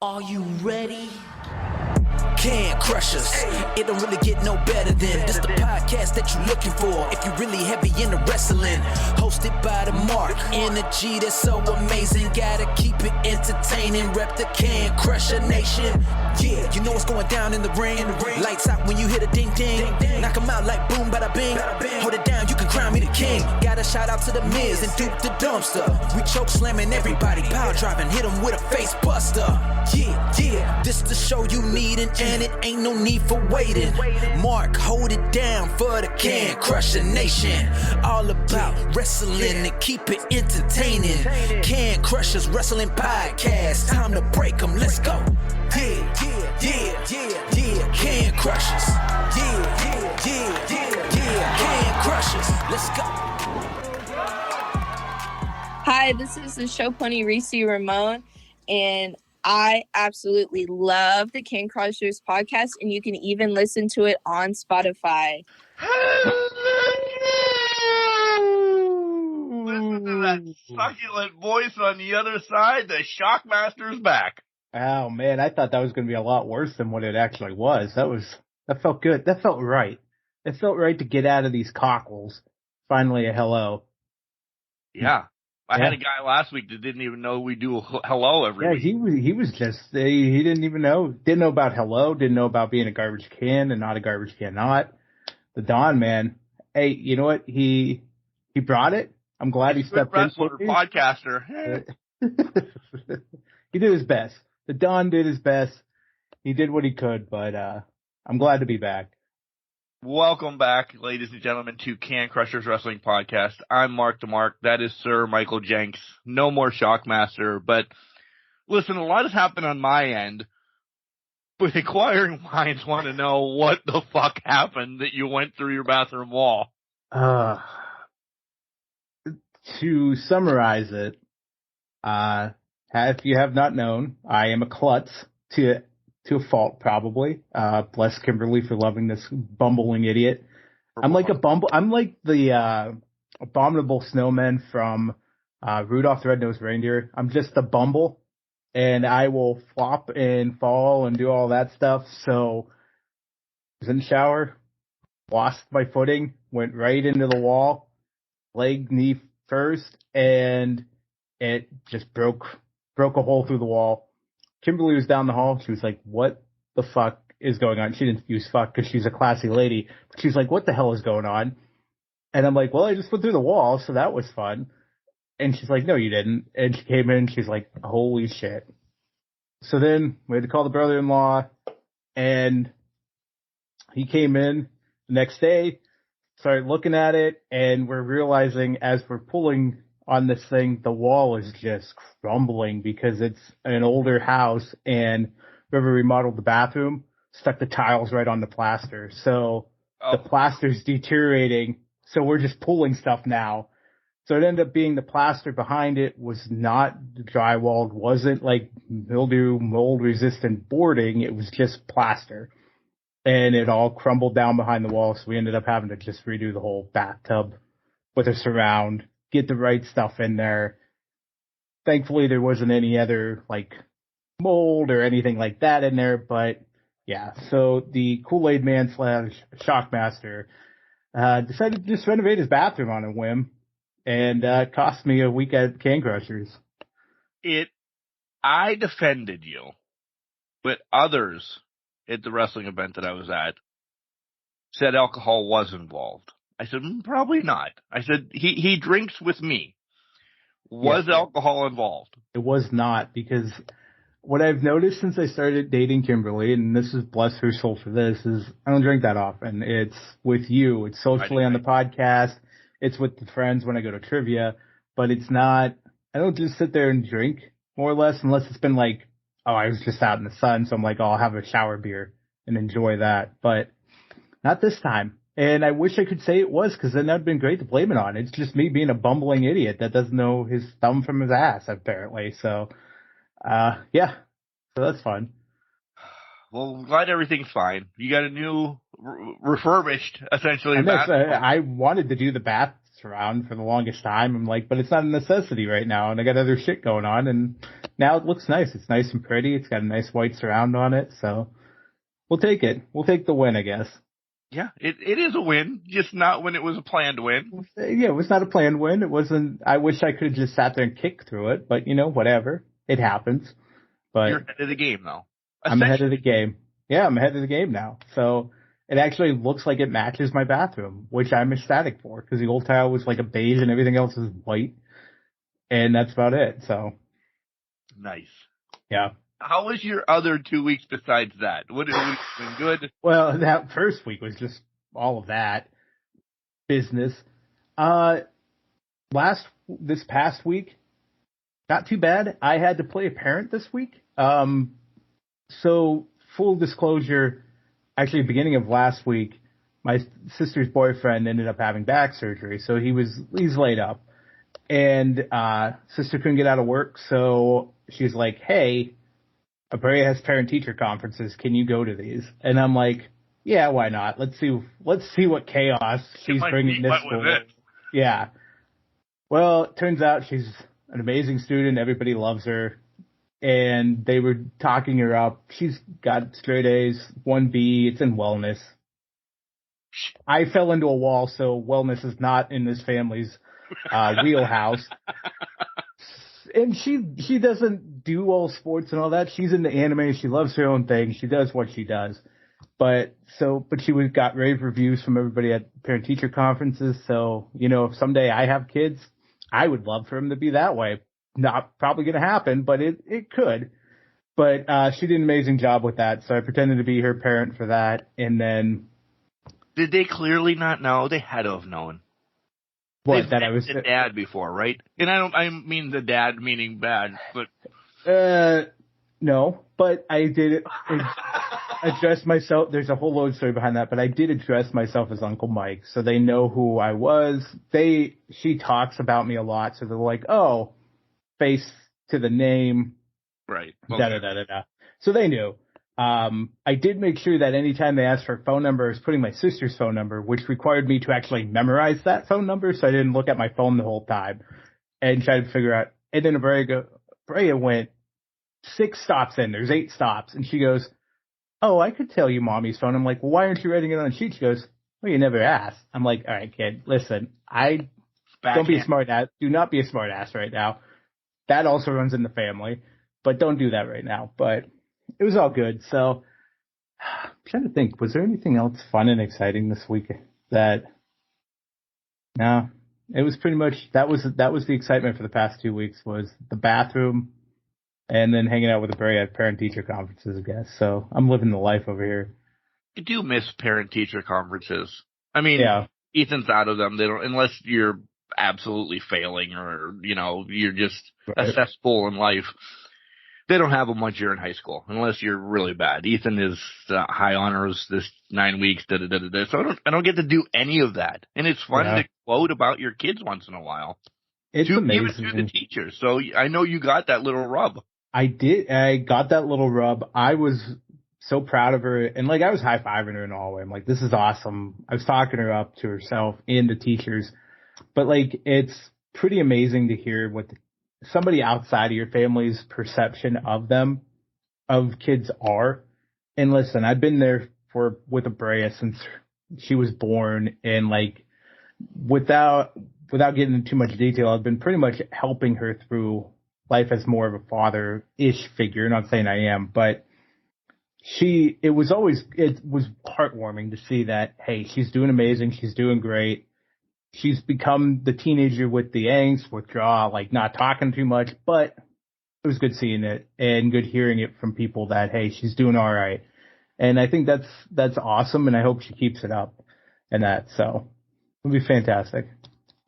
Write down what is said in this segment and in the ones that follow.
Are you ready? Can crush us. It don't really get no better than this the podcast that you're looking for if you're really heavy into wrestling. Hosted by the Mark. Energy that's so amazing. Gotta keep it entertaining. Rep the Can Crusher Nation. Yeah, you know what's going down in the ring. Lights out when you hit a ding ding. Knock 'em out like boom bada bing. Hold it down, you can crown me the king. Got a shout out to the Miz and Duke the Dumpster. We choke slamming everybody. Power driving, hit 'em with a face buster. Yeah, this the show you need and it ain't no need for waiting. Mark, hold it down for the Can Crusher Nation. All about wrestling and keep it entertaining. Can Crushers Wrestling Podcast. Time to break 'em, let's go. Yeah, Can Crushers. Yeah, Can Crushers. Let's go. Hi, this is the show pony Reese Ramon, and I absolutely love the Can Crushers podcast, and you can even listen to it on Spotify. Listen to that succulent voice on the other side. The Shockmaster's back. Oh man, I thought that was going to be a lot worse than what it actually was. That felt good. That felt right. It felt right to get out of these cockles. Finally, a hello. Yeah. I had a guy last week that didn't even know we do a hello every week. Yeah, he was just, he didn't even know. Didn't know about hello, didn't know about being a garbage can and not a garbage can not. The Don, man. Hey, you know what? He brought it. I'm glad he stepped in. Podcaster. He did his best. The Don did his best. He did what he could, but I'm glad to be back. Welcome back, ladies and gentlemen, to Can Crushers Wrestling Podcast. I'm Mark the Mark. That is Sir Michael Jenks. No more Shockmaster. But listen, a lot has happened on my end. But inquiring minds want to know what the fuck happened that you went through your bathroom wall. To summarize it, if you have not known, I am a klutz to a fault, probably. Bless Kimberly for loving this bumbling idiot. I'm like the abominable snowman from Rudolph the Red-Nosed Reindeer. I'm just a bumble, and I will flop and fall and do all that stuff. So I was in the shower, lost my footing, went right into the wall, leg, knee first, and it just broke a hole through the wall. Kimberly was down the hall. She was like, what the fuck is going on? She didn't use fuck because she's a classy lady. But she's like, what the hell is going on? And I'm like, well, I just went through the wall, so that was fun. And she's like, no, you didn't. And she came in. She's like, holy shit. So then we had to call the brother-in-law. And he came in the next day, started looking at it. And we're realizing as we're pulling on this thing, the wall is just crumbling because it's an older house and whoever remodeled the bathroom stuck the tiles right on the plaster. So the plaster's deteriorating. So we're just pulling stuff now. So it ended up being the plaster behind it was not drywalled, wasn't like mildew, mold resistant boarding. It was just plaster and it all crumbled down behind the wall. So we ended up having to just redo the whole bathtub with a surround. Get the right stuff in there. Thankfully, there wasn't any other like mold or anything like that in there. But yeah, so the Kool-Aid Man / Shockmaster decided to just renovate his bathroom on a whim, and cost me a week at Can Crushers. I defended you, but others at the wrestling event that I was at said alcohol was involved. I said, probably not. I said, he drinks with me. Was alcohol involved? It was not, because what I've noticed since I started dating Kimberly, and this is bless her soul for this, is I don't drink that often. It's with you. It's socially on the podcast. It's with the friends when I go to trivia. But it's not, I don't just sit there and drink, more or less, unless it's been like, oh, I was just out in the sun, so I'm like, oh, I'll have a shower beer and enjoy that. But not this time. And I wish I could say it was, because then that'd been great to blame it on. It's just me being a bumbling idiot that doesn't know his thumb from his ass, apparently. So, yeah. So that's fun. Well, I'm glad everything's fine. You got a new, refurbished, essentially, bathroom. I wanted to do the bathroom around for the longest time. I'm like, but it's not a necessity right now, and I got other shit going on, and now it looks nice. It's nice and pretty. It's got a nice white surround on it, so we'll take it. We'll take the win, I guess. Yeah, it is a win, just not when it was a planned win. Yeah, it was not a planned win. It wasn't. I wish I could have just sat there and kicked through it, but whatever. It happens. But you're ahead of the game, though. I'm ahead of the game. Yeah, I'm ahead of the game now. So it actually looks like it matches my bathroom, which I'm ecstatic for, because the old tile was like a beige and everything else is white, and that's about it. So nice. Yeah. How was your other 2 weeks besides that? What have we been good? Well, that first week was just all of that business. This past week, not too bad. I had to play a parent this week. So full disclosure, actually beginning of last week, my sister's boyfriend ended up having back surgery. So he's laid up, and, sister couldn't get out of work. So she's like, hey, Brea has parent-teacher conferences. Can you go to these? And I'm like, yeah, why not? Let's see what chaos she's bringing this school. Yeah. Well, it turns out she's an amazing student. Everybody loves her. And they were talking her up. She's got straight A's, 1B. It's in wellness. I fell into a wall, so wellness is not in this family's wheelhouse. And she doesn't do all sports and all that. She's into anime. She loves her own thing. She does what she does. But she got rave reviews from everybody at parent-teacher conferences. So, if someday I have kids, I would love for them to be that way. Not probably going to happen, but it could. But she did an amazing job with that. So I pretended to be her parent for that. And then. Did they clearly not know? They had to have known. What, that I was the dad before, right? And I mean the dad meaning bad, but no, but I did address myself. There's a whole load story behind that, but I did address myself as Uncle Mike, so they know who I was. She talks about me a lot, so they're like, oh, face to the name, right? Okay. So they knew. I did make sure that anytime they asked for a phone number, I was putting my sister's phone number, which required me to actually memorize that phone number, so I didn't look at my phone the whole time and try to figure out. And then Brea went 6 stops in. There's 8 stops. And she goes, oh, I could tell you Mommy's phone. I'm like, well, why aren't you writing it on a sheet? She goes, well, you never asked. I'm like, all right, kid, listen, don't be a smart ass. Do not be a smart ass right now. That also runs in the family, but don't do that right now. But it was all good. So I'm trying to think, was there anything else fun and exciting this week no, it was pretty much, that was the excitement for the past 2 weeks, was the bathroom and then hanging out with the Brea at parent-teacher conferences, I guess. So I'm living the life over here. I do miss parent-teacher conferences. I mean, yeah. Ethan's out of them. They don't, unless you're absolutely failing or, you're just a cesspool in life. They don't have them once you're in high school, unless you're really bad. Ethan is high honors this 9 weeks, So I don't get to do any of that. And it's fun to quote about your kids once in a while. It's amazing. Even to the teachers. So I know you got that little rub. I did. I got that little rub. I was so proud of her. And I was high-fiving her in the hallway. I'm like, this is awesome. I was talking her up to herself and the teachers. But it's pretty amazing to hear what somebody outside of your family's perception of kids are. And listen, I've been there with Brea since she was born, and without getting into too much detail, I've been pretty much helping her through life as more of a father-ish figure. Not saying I am, but it was heartwarming to see that, hey, she's doing amazing. She's doing great. She's become the teenager with the angst, withdrawal, not talking too much, but it was good seeing it and good hearing it from people that, hey, she's doing all right. And I think that's awesome, and I hope she keeps it up and that. So it'll be fantastic.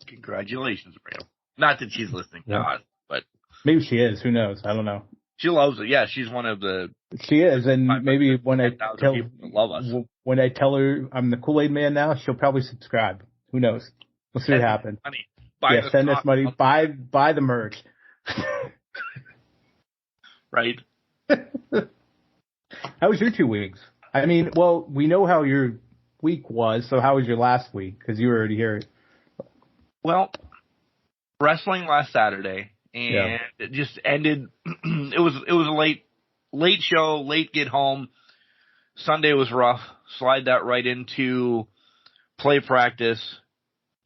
Congratulations, Brea. Not that she's listening to us, but maybe she is. Who knows? I don't know. She loves it. Yeah, she's one of the. She is, and maybe when I tell love us. When I tell her I'm the Kool-Aid Man now, she'll probably subscribe. Who knows? We'll see what happens. Send us money. Buy the merch. Right. How was your 2 weeks? I mean, well, we know how your week was, so how was your last week? Because you were already here. Well, wrestling last Saturday, and it just ended. It was a late show, late get home. Sunday was rough. Slide that right into play practice,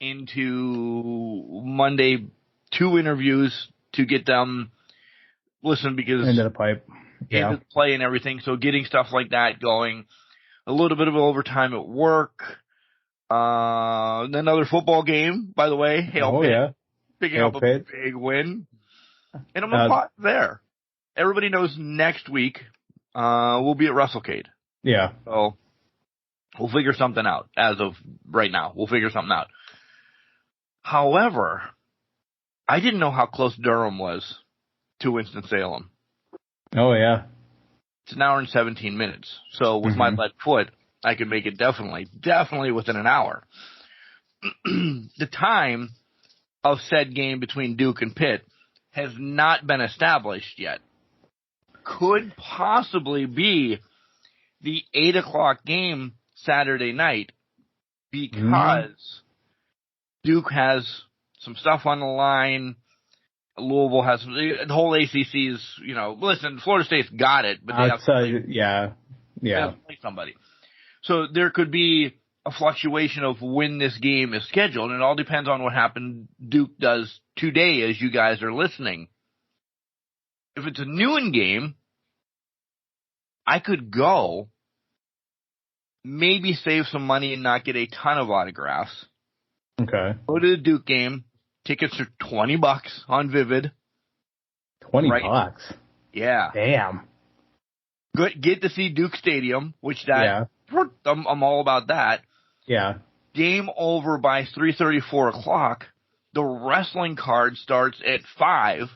into Monday, 2 interviews to get them listen because into the pipe, into the play and everything. So getting stuff like that going. A little bit of overtime at work. Another football game, by the way. Hail Pitt. Picking up a big win. And I'm going to pause there. Everybody knows next week we'll be at WrestleCade. Yeah. So we'll figure something out as of right now. We'll figure something out. However, I didn't know how close Durham was to Winston-Salem. Oh, yeah. It's an hour and 17 minutes. So with my left foot, I could make it definitely within an hour. The time of said game between Duke and Pitt has not been established yet. Could possibly be the 8 o'clock game Saturday night because Duke has some stuff on the line. Louisville has the whole ACC's, listen, Florida State's got it, but they have to play, they have to play somebody. So there could be a fluctuation of when this game is scheduled, and it all depends on what happened Duke does today as you guys are listening. If it's a noon game, I could go, maybe save some money and not get a ton of autographs. Okay. Go to the Duke game. Tickets are $20 on Vivid. $20? Yeah. Damn. Good. Get to see Duke Stadium, which I'm all about that. Yeah. Game over by 3:30, 4 o'clock. The wrestling card starts at 5.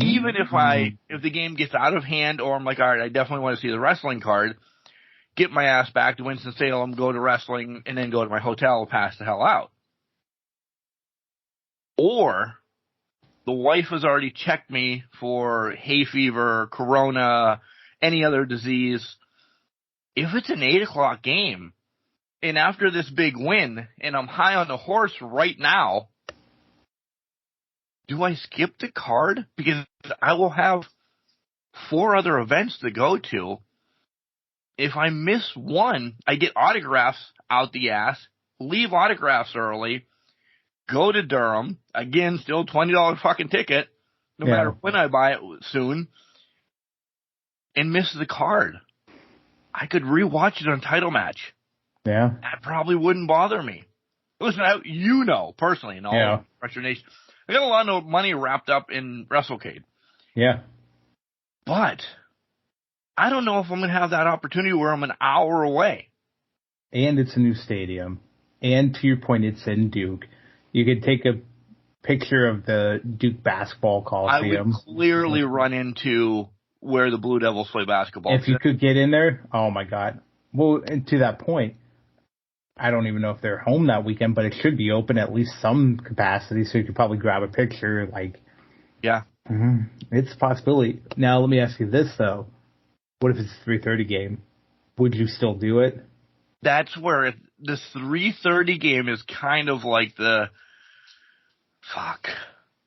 Even if the game gets out of hand, or I'm like, all right, I definitely want to see the wrestling card, get my ass back to Winston-Salem, go to wrestling, and then go to my hotel, pass the hell out. Or the wife has already checked me for hay fever, corona, any other disease. If it's an 8 o'clock game, and after this big win, and I'm high on the horse right now, do I skip the card? Because I will have 4 other events to go to. If I miss one, I get autographs out the ass, leave autographs early, go to Durham, again, still $20 fucking ticket, no matter when I buy it soon, and miss the card. I could rewatch it on Title Match. Yeah. That probably wouldn't bother me. Listen, personally, in all Pressure Nation, I got a lot of money wrapped up in WrestleCade. Yeah. But I don't know if I'm going to have that opportunity where I'm an hour away. And it's a new stadium. And to your point, it's in Duke. You could take a picture of the Duke basketball coliseum. I would clearly run into where the Blue Devils play basketball. If you could get in there, oh my God. Well, and to that point, I don't even know if they're home that weekend, but it should be open at least some capacity, so you could probably grab a picture. It's a possibility. Now, let me ask you this, though. What if it's a 3:30 game? Would you still do it? That's where the 3:30 game is kind of like the fuck.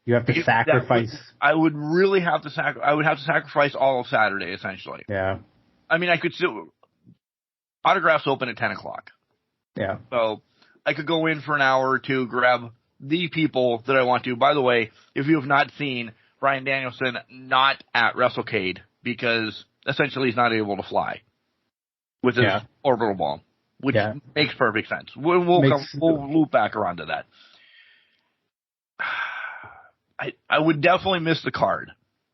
You have to sacrifice. I would really have to I would have to sacrifice all of Saturday, essentially. Yeah. I mean, I could still autographs open at 10 o'clock. Yeah. So I could go in for an hour or two, grab the people that I want to. By the way, if you have not seen Bryan Danielson not at WrestleCade because essentially he's not able to fly with his orbital ball, which makes perfect sense. We'll loop back around to that. I would definitely miss the card.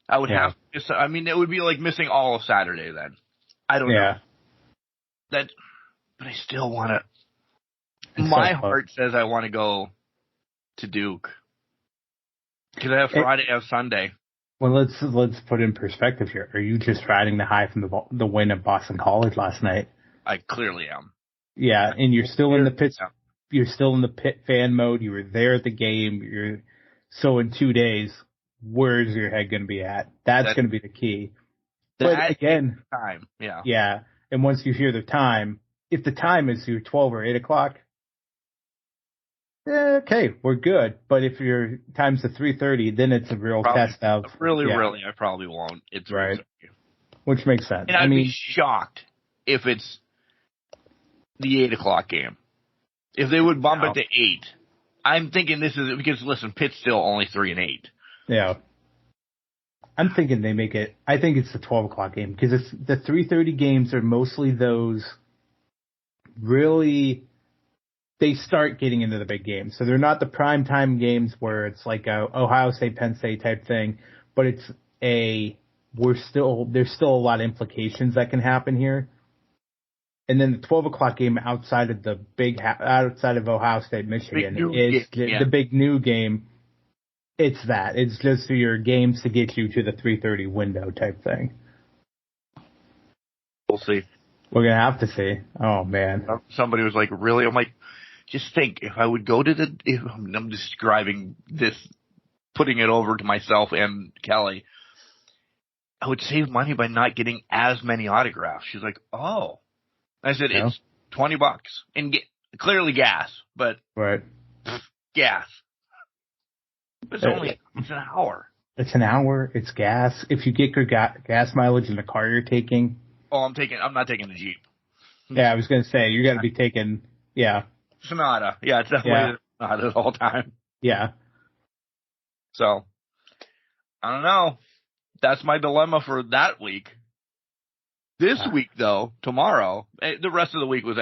I would have to miss, I mean, it would be like missing all of Saturday then. I don't know. But I still want to. My heart says I want to go to Duke. Because I have Friday, I have Sunday. Well, let's put in perspective here. Are you just riding the high from the win at Boston College last night? I clearly am. Yeah, and you're still in the pit. You're still in the pit fan mode. You were there at the game. So in 2 days, where's your head going to be at? That's going to be the key. But again, time. Yeah. And once you hear the time, if the time is 12 or 8 o'clock, okay, we're good. But if you're times the 3:30, then it's a real test of really, I probably won't. It's right, which makes sense. And I'd be shocked if it's the 8:00 game. If they would bump it to 8, I'm thinking this is because listen, Pitt's still only 3-8. Yeah. I'm thinking they make it. I think it's the 12:00 game because it's the 3:30 games are mostly those really. They start getting into the big games, so they're not the primetime games where it's like a Ohio State, Penn State type thing, but it's there's still a lot of implications that can happen here. And then the 12:00 game outside of Ohio State, Michigan is the big new game. It's that. It's just your games to get you to the 3:30 window type thing. We'll see. We're going to have to see. Oh, man. Somebody was like, really? I'm like, just think, if I would go to I'm describing this, putting it over to myself and Kelly, I would save money by not getting as many autographs. She's like, oh. I said, it's $20 and clearly gas, but right. Gas. But it's an hour. It's an hour. It's gas. If you get your gas mileage in the car you're taking. Oh, I'm not taking the Jeep. Yeah, I was going to say, you're going to be taking, Sonata. Yeah, it's definitely Sonata the whole time. Yeah. So, I don't know. That's my dilemma for that week. This week, though, tomorrow, the rest of the week was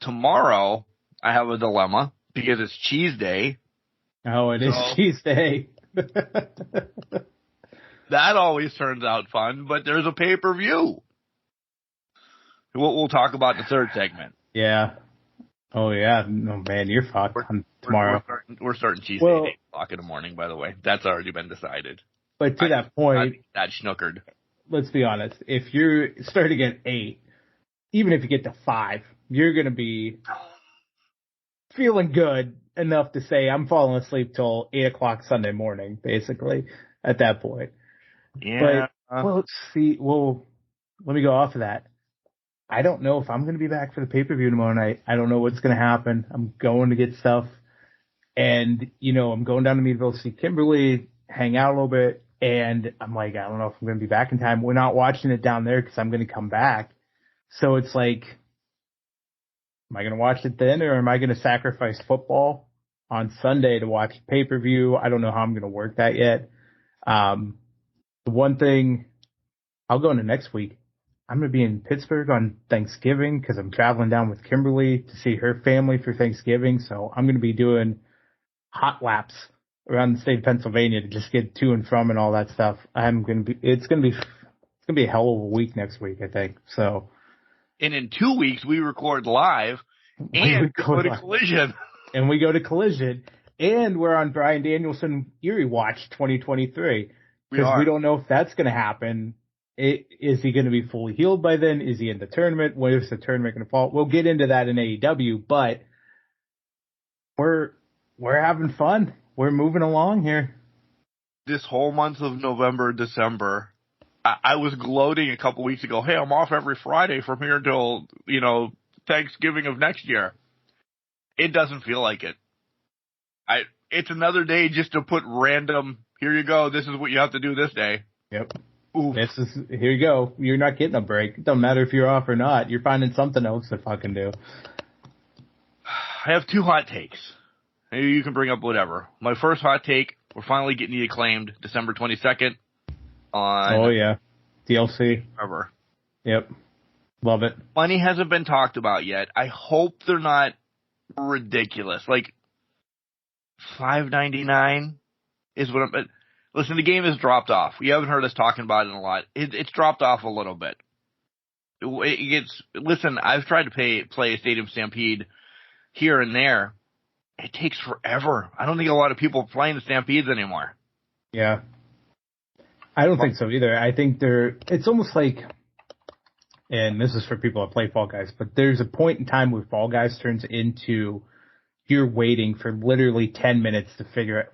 tomorrow, I have a dilemma because it's cheese day. Oh, it is cheese day. That always turns out fun, but there's a pay-per-view. We'll talk about the third segment. Yeah. Oh, yeah. No, man, you're fucked tomorrow. We're starting cheese day at 8 o'clock in the morning, by the way. That's already been decided. But to that point, that snookered. Let's be honest. If you're starting at 8, even if you get to 5, you're going to be feeling good enough to say, I'm falling asleep till 8 o'clock Sunday morning, basically, at that point. Yeah. But, let me go off of that. I don't know if I'm going to be back for the pay-per-view tomorrow night. I don't know what's going to happen. I'm going to get stuff. And, I'm going down to Meadville to see Kimberly, hang out a little bit. And I'm like, I don't know if I'm going to be back in time. We're not watching it down there because I'm going to come back. So it's like, am I going to watch it then, or am I going to sacrifice football on Sunday to watch the pay-per-view? I don't know how I'm going to work that yet. The one thing, I'll go into next week. I'm going to be in Pittsburgh on Thanksgiving because I'm traveling down with Kimberly to see her family for Thanksgiving. So I'm going to be doing hot laps around the state of Pennsylvania to just get to and from and all that stuff. It's going to be a hell of a week next week, I think. So. And in 2 weeks, we record live and we go to Collision. And we go to Collision. And we're on Bryan Danielson Erie Watch 2023. Because we don't know if that's going to happen. Is he going to be fully healed by then? Is he in the tournament? What is the tournament going to fall? We'll get into that in AEW, but we're having fun. We're moving along here. This whole month of November, December, I was gloating a couple weeks ago, hey, I'm off every Friday from here until, Thanksgiving of next year. It doesn't feel like it. It's another day just to put random, here you go, this is what you have to do this day. Yep. Here you go. You're not getting a break. It doesn't matter if you're off or not. You're finding something else to fucking do. I have 2 hot takes. Maybe you can bring up whatever. My first hot take, we're finally getting the Acclaimed December 22nd on... Oh, yeah. DLC. Ever. Yep. Love it. Money hasn't been talked about yet. I hope they're not ridiculous. Like, $5.99 is what I'm... Listen, the game has dropped off. You haven't heard us talking about it a lot. It's dropped off a little bit. Listen, I've tried to play a Stadium Stampede here and there. It takes forever. I don't think a lot of people are playing the Stampedes anymore. Yeah. I don't think so either. I think it's almost like, and this is for people that play Fall Guys, but there's a point in time where Fall Guys turns into you're waiting for literally 10 minutes to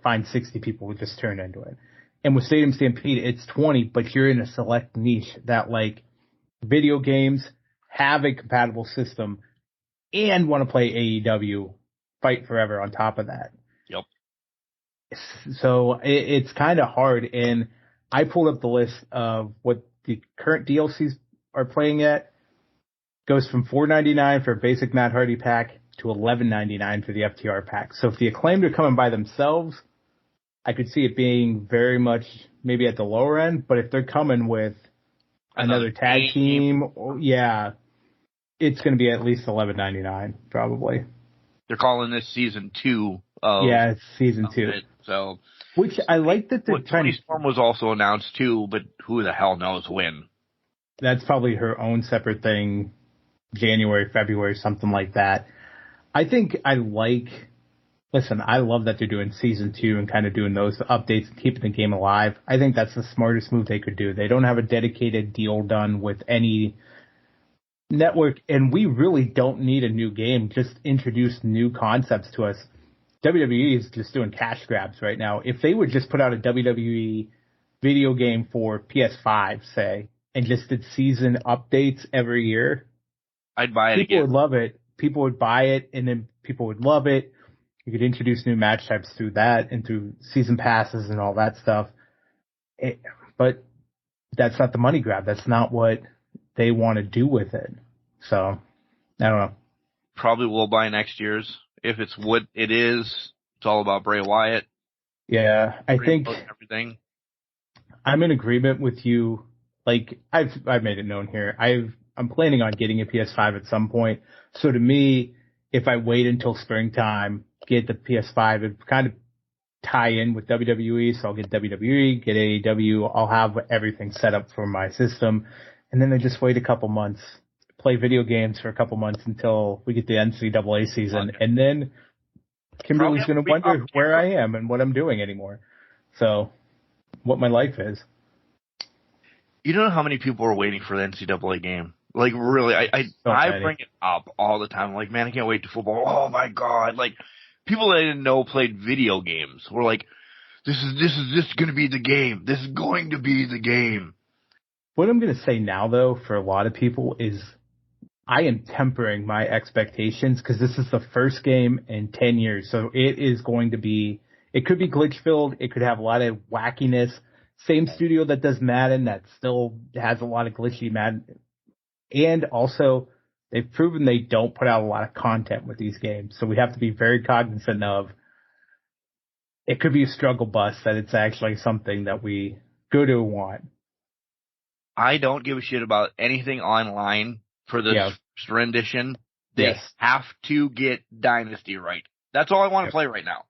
find 60 people who just turn into it. And with Stadium Stampede, it's 20, but you're in a select niche that, like, video games have a compatible system and want to play AEW fight forever on top of that. Yep. So it's kind of hard. And I pulled up the list of what the current DLCs are playing at. Goes from $4.99 for a basic Matt Hardy pack to $11.99 for the FTR pack. So if the Acclaimed are coming by themselves, I could see it being very much maybe at the lower end. But if they're coming with another tag team, it's going to be at least $11.99 probably. They're calling this season 2 of it's season 2. So which I like that they're trying to. Storm was also announced too, but who the hell knows when? That's probably her own separate thing. January, February, something like that. I think I love that they're doing season 2 and kind of doing those updates and keeping the game alive. I think that's the smartest move they could do. They don't have a dedicated deal done with any network, and we really don't need a new game. Just introduce new concepts to us. WWE is just doing cash grabs right now. If they would just put out a WWE video game for PS5, say, and just did season updates every year, I'd buy it. People would love it. People would buy it, and then people would love it. You could introduce new match types through that and through season passes and all that stuff. But that's not the money grab. That's not what they want to do with it. So, I don't know. Probably will buy next year's. If it's what it is, it's all about Bray Wyatt. Yeah, I think everything. I'm in agreement with you. Like, I've made it known here. I'm planning on getting a PS5 at some point. So to me, if I wait until springtime, get the PS5, it kind of tie in with WWE. So I'll get WWE, get AEW. I'll have everything set up for my system. And then I just wait a couple months, play video games for a couple months until we get the NCAA season. Okay. And then Kimberly's going to wonder where I am and what I'm doing anymore. So what my life is. You don't know how many people are waiting for the NCAA game. Like, really, I bring it up all the time. Like, man, I can't wait to football. Oh, my God. Like, people that I didn't know played video games were like, this is going to be the game. This is going to be the game. What I'm going to say now, though, for a lot of people is I am tempering my expectations because this is the first game in 10 years. So it is going to be, it could be glitch-filled. It could have a lot of wackiness. Same studio that does Madden that still has a lot of glitchy Madden. And also, they've proven they don't put out a lot of content with these games. So we have to be very cognizant of it could be a struggle bus, that it's actually something that we go to want. I don't give a shit about anything online for this rendition. They have to get Dynasty right. That's all I want to play right now.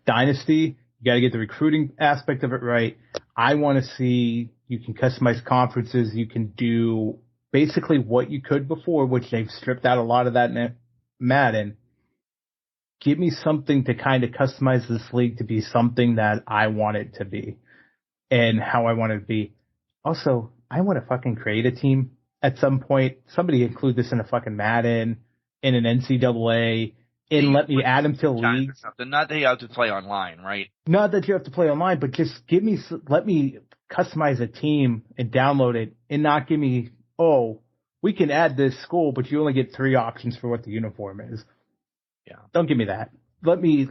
Dynasty, you got to get the recruiting aspect of it right. I want to see you can customize conferences. You can do basically what you could before, which they've stripped out a lot of that in Madden. Give me something to kind of customize this league to be something that I want it to be and how I want it to be. Also, I want to fucking create a team at some point. Somebody include this in a fucking Madden, in an NCAA, and let me add them to league. Not that you have to play online, right? Not that you have to play online, but just let me customize a team and download it and not give me, oh, we can add this school, but you only get 3 options for what the uniform is. Yeah. Don't give me that. Let me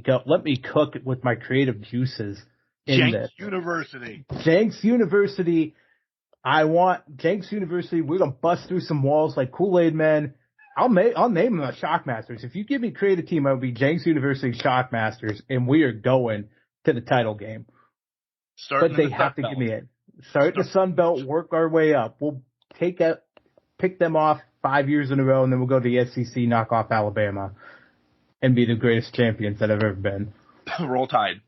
go. Let me cook with my creative juices. Jenks University. Jenks University. I want Jenks University. We're gonna bust through some walls like Kool-Aid Men. I'll name them the Shockmasters. If you give me a creative team, I will be Jenks University Shockmasters, and we are going to the title game. But they have to give me it. Start the Sun Belt, work our way up. We'll pick them off 5 years in a row, and then we'll go to the SEC, knock off Alabama, and be the greatest champions that have ever been. Roll Tide.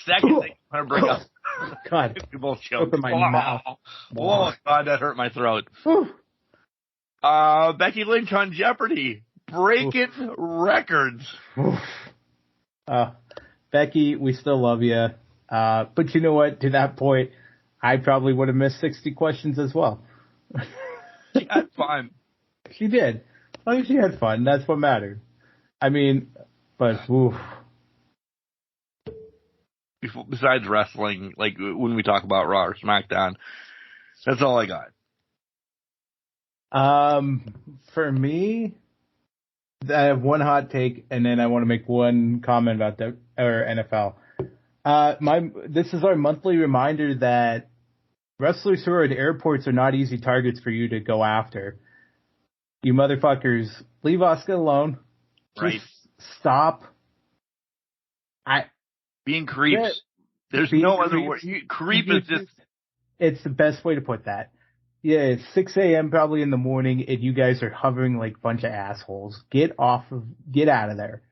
Second thing I'm going to bring up. God. We both choked. Open my mouth. Oh, God, that hurt my throat. Becky Lynch on Jeopardy. Breaking records. Becky, we still love you. But you know what? To that point, I probably would have missed 60 questions as well. She had fun. She did. As long as she had fun, that's what mattered. I mean, but oof. Besides wrestling, like when we talk about Raw or SmackDown, that's all I got. For me, I have one hot take, and then I want to make one comment about the NFL. This is our monthly reminder that wrestlers who are at airports are not easy targets for you to go after. You motherfuckers, leave Asuka alone. Right. Just stop. Being creeps. There's no other word. Creep is just... It's the best way to put that. Yeah, it's 6 a.m. probably in the morning, and you guys are hovering like a bunch of assholes. Get out of there.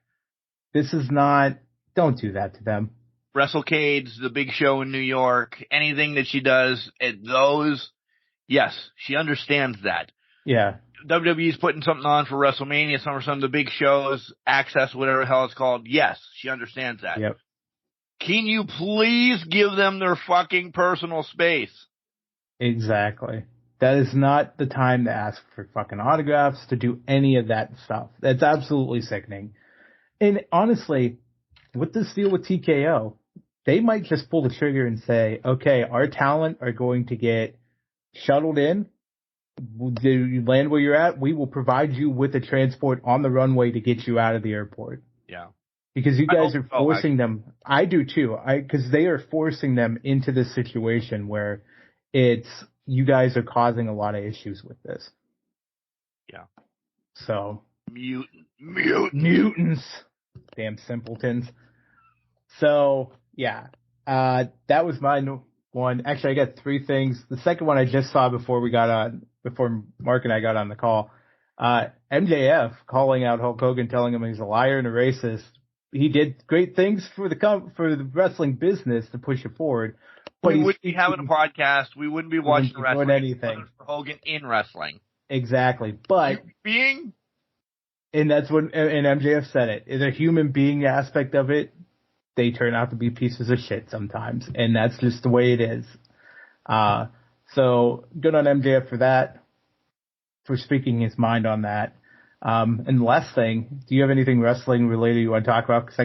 This is not... Don't do that to them. WrestleCade's the big show in New York. Anything that she does at those, yes, she understands that. Yeah. WWE's putting something on for WrestleMania, some of the big shows, Access, whatever the hell it's called. Yes, she understands that. Yep. Can you please give them their fucking personal space? Exactly. That is not the time to ask for fucking autographs, to do any of that stuff. That's absolutely sickening. And honestly, with this deal with TKO, they might just pull the trigger and say, okay, our talent are going to get shuttled in. You land where you're at, we will provide you with a transport on the runway to get you out of the airport. Yeah. Because you guys are forcing them. I do too. Because they are forcing them into this situation where you guys are causing a lot of issues with this. Yeah. So. Mutants. Damn simpletons. So, yeah. That was my one. Actually, I got three things. The second one I just saw before Mark and I got on the call. MJF calling out Hulk Hogan, telling him he's a liar and a racist. He did great things for the wrestling business to push it forward. But we wouldn't be having a podcast. We wouldn't be watching wrestling. Anything for Hogan in wrestling. Exactly. But being, and that's when and MJF said it. The human being aspect of it, they turn out to be pieces of shit sometimes, and that's just the way it is. So good on MJF for that, for speaking his mind on that. And the last thing, do you have anything wrestling related you want to talk about? Because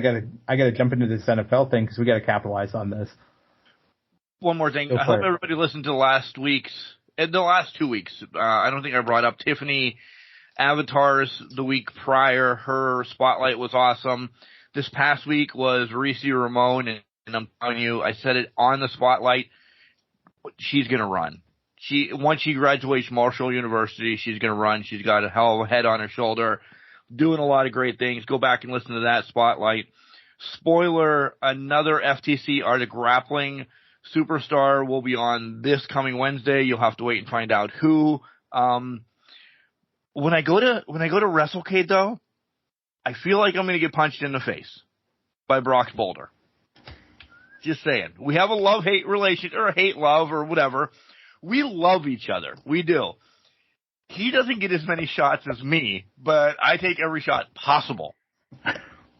I gotta jump into this NFL thing because we gotta capitalize on this. One more thing. I hope everybody listened to the last 2 weeks. I don't think I brought up Tiffany Avatar's the week prior. Her spotlight was awesome. This past week was Reese Ramon, and I'm telling you, I said it on the spotlight. She's gonna run. Once she graduates Marshall University, she's going to run. She's got a hell of a head on her shoulder, doing a lot of great things. Go back and listen to that spotlight. Spoiler, another FTC Art of Grappling superstar will be on this coming Wednesday. You'll have to wait and find out who. When I go to WrestleCade though, I feel like I'm going to get punched in the face by Brock Boulder. Just saying. We have a love-hate relation, or hate-love, or whatever. We love each other. We do. He doesn't get as many shots as me, but I take every shot possible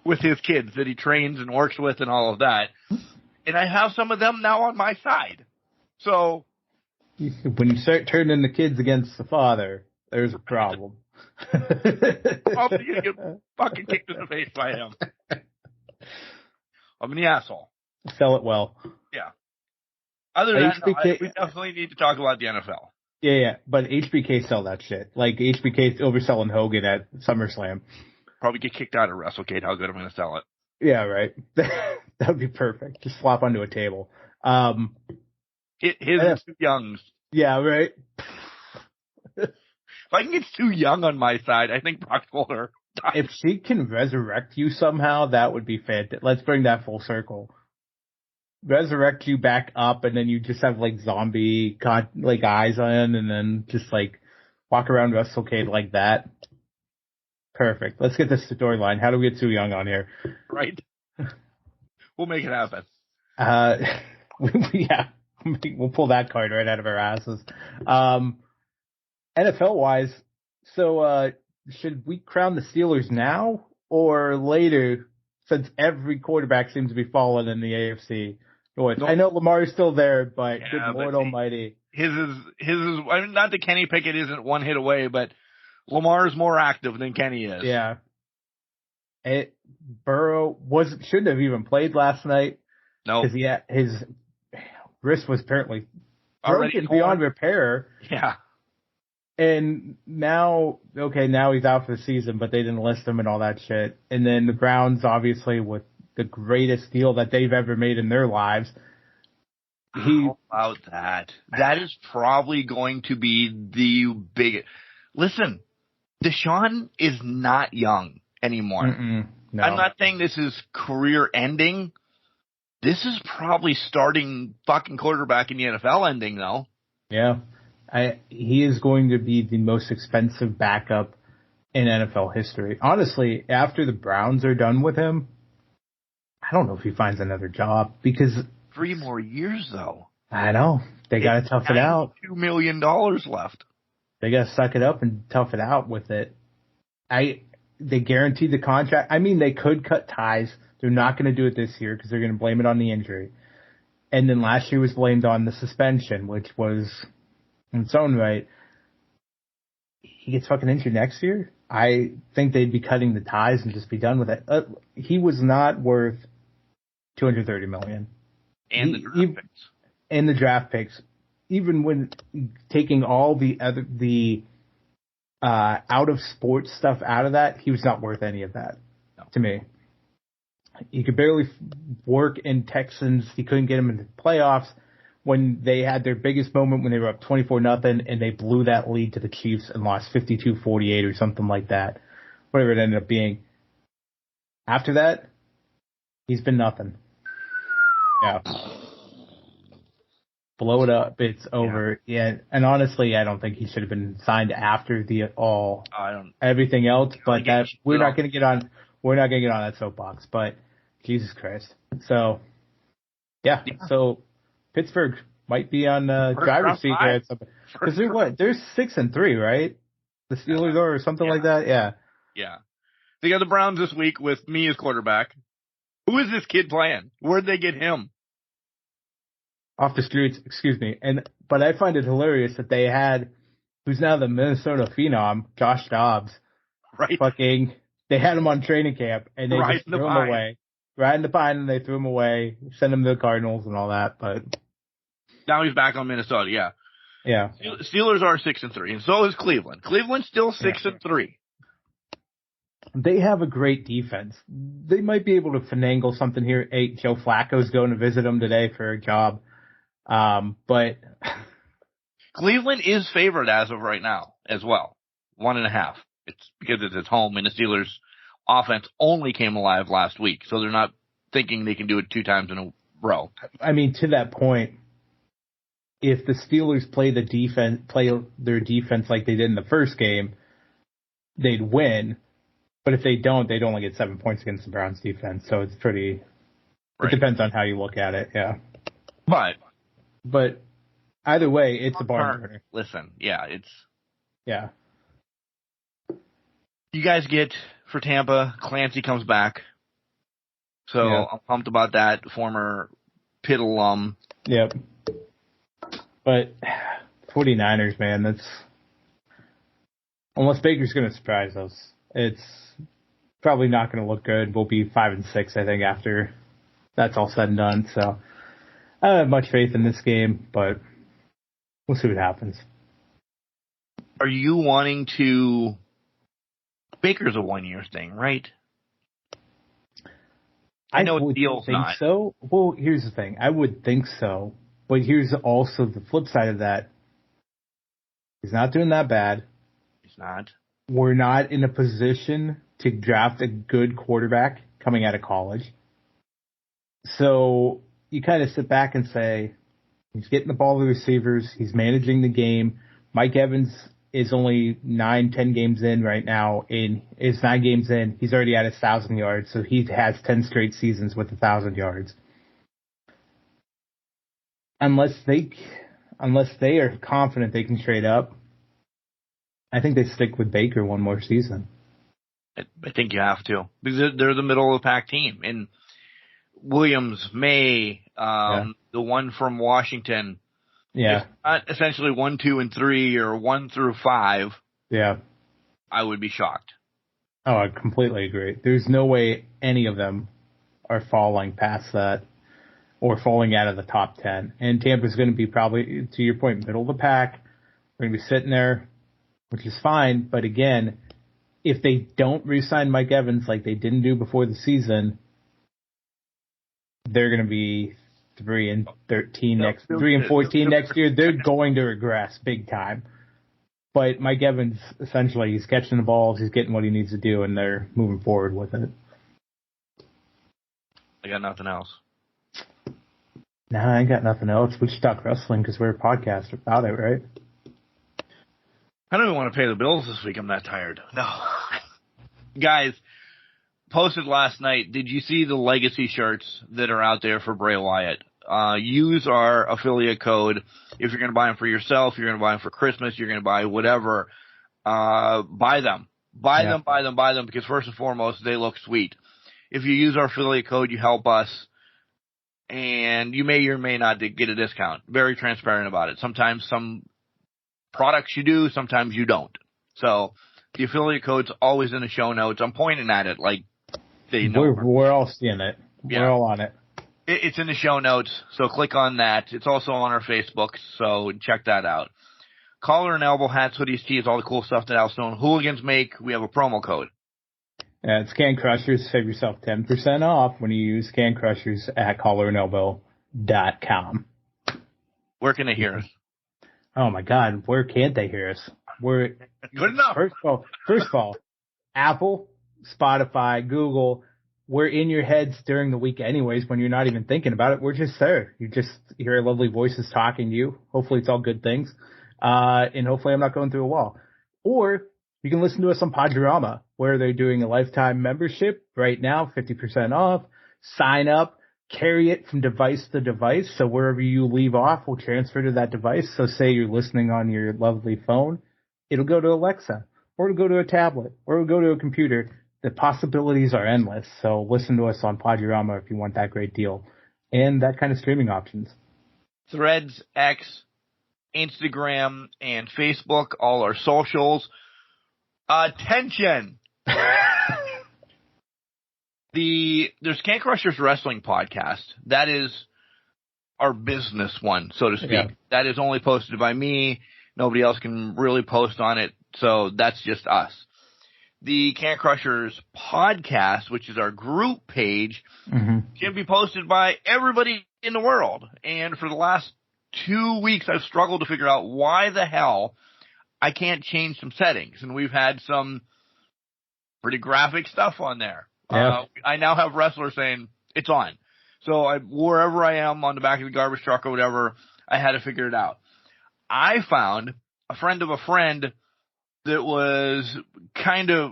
with his kids that he trains and works with and all of that. And I have some of them now on my side. So when you start turning the kids against the father, there's a problem. I'm probably going to get fucking kicked in the face by him. I'm the asshole. Sell it well. Yeah. Other than that, we definitely need to talk about the NFL. Yeah, but HBK sell that shit. Like, HBK's overselling Hogan at SummerSlam. Probably get kicked out of WrestleCade, how good I'm going to sell it. Yeah, right. That would be perfect. Just flop onto a table. His and Stu Young's. Yeah, right. If I can get Stu Young on my side, I think Brock Boulder. If she can resurrect you somehow, that would be fantastic. Let's bring that full circle. Resurrect you back up, and then you just have like zombie eyes on, and then just like walk around WrestleCade like that. Perfect. Let's get this storyline. How do we get Sue Young on here? Right. We'll make it happen. Yeah, we'll pull that card right out of our asses. NFL wise, so should we crown the Steelers now or later? Since every quarterback seems to be falling in the AFC North. I know Lamar is still there, but good Lord Almighty. His is, I mean, not that Kenny Pickett isn't one hit away, but Lamar is more active than Kenny is. Yeah. Burrow shouldn't have even played last night. No. Because his wrist was apparently already broken beyond repair. Yeah. And now he's out for the season, but they didn't list him and all that shit. And then the Browns, obviously, with the greatest deal that they've ever made in their lives. How about that? That is probably going to be the biggest. Listen, Deshaun is not young anymore. No. I'm not saying this is career ending. This is probably starting fucking quarterback in the NFL ending, though. Yeah. He is going to be the most expensive backup in NFL history. Honestly, after the Browns are done with him, I don't know if he finds another job because 3 more years, though. I know. They got to tough it out. $2 million left. They got to suck it up and tough it out with it. They guaranteed the contract. I mean, they could cut ties. They're not going to do it this year because they're going to blame it on the injury. And then last year was blamed on the suspension, which was in its own right. He gets fucking injured next year. I think they'd be cutting the ties and just be done with it. He was not worth $230 million. And the draft picks. And the draft picks. Even when taking all the out of sports stuff out of that, he was not worth any of that to me. He could barely work in Texans. He couldn't get him into the playoffs when they had their biggest moment when they were up 24-0 and they blew that lead to the Chiefs and lost 52-48 or something like that. Whatever it ended up being. After that, he's been nothing. Yeah. Blow it up. It's over. Yeah. And honestly, I don't think he should have been signed after everything else. But we're not going to get on that soapbox. But Jesus Christ. So yeah. So Pittsburgh might be on driver's seat here at some point. Because they're 6-3, right? The Steelers are or something like that. Yeah. Yeah. They got the Browns this week with me as quarterback. Who is this kid playing? Where'd they get him? Off the streets, excuse me. But I find it hilarious that they had, who's now the Minnesota phenom, Josh Dobbs. Right. They had him on training camp and they just threw him away. Riding the pine and they threw him away, sent him to the Cardinals and all that. But now he's back on Minnesota, yeah. Yeah. Steelers are 6-3, and so is Cleveland. Cleveland's still 6-3. They have a great defense. They might be able to finagle something here. Hey, Joe Flacco's going to visit them today for a job. But Cleveland is favored as of right now as well. 1.5. It's because it's at home and the Steelers offense only came alive last week. So they're not thinking they can do it 2 times in a row. I mean, to that point, if the Steelers play their defense like they did in the first game, they'd win. But if they don't, they'd only get 7 points against the Browns defense. So it's pretty, It depends on how you look at it. Yeah. But either way, it's a barn burner. Listen, yeah. You guys get for Tampa, Clancy comes back. So I'm pumped about that. Former Pitt alum. Yep. But 49ers, man, that's unless Baker's going to surprise us, it's probably not going to look good. We'll be 5-6, I think, after that's all said and done. So I don't have much faith in this game, but we'll see what happens. Are you wanting to? Baker's a 1-year thing, right? I know the deal's think not. So. Well, here's the thing. I would think so, but here's also the flip side of that. He's not doing that bad. He's not. We're not in a position to draft a good quarterback coming out of college. So you kind of sit back and say, he's getting the ball to the receivers. He's managing the game. Mike Evans is only 9-10 games in right now. Is 9 games in. He's already at 1,000 yards. So he has 10 straight seasons with 1,000 yards. Unless they are confident they can trade up, I think they stick with Baker one more season. I think you have to because they're the middle of the pack team. And Williams, May, the one from Washington. Yeah. If not essentially 1, 2, and 3 or 1 through 5. Yeah. I would be shocked. Oh, I completely agree. There's no way any of them are falling past that or falling out of the top 10. And Tampa's going to be probably, to your point, middle of the pack. We're going to be sitting there which is fine. But again, if they don't re-sign Mike Evans like they didn't do before the season, they're going to be 3-13 next, 3-14 next year. They're going to regress big time. But Mike Evans, essentially, he's catching the balls, he's getting what he needs to do, and they're moving forward with it. I got nothing else. Nah, I ain't got nothing else. We should talk wrestling because we're a podcast about it, right? I don't even want to pay the bills this week. I'm that tired. No. Guys, posted last night, did you see the legacy shirts that are out there for Bray Wyatt? Use our affiliate code. If you're going to buy them for yourself, you're going to buy them for Christmas, you're going to buy whatever, buy them. Buy them, because first and foremost, they look sweet. If you use our affiliate code, you help us, and you may or may not get a discount. Very transparent about it. Sometimes some products you do, sometimes you don't. So the affiliate code's always in the show notes. I'm pointing at it like they know. We're all seeing it. Yeah. We're all on it. It's in the show notes, so click on that. It's also on our Facebook, so check that out. Collar and elbow hats, hoodies, tees, all the cool stuff that Alstone Hooligans make. We have a promo code. Yeah, it's Can Crushers. Save yourself 10% off when you use Can Crushers at collarandelbow.com. Where can they hear us? Oh my God, where can't they hear us? We're good enough. First of all, Apple, Spotify, Google. We're in your heads during the week anyways when you're not even thinking about it. We're just there. You just hear our lovely voices talking to you. Hopefully it's all good things. And hopefully I'm not going through a wall. Or you can listen to us on Podurama, where they're doing a lifetime membership right now, 50% off. Sign up, carry it from device to device. So wherever you leave off will transfer to that device. So say you're listening on your lovely phone, it'll go to Alexa, or it'll go to a tablet, or it'll go to a computer. The possibilities are endless, so listen to us on Podurama if you want that great deal and that kind of streaming options. Threads, X, Instagram, and Facebook, all our socials. Attention! There's Can Crushers Wrestling Podcast. That is our business one, so to speak. Yeah. That is only posted by me. Nobody else can really post on it, so that's just us. The Can Crushers podcast, which is our group page, can be posted by everybody in the world. And for the last 2 weeks, I've struggled to figure out why the hell I can't change some settings. And we've had some pretty graphic stuff on there. Yeah. I now have wrestlers saying it's on. So wherever I am on the back of the garbage truck or whatever, I had to figure it out. I found a friend of a friend that was kind of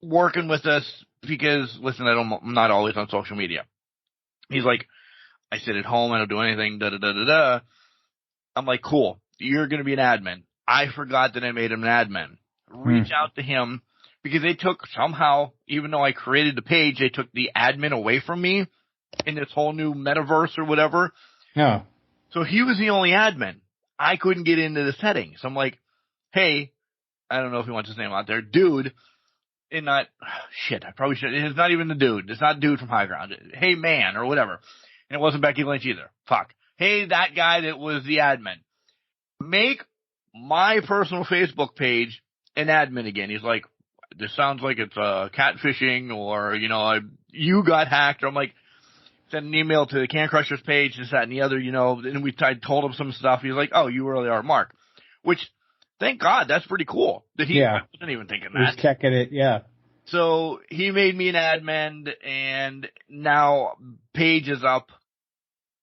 working with us because, listen, I'm not always on social media. He's like, I sit at home, I don't do anything, da-da-da-da-da. I'm like, cool, you're going to be an admin. I forgot that I made him an admin. Reach out to him because they took somehow, even though I created the page, they took the admin away from me in this whole new metaverse or whatever. Yeah. So he was the only admin. I couldn't get into the settings. I'm like, hey, I don't know if he wants his name out there, dude, and not, shit, I probably should, it's not even the dude, it's not dude from High Ground, hey man, or whatever, and it wasn't Becky Lynch either, fuck, hey, that guy that was the admin, make my personal Facebook page an admin again. He's like, this sounds like it's catfishing, or, you got hacked, or I'm like, send an email to the Can Crushers page, this, that, and the other, and I told him some stuff, he's like, oh, you really are Mark, which, thank God, that's pretty cool. That he wasn't even thinking that. He's checking it, yeah. So he made me an admin, and now page is up.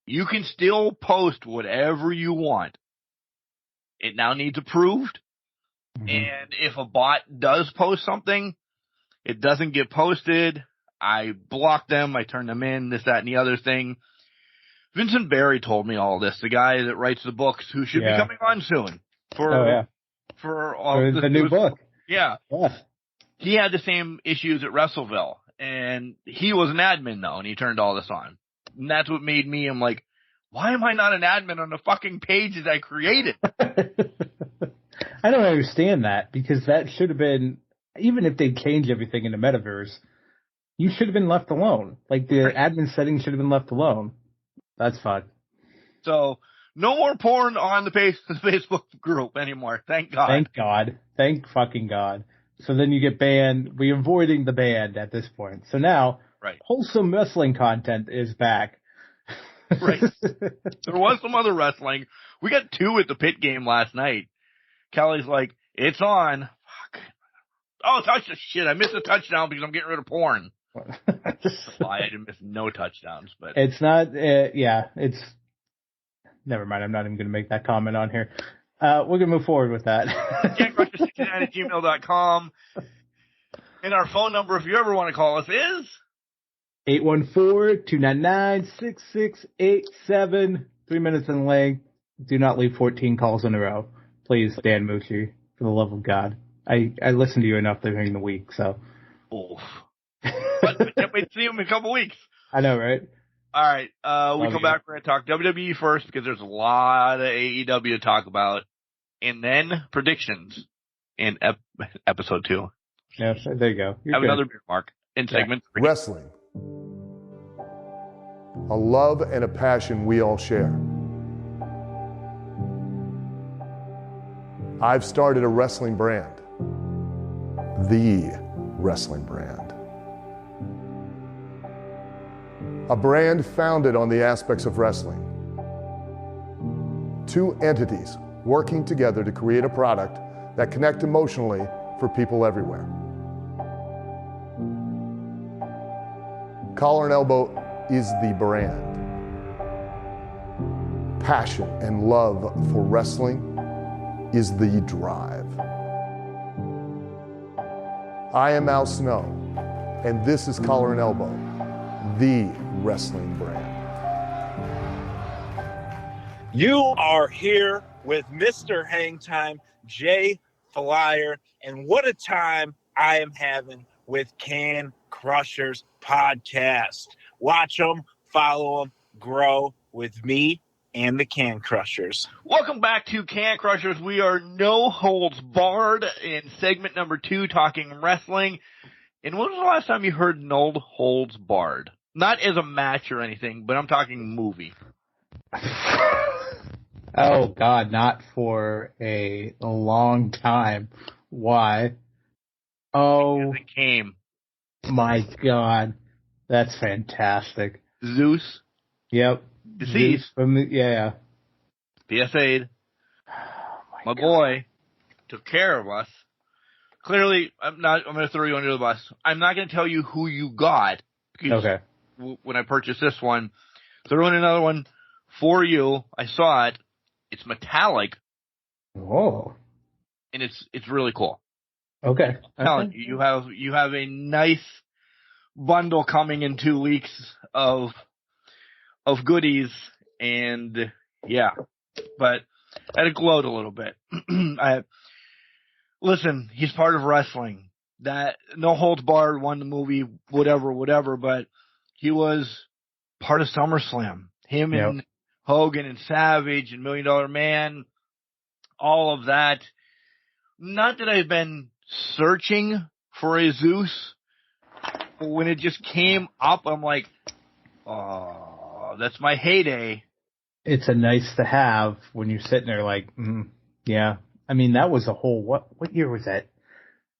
You can still post whatever you want. It now needs approved. And if a bot does post something, it doesn't get posted. I block them. I turn them in, this, that, and the other thing. Vincent Barry told me all this, the guy that writes the books, who should be coming on soon. For the new book. Yeah. He had the same issues at Wrestleville, and he was an admin, though, and he turned all this on. And that's what made me, I'm like, why am I not an admin on the fucking pages I created? I don't understand that, because that should have been, even if they change everything in the metaverse, you should have been left alone. Like, the admin settings should have been left alone. That's fine. So, No more porn on the Facebook group anymore. Thank God. Thank God. Thank fucking God. So then you get banned. We're avoiding the ban at this point. So now, Right. wholesome wrestling content is back. Right. There was some other wrestling. We got 2 at the pit game last night. Kelly's like, it's on. Fuck. Oh, shit. I missed a touchdown because I'm getting rid of porn. That's a lie. I didn't miss no touchdowns, but it's not, it's, never mind. I'm not even going to make that comment on here. We're going to move forward with that. CanCrusher69@gmail.com. And our phone number, if you ever want to call us, is 814-299-6687. 3 minutes in length. Do not leave 14 calls in a row. Please, Dan Mucci, for the love of God. I listen to you enough during the week, so. Oof. But I can't wait to see him in a couple weeks. I know, right? All right. We come back, we're going to talk WWE first because there's a lot of AEW to talk about. And then predictions in episode 2. Yes, there you go. Have another beer, Mark, in segment 3. Wrestling. A love and a passion we all share. I've started a wrestling brand. The wrestling brand. A brand founded on the aspects of wrestling. 2 entities working together to create a product that connect emotionally for people everywhere. Collar and Elbow is the brand. Passion and love for wrestling is the drive. I am Al Snow, and this is Collar and Elbow, the wrestling brand. You are here with Mr. Hangtime, Jay Flyer, and what a time I am having with Can Crushers podcast. Watch them, follow them, grow with me and the Can Crushers. Welcome back to Can Crushers. We are no holds barred in segment number 2, talking wrestling. And when was the last time you heard no holds barred? Not as a match or anything, but I'm talking movie. Oh, God, not for a long time. Why? Oh, Because it came. My God. That's fantastic. Zeus. Yep. Deceased. Yeah. PSA'd. Oh my boy took care of us. Clearly, I'm going to throw you under the bus. I'm not going to tell you who you got. Okay. When I purchased this one, throw in another one for you. I saw it. It's metallic. Oh. And it's really cool. Okay. I'm telling you, you have a nice bundle coming in 2 weeks of goodies, and yeah, but I had to gloat a little bit. Listen, he's part of wrestling. That No Holds Barred won the movie, whatever, but he was part of SummerSlam. Him and Hogan and Savage and $1 Million Man, all of that. Not that I've been searching for a Zeus, but when it just came up, I'm like, oh, that's my heyday. It's a nice to have when you're sitting there like, yeah. I mean, that was a whole, what year was that?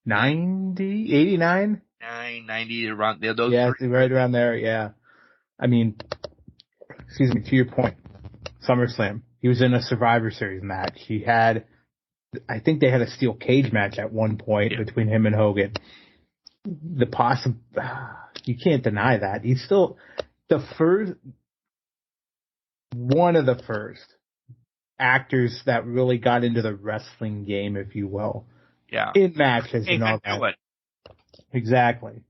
90? 89? 90, around there. Those yeah, three. right around there, yeah. I mean, excuse me, to your point, SummerSlam. He was in a Survivor Series match. He had, I think they had a steel cage match at one point between him and Hogan. You can't deny that. He's still one of the first actors that really got into the wrestling game, if you will. Yeah. In matches and all that. Exactly.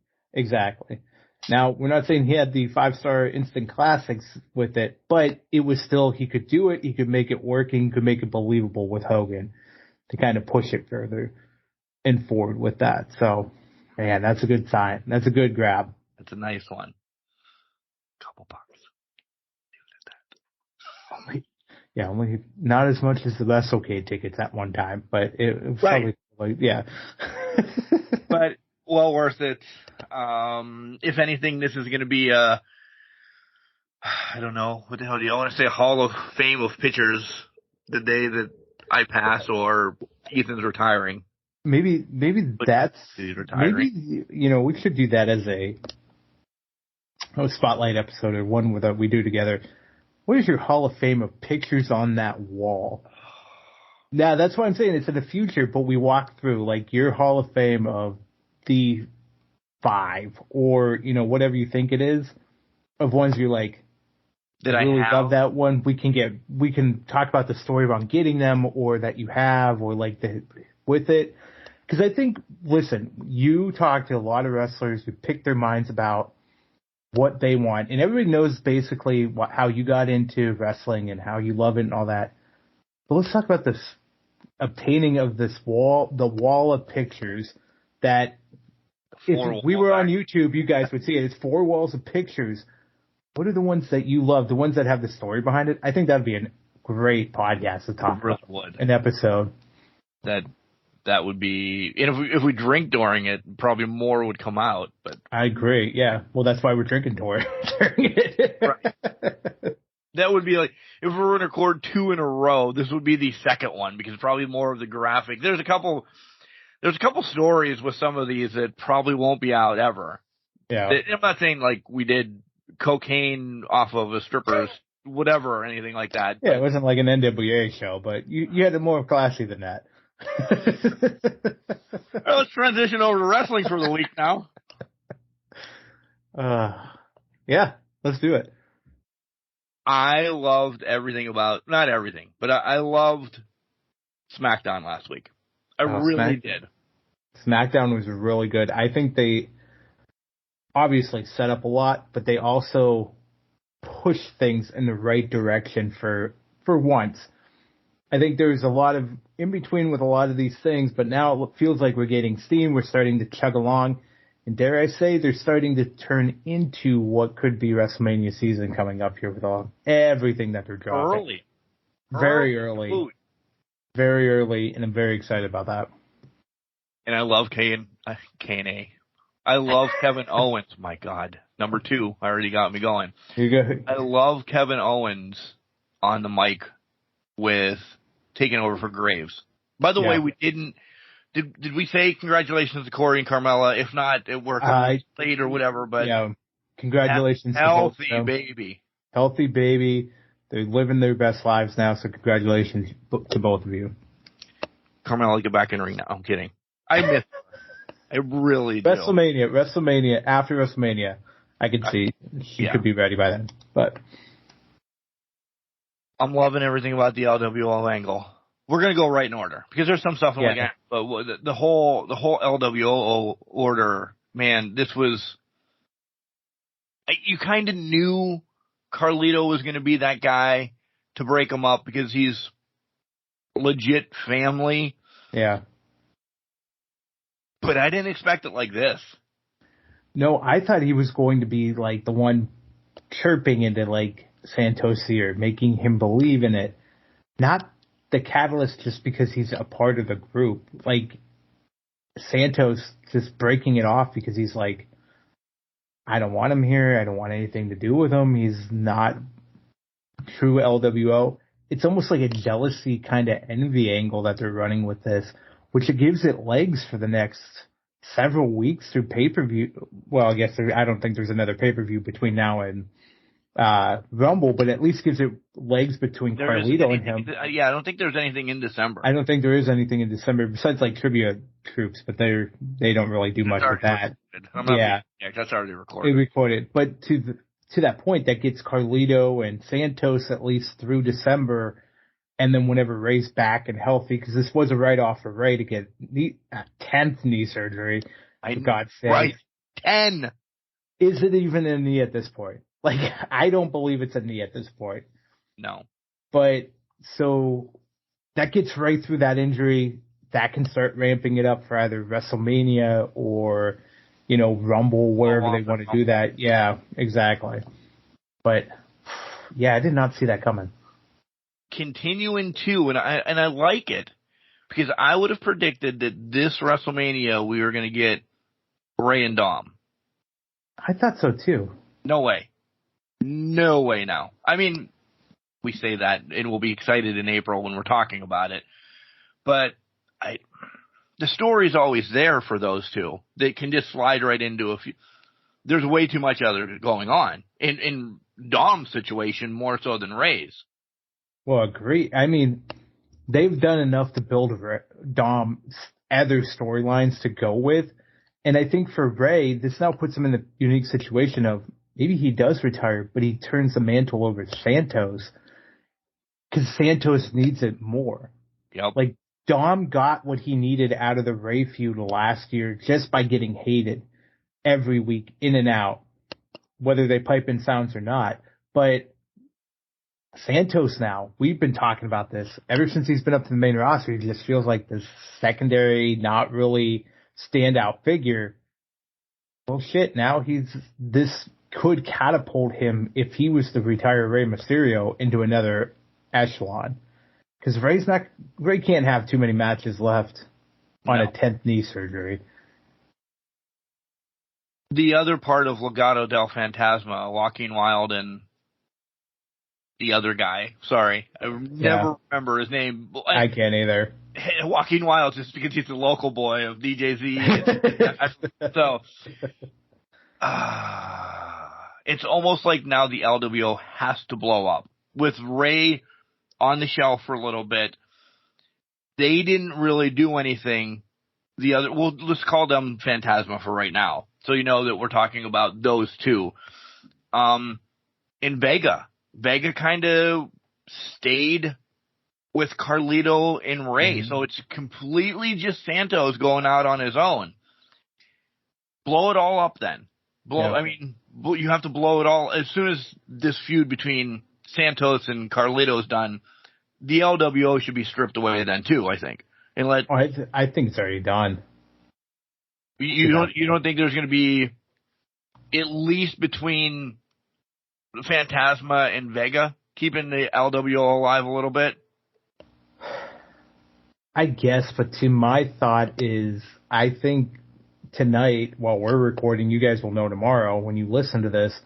Now, we're not saying he had the 5-star instant classics with it, but it was still, he could do it, he could make it work, and he could make it believable with Hogan to kind of push it further and forward with that. So, man, that's a good sign. That's a good grab. That's a nice one. Couple bucks. Only not as much as the best okay tickets at one time, but it was probably, But well worth it. If anything, this is going to be a I don't know. What the hell do you want to say? Hall of Fame of pitchers the day that I pass or Ethan's retiring. Maybe that's he's retiring. maybe we should do that as a spotlight episode or one that we do together. What is your Hall of Fame of pictures on that wall? Now that's what I'm saying. It's in the future, but we walk through like your Hall of Fame of the 5 or whatever you think it is of ones you're like. Did I really have? love that one. We can talk about the story around getting them or that you have or like with it. Because I think, listen, you talk to a lot of wrestlers who pick their minds about what they want. And everybody knows basically how you got into wrestling and how you love it and all that. But let's talk about this obtaining of this wall, the wall of pictures that if we were on YouTube, you guys would see it. It's 4 walls of pictures. What are the ones that you love? The ones that have the story behind it? I think that would be a great podcast to talk about. An episode. That would be, and if we drink during it, probably more would come out. But I agree. Yeah. Well, that's why we're drinking during it. Right. That would be like if we were going to record 2 in a row. This would be the second one because probably more of the graphic. There's a couple stories with some of these that probably won't be out ever. Yeah. I'm not saying like we did cocaine off of a stripper's whatever or anything like that. Yeah, it wasn't like an NWA show, but you had it more classy than that. Well, let's transition over to wrestling for the week now. Yeah, let's do it. I loved everything about, not everything, but I loved SmackDown last week. I really did. SmackDown was really good. I think they obviously set up a lot, but they also pushed things in the right direction for once. I think there's a lot of in between with a lot of these things, but now it feels like we're getting steam. We're starting to chug along. And dare I say, they're starting to turn into what could be WrestleMania season coming up here with everything that they're dropping. Very early. Very early, and I'm very excited about that. And I love K&A. I love Kevin Owens. My God. Number 2 already got me going. You go. I love Kevin Owens on the mic with taking over for Graves. By the way, we didn't. Did we say congratulations to Corey and Carmella? If not, it worked late or whatever. But yeah, congratulations. Healthy baby. Healthy baby. They're living their best lives now, so congratulations to both of you. Carmella, get back in the ring now. I'm kidding. I miss her. I really do. WrestleMania, after WrestleMania, I could see she could be ready by then. But I'm loving everything about the LWO angle. We're going to go right in order because there's some stuff I'm looking at, but the whole LWO order, man, this was, you kind of knew Carlito was going to be that guy to break him up because he's legit family. Yeah. But I didn't expect it like this. No, I thought he was going to be like the one chirping into like Santos here, making him believe in it. Not the catalyst just because he's a part of the group. Like Santos just breaking it off because he's like, I don't want him here. I don't want anything to do with him. He's not true LWO. It's almost like a jealousy kind of envy angle that they're running with this, which it gives it legs for the next several weeks through pay-per-view. Well, I guess I don't think there's another pay-per-view between now and Rumble, but at least gives it legs between Carlito and him. Yeah, I don't think there's anything in December. I don't think there is anything in December besides like trivia troops, but they don't really do much with that. Yeah, that's already recorded. They recorded, but to that point, that gets Carlito and Santos at least through December, and then whenever Ray's back and healthy, because this was a write-off for Ray to get 10th knee surgery. For God's sake. Right, 10. Is it even a knee at this point? Like, I don't believe it's a knee at this point. No. But, so, that gets right through that injury. That can start ramping it up for either WrestleMania or, Rumble, wherever they want to do that. Yeah, exactly. But, yeah, I did not see that coming. Continuing too, and I like it, because I would have predicted that this WrestleMania we were going to get Ray and Dom. I thought so too. No way. No way now. I mean, we say that and we'll be excited in April when we're talking about it. But the story's always there for those two. They can just slide right into a few. There's way too much other going on. In Dom's situation, more so than Ray's. Well, agree. I mean, they've done enough to build Dom's other storylines to go with. And I think for Ray, this now puts him in the unique situation of maybe he does retire, but he turns the mantle over to Santos because Santos needs it more. Yep. Like, Dom got what he needed out of the Ray feud last year just by getting hated every week, in and out, whether they pipe in sounds or not. But Santos now, we've been talking about this ever since he's been up to the main roster. He just feels like this secondary, not really standout figure. Well, shit, now this could catapult him if he was to retire Rey Mysterio into another echelon. Because Ray can't have too many matches left on a 10th knee surgery. The other part of Legado del Fantasma, Joaquin Wilde and the other guy, sorry, I never remember his name. I can't either. Joaquin Wilde, just because he's the local boy of DJZ. So, it's almost like now the LWO has to blow up. With Ray on the shelf for a little bit, they didn't really do anything. Let's call them Phantasma for right now, so you know that we're talking about those two. In Vega kind of stayed with Carlito and Ray, so it's completely just Santos going out on his own. Blow it all up then. I mean, you have to blow it all as soon as this feud between Santos and Carlito's done. The LWO should be stripped away then too, I think. And I think it's already done. You don't think there's going to be at least between Phantasma and Vega keeping the LWO alive a little bit? I guess, but my thought is, I think tonight, while we're recording, you guys will know tomorrow when you listen to this,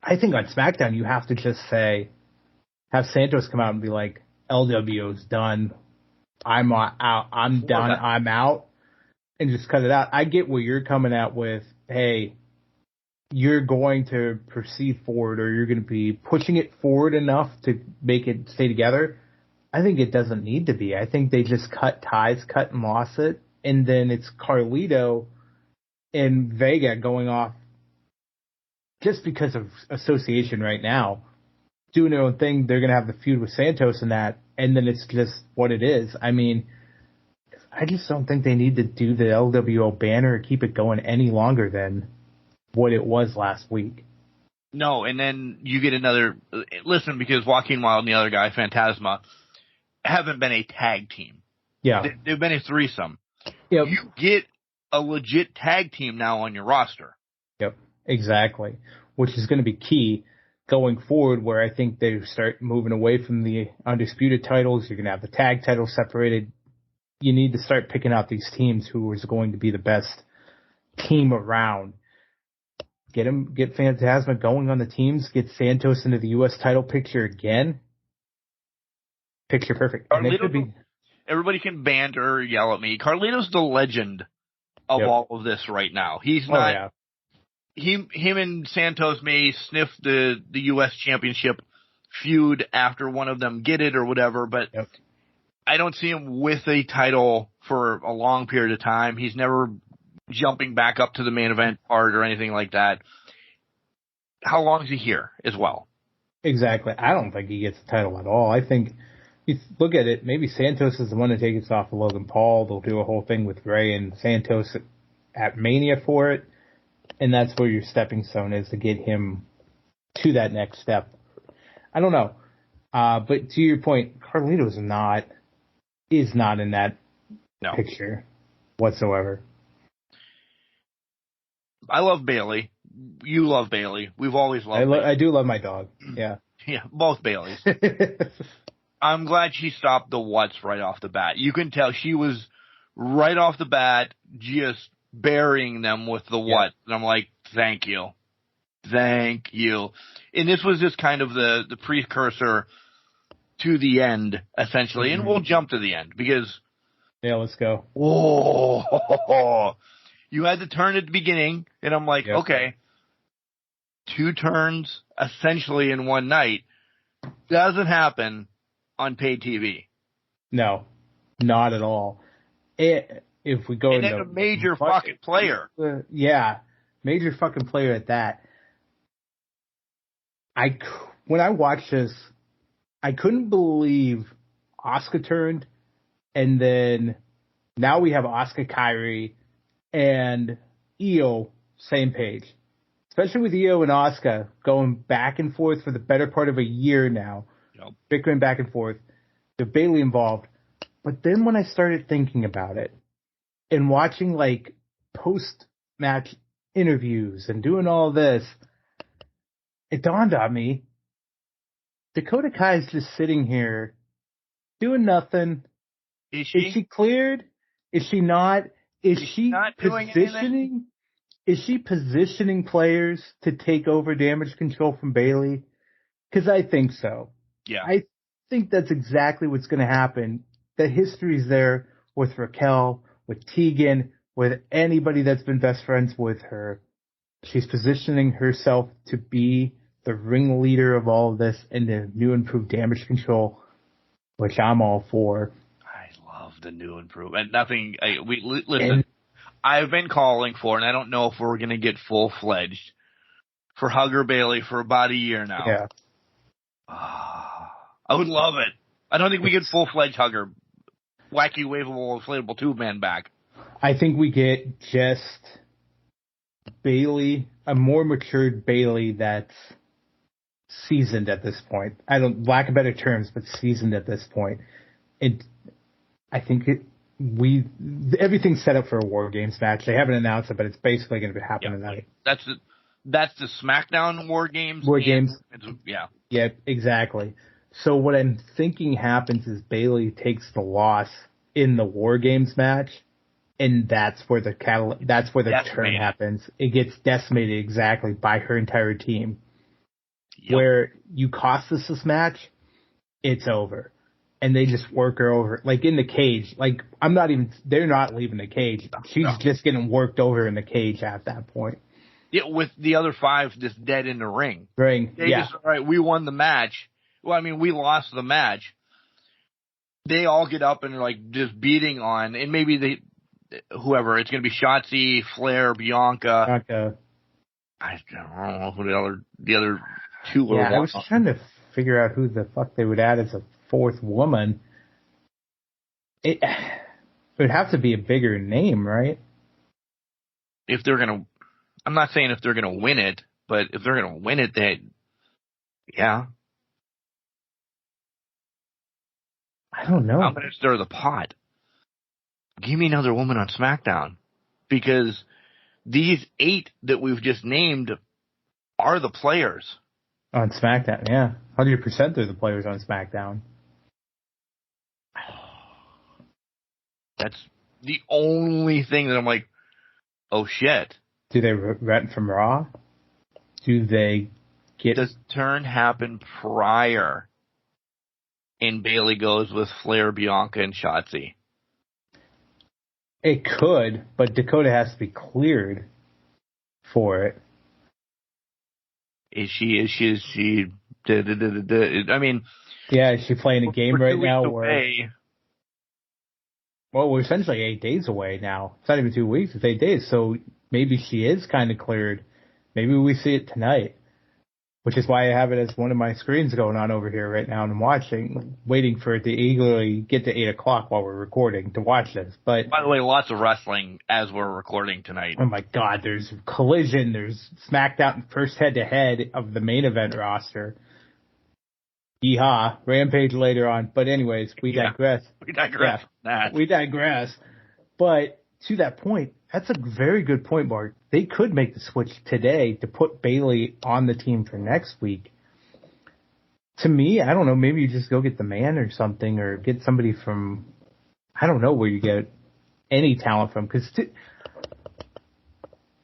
I think on SmackDown you have to just have Santos come out and be like, LWO's done. I'm out. I'm done. I'm out. And just cut it out. I get where you're coming at with, hey, you're going to proceed forward, or you're going to be pushing it forward enough to make it stay together. I think it doesn't need to be. I think they just cut ties, cut and lost it, and then it's Carlito and Vega going off just because of association right now, doing their own thing. They're going to have the feud with Santos and that, and then it's just what it is. I mean, I just don't think they need to do the LWO banner or keep it going any longer than what it was last week. No, and then you get another... Listen, because Joaquin Wilde and the other guy, Phantasma, haven't been a tag team. Yeah. They've been a threesome. Yep. You get a legit tag team now on your roster. Yep, exactly. Which is going to be key going forward, where I think they start moving away from the undisputed titles. You're going to have the tag titles separated. You need to start picking out these teams who is going to be the best team around. Get Phantasma going on the teams. Get Santos into the U.S. title picture again. Picture perfect. And it could be. Everybody can banter or yell at me. Carlito's the legend of all of this right now. He's not. Oh, yeah. Him and Santos may sniff the U.S. championship feud after one of them get it or whatever, but I don't see him with a title for a long period of time. He's never jumping back up to the main event part or anything like that. How long is he here as well? Exactly. I don't think he gets the title at all. I think, you look at it, maybe Santos is the one to take it off of Logan Paul. They'll do a whole thing with Ray and Santos at Mania for it. And that's where your stepping stone is to get him to that next step. I don't know. But to your point, Carlito's is not in that picture whatsoever. I love Bailey. You love Bailey. We've always loved Bailey. I do love my dog. Yeah. Yeah, both Baileys. I'm glad she stopped the what's right off the bat. You can tell she was right off the bat just burying them with the what. And I'm like, thank you. Thank you. And this was just kind of the precursor to the end, essentially. And we'll jump to the end because... Yeah, let's go. Oh, you had the turn at the beginning, and I'm like, okay, 2 turns essentially in one night doesn't happen on paid TV. No, not at all. If we go and then a major fucking player. Major fucking player at that. When I watched this, I couldn't believe Asuka turned, and then now we have Asuka, Kairi, and Io same page. Especially with Io and Asuka going back and forth for the better part of a year now. Yep. Bickering back and forth. With Bayley involved. But then when I started thinking about it and watching like post-match interviews and doing all this, it dawned on me, Dakota Kai's just sitting here doing nothing. Is she? Is she cleared? Is she not? Is she not doing anything? Is she positioning players to take over damage control from Bayley? Because I think so. Yeah. I think that's exactly what's going to happen. The history's there with Raquel, with Tegan, with anybody that's been best friends with her. She's positioning herself to be the ringleader of all of this and the new improved damage control, which I'm all for. I love the new improvement. Listen, I've been calling for, and I don't know if we're going to get full-fledged, for Hugger Bayley for about a year now. Yeah. I would love it. I don't think we get full-fledged Hugger. Wacky, waveable, inflatable tube-man back. I think we get just Bayley, a more matured Bayley that's seasoned at this point. Lack of better terms, but seasoned at this point. Everything's set up for a War Games match. They haven't announced it, but it's basically going to happen tonight. That's the SmackDown War Games. Yeah. Yeah, exactly. So what I'm thinking happens is Bayley takes the loss in the War Games match, and that's where the turn happens. It gets decimated exactly by her entire team. Yep. Where you cost us this match, it's over. And they just work her over, like in the cage. Like, they're not leaving the cage. She's just getting worked over in the cage at that point. Yeah, with the other 5 just dead in the ring. Just, all right, we won the match. Well, I mean, we lost the match. They all get up and are like just beating on, and maybe whoever, it's going to be Shotzi, Flair, Bianca. I don't know who the other 2 are. Yeah, I was trying to figure out who the fuck they would add as a 4th woman. It would have to be a bigger name, right? If they're going to, I'm not saying if they're going to win it, but if they're going to win it, yeah. I don't know. I'm going to stir the pot. Give me another woman on SmackDown. Because these 8 that we've just named are the players. On SmackDown, yeah. 100% they're the players on SmackDown. That's the only thing that I'm like, oh shit. Do they rent from Raw? Do they get... Does turn happen prior? And Bayley goes with Flair, Bianca, and Shotzi. It could, but Dakota has to be cleared for it. Is she? I mean... Yeah, is she playing a game right now? Well, we're essentially 8 days away now. It's not even 2 weeks, it's 8 days. So maybe she is kind of cleared. Maybe we see it tonight. Which is why I have it as one of my screens going on over here right now and I'm watching, waiting for it to eagerly get to 8 o'clock while we're recording to watch this. But by the way, lots of wrestling as we're recording tonight. Oh my God, there's Collision, there's SmackDown first head-to-head of the main event roster. YEAHHHH, Rampage later on. But anyways, we digress. We digress. Yeah, we digress. But to that point, that's a very good point, Mark. They could make the switch today to put Bayley on the team for next week. To me, I don't know, maybe you just go get the man or something, or get somebody from, I don't know where you get any talent from. Because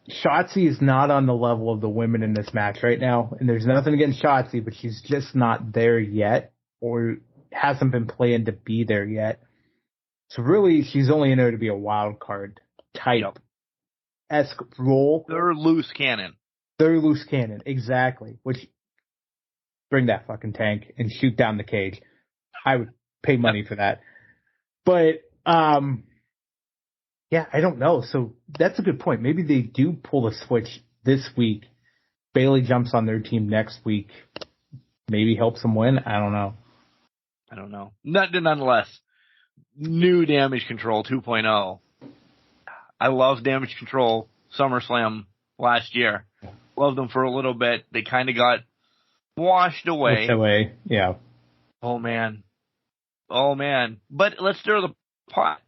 Shotzi is not on the level of the women in this match right now, and there's nothing against Shotzi, but she's just not there yet, or hasn't been planned to be there yet. So really, she's only in there to be a wild card type esque role. They're loose cannon. They're loose cannon, exactly. Which, bring that fucking tank and shoot down the cage. I would pay money for that. But, yeah, I don't know. So that's a good point. Maybe they do pull the switch this week. Bailey jumps on their team next week. Maybe helps them win. I don't know. Nonetheless, new Damage Control 2.0. I love Damage Control SummerSlam last year. Loved them for a little bit. They kind of got washed away. Yeah. Oh, man. But let's stir the pot.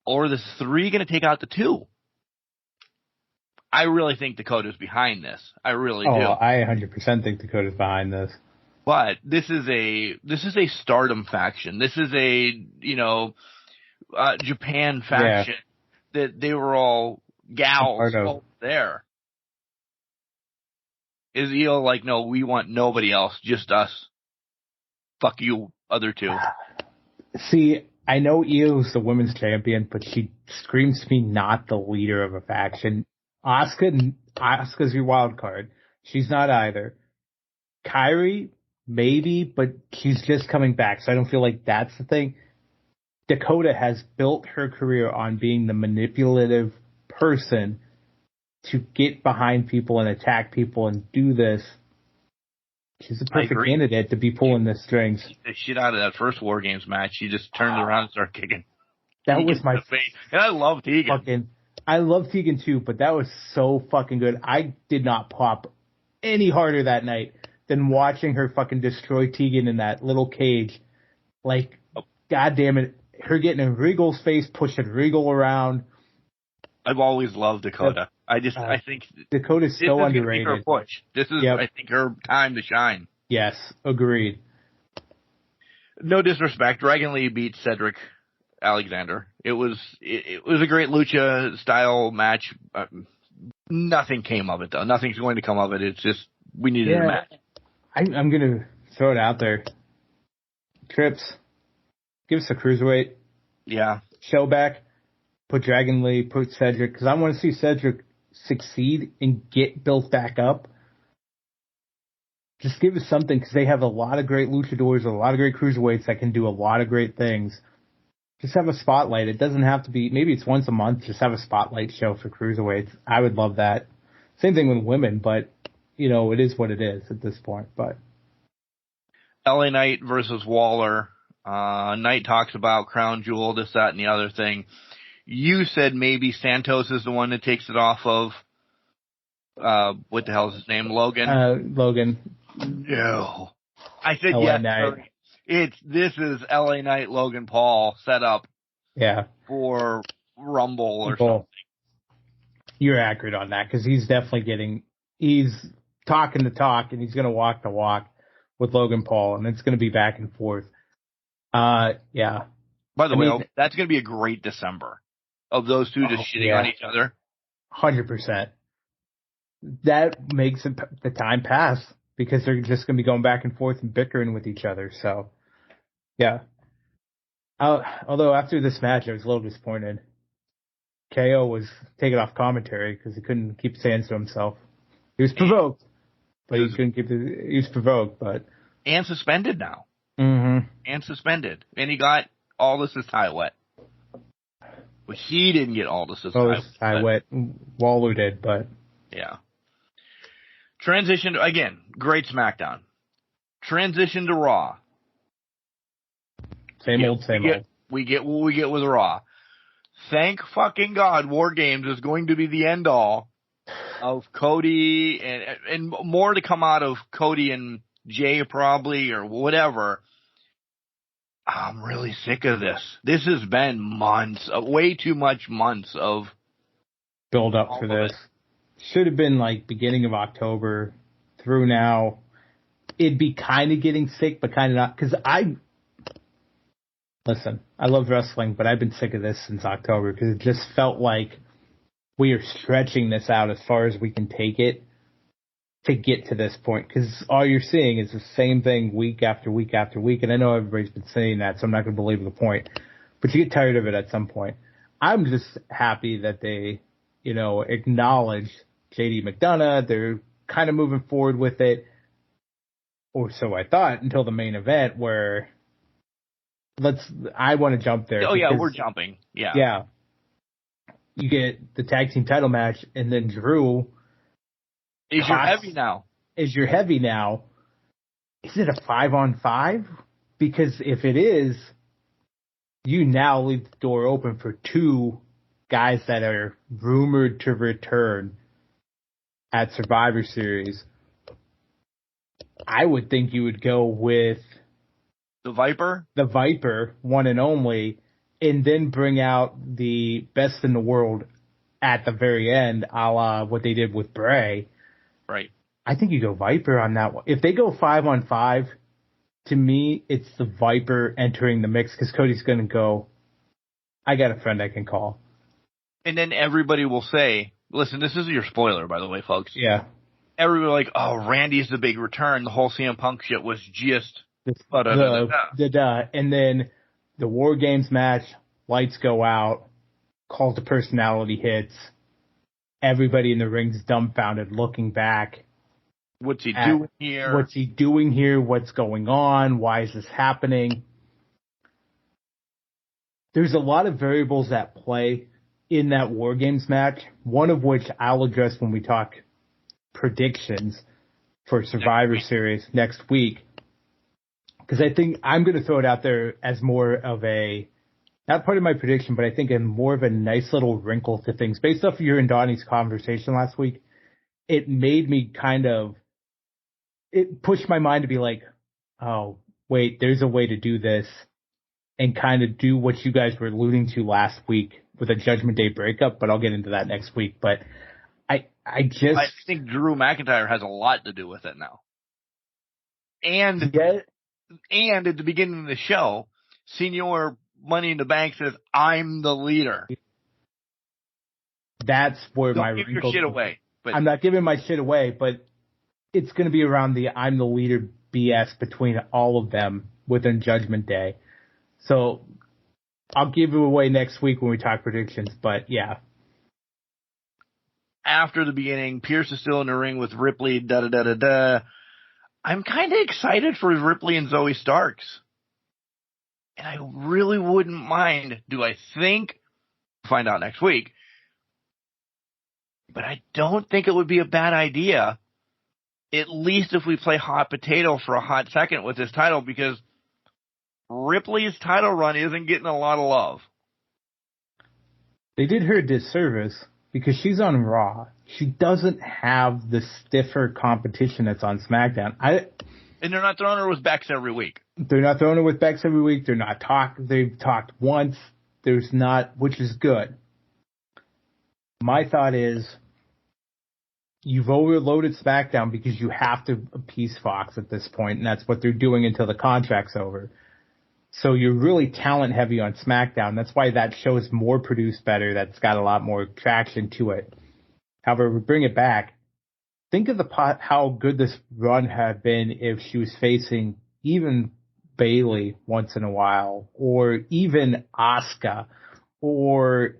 Or the 3 going to take out the 2? I really think Dakota's behind this. I really do. I 100% think Dakota's behind this. But this is a Stardom faction. This is a, Japan faction that they were all gals over there. Is Io like, no, we want nobody else, just us. Fuck you, other 2. See, I know Io's the women's champion, but she screams to me not the leader of a faction. Asuka's your wild card. She's not either. Kairi, maybe, but she's just coming back, so I don't feel like that's the thing. Dakota has built her career on being the manipulative person to get behind people and attack people and do this. She's a perfect candidate to be pulling the strings. The shit out of that first War Games match. She just turned around and started kicking. That was my face. And I love Tegan. I love Tegan too, but that was so fucking good. I did not pop any harder that night than watching her fucking destroy Tegan in that little cage. Like, God damn it. Her getting in Regal's face, pushing Regal around. I've always loved Dakota. I think Dakota's so underrated. Her push. This is, I think, her time to shine. Yes, agreed. No disrespect, Dragon Lee beat Cedric Alexander. It was a great lucha style match. Nothing came of it though. Nothing's going to come of it. It's just we needed a match. I'm gonna throw it out there. Trips, give us a cruiserweight. Yeah. Show back. Put Dragon Lee. Put Cedric, because I want to see Cedric succeed and get built back up. Just give us something, because they have a lot of great luchadors, a lot of great cruiserweights that can do a lot of great things. Just have a spotlight. It doesn't have to be, maybe it's once a month, just have a spotlight show for cruiserweights. I would love that. Same thing with women, but, it is what it is at this point. But LA Knight versus Waller. Knight talks about Crown Jewel, this, that, and the other thing. You said maybe Santos is the one that takes it off of, what the hell is his name? Logan? Logan. No. I said LA yes. Knight. This is LA Knight Logan Paul set up. Yeah. For Rumble or something. You're accurate on that, because he's definitely he's talking the talk and he's going to walk the walk with Logan Paul, and it's going to be back and forth. Yeah. By the way, that's going to be a great December of those two just shitting on each other. 100%. That makes the time pass, because they're just going to be going back and forth and bickering with each other. So, yeah. Although after this match, I was a little disappointed. KO was taken off commentary because he couldn't keep his hands to himself. He was provoked, but he couldn't keep he was provoked, but. And suspended now. Mm-hmm. And suspended. And he got Aldis' tie wet. But he didn't get Aldis' tie wet. Waller did, but. Yeah. Transition, again, great SmackDown. Transition to Raw. Same old. We get what we get with Raw. Thank fucking God War Games is going to be the end all of Cody and more to come out of Cody and Jay probably or whatever. I'm really sick of this. This has been months, way too much months of build up for this. Should have been like beginning of October through now. It'd be kind of getting sick, but kind of not. Because listen, I love wrestling, but I've been sick of this since October because it just felt like we are stretching this out as far as we can take it to get to this point, because all you're seeing is the same thing week after week after week. And I know everybody's been saying that, so I'm not going to belabor the point, but you get tired of it at some point. I'm just happy that they, acknowledge JD McDonough. They're kind of moving forward with it, or so I thought, until the main event where I want to jump there. Oh yeah, we're jumping. Yeah. Yeah. You get the tag team title match, and then Drew is your heavy now. Is it a 5-on-5? Because if it is, you now leave the door open for two guys that are rumored to return at Survivor Series. I would think you would go with the Viper, one and only, and then bring out the best in the world at the very end, a la what they did with Bray. Right. I think you go Viper on that one. If they go 5-on-5, to me, it's the Viper entering the mix, because Cody's going to go, I got a friend I can call. And then everybody will say, listen, this is your spoiler, by the way, folks. Yeah. Everybody like, oh, Randy's the big return. The whole CM Punk shit was just... And then the War Games match, lights go out, calls to personality hits. Everybody in the ring's dumbfounded, looking back. What's he doing here? What's going on? Why is this happening? There's a lot of variables at play in that War Games match, one of which I'll address when we talk predictions for Survivor Series next week. Because I think I'm going to throw it out there as more of not part of my prediction, but I think more of a nice little wrinkle to things. Based off of your and Donnie's conversation last week, it made me it pushed my mind to be like, oh, wait, there's a way to do this and kind of do what you guys were alluding to last week with a Judgment Day breakup, but I'll get into that next week. But I think Drew McIntyre has a lot to do with it now. And at the beginning of the show, Senior Money in the Bank says, I'm the leader. That's where Don't give your shit away. But I'm not giving my shit away, but it's going to be around the I'm the leader BS between all of them within Judgment Day. So I'll give it away next week when we talk predictions, but yeah. After the beginning, Pierce is still in the ring with Ripley, da-da-da-da-da. I'm kind of excited for Ripley and Zoe Starks. And I really wouldn't mind, find out next week. But I don't think it would be a bad idea, at least if we play hot potato for a hot second with this title, because Ripley's title run isn't getting a lot of love. They did her a disservice because she's on Raw. She doesn't have the stiffer competition that's on SmackDown. And they're not throwing her with Bex every week. They're not throwing her with Bex every week. They've talked once. There's not, which is good. My thought is, you've overloaded SmackDown because you have to appease Fox at this point, and that's what they're doing until the contract's over. So you're really talent heavy on SmackDown. That's why that show is more produced better. That's got a lot more traction to it. However, we bring it back. Think of how good this run had been if she was facing even Bayley once in a while, or even Asuka, or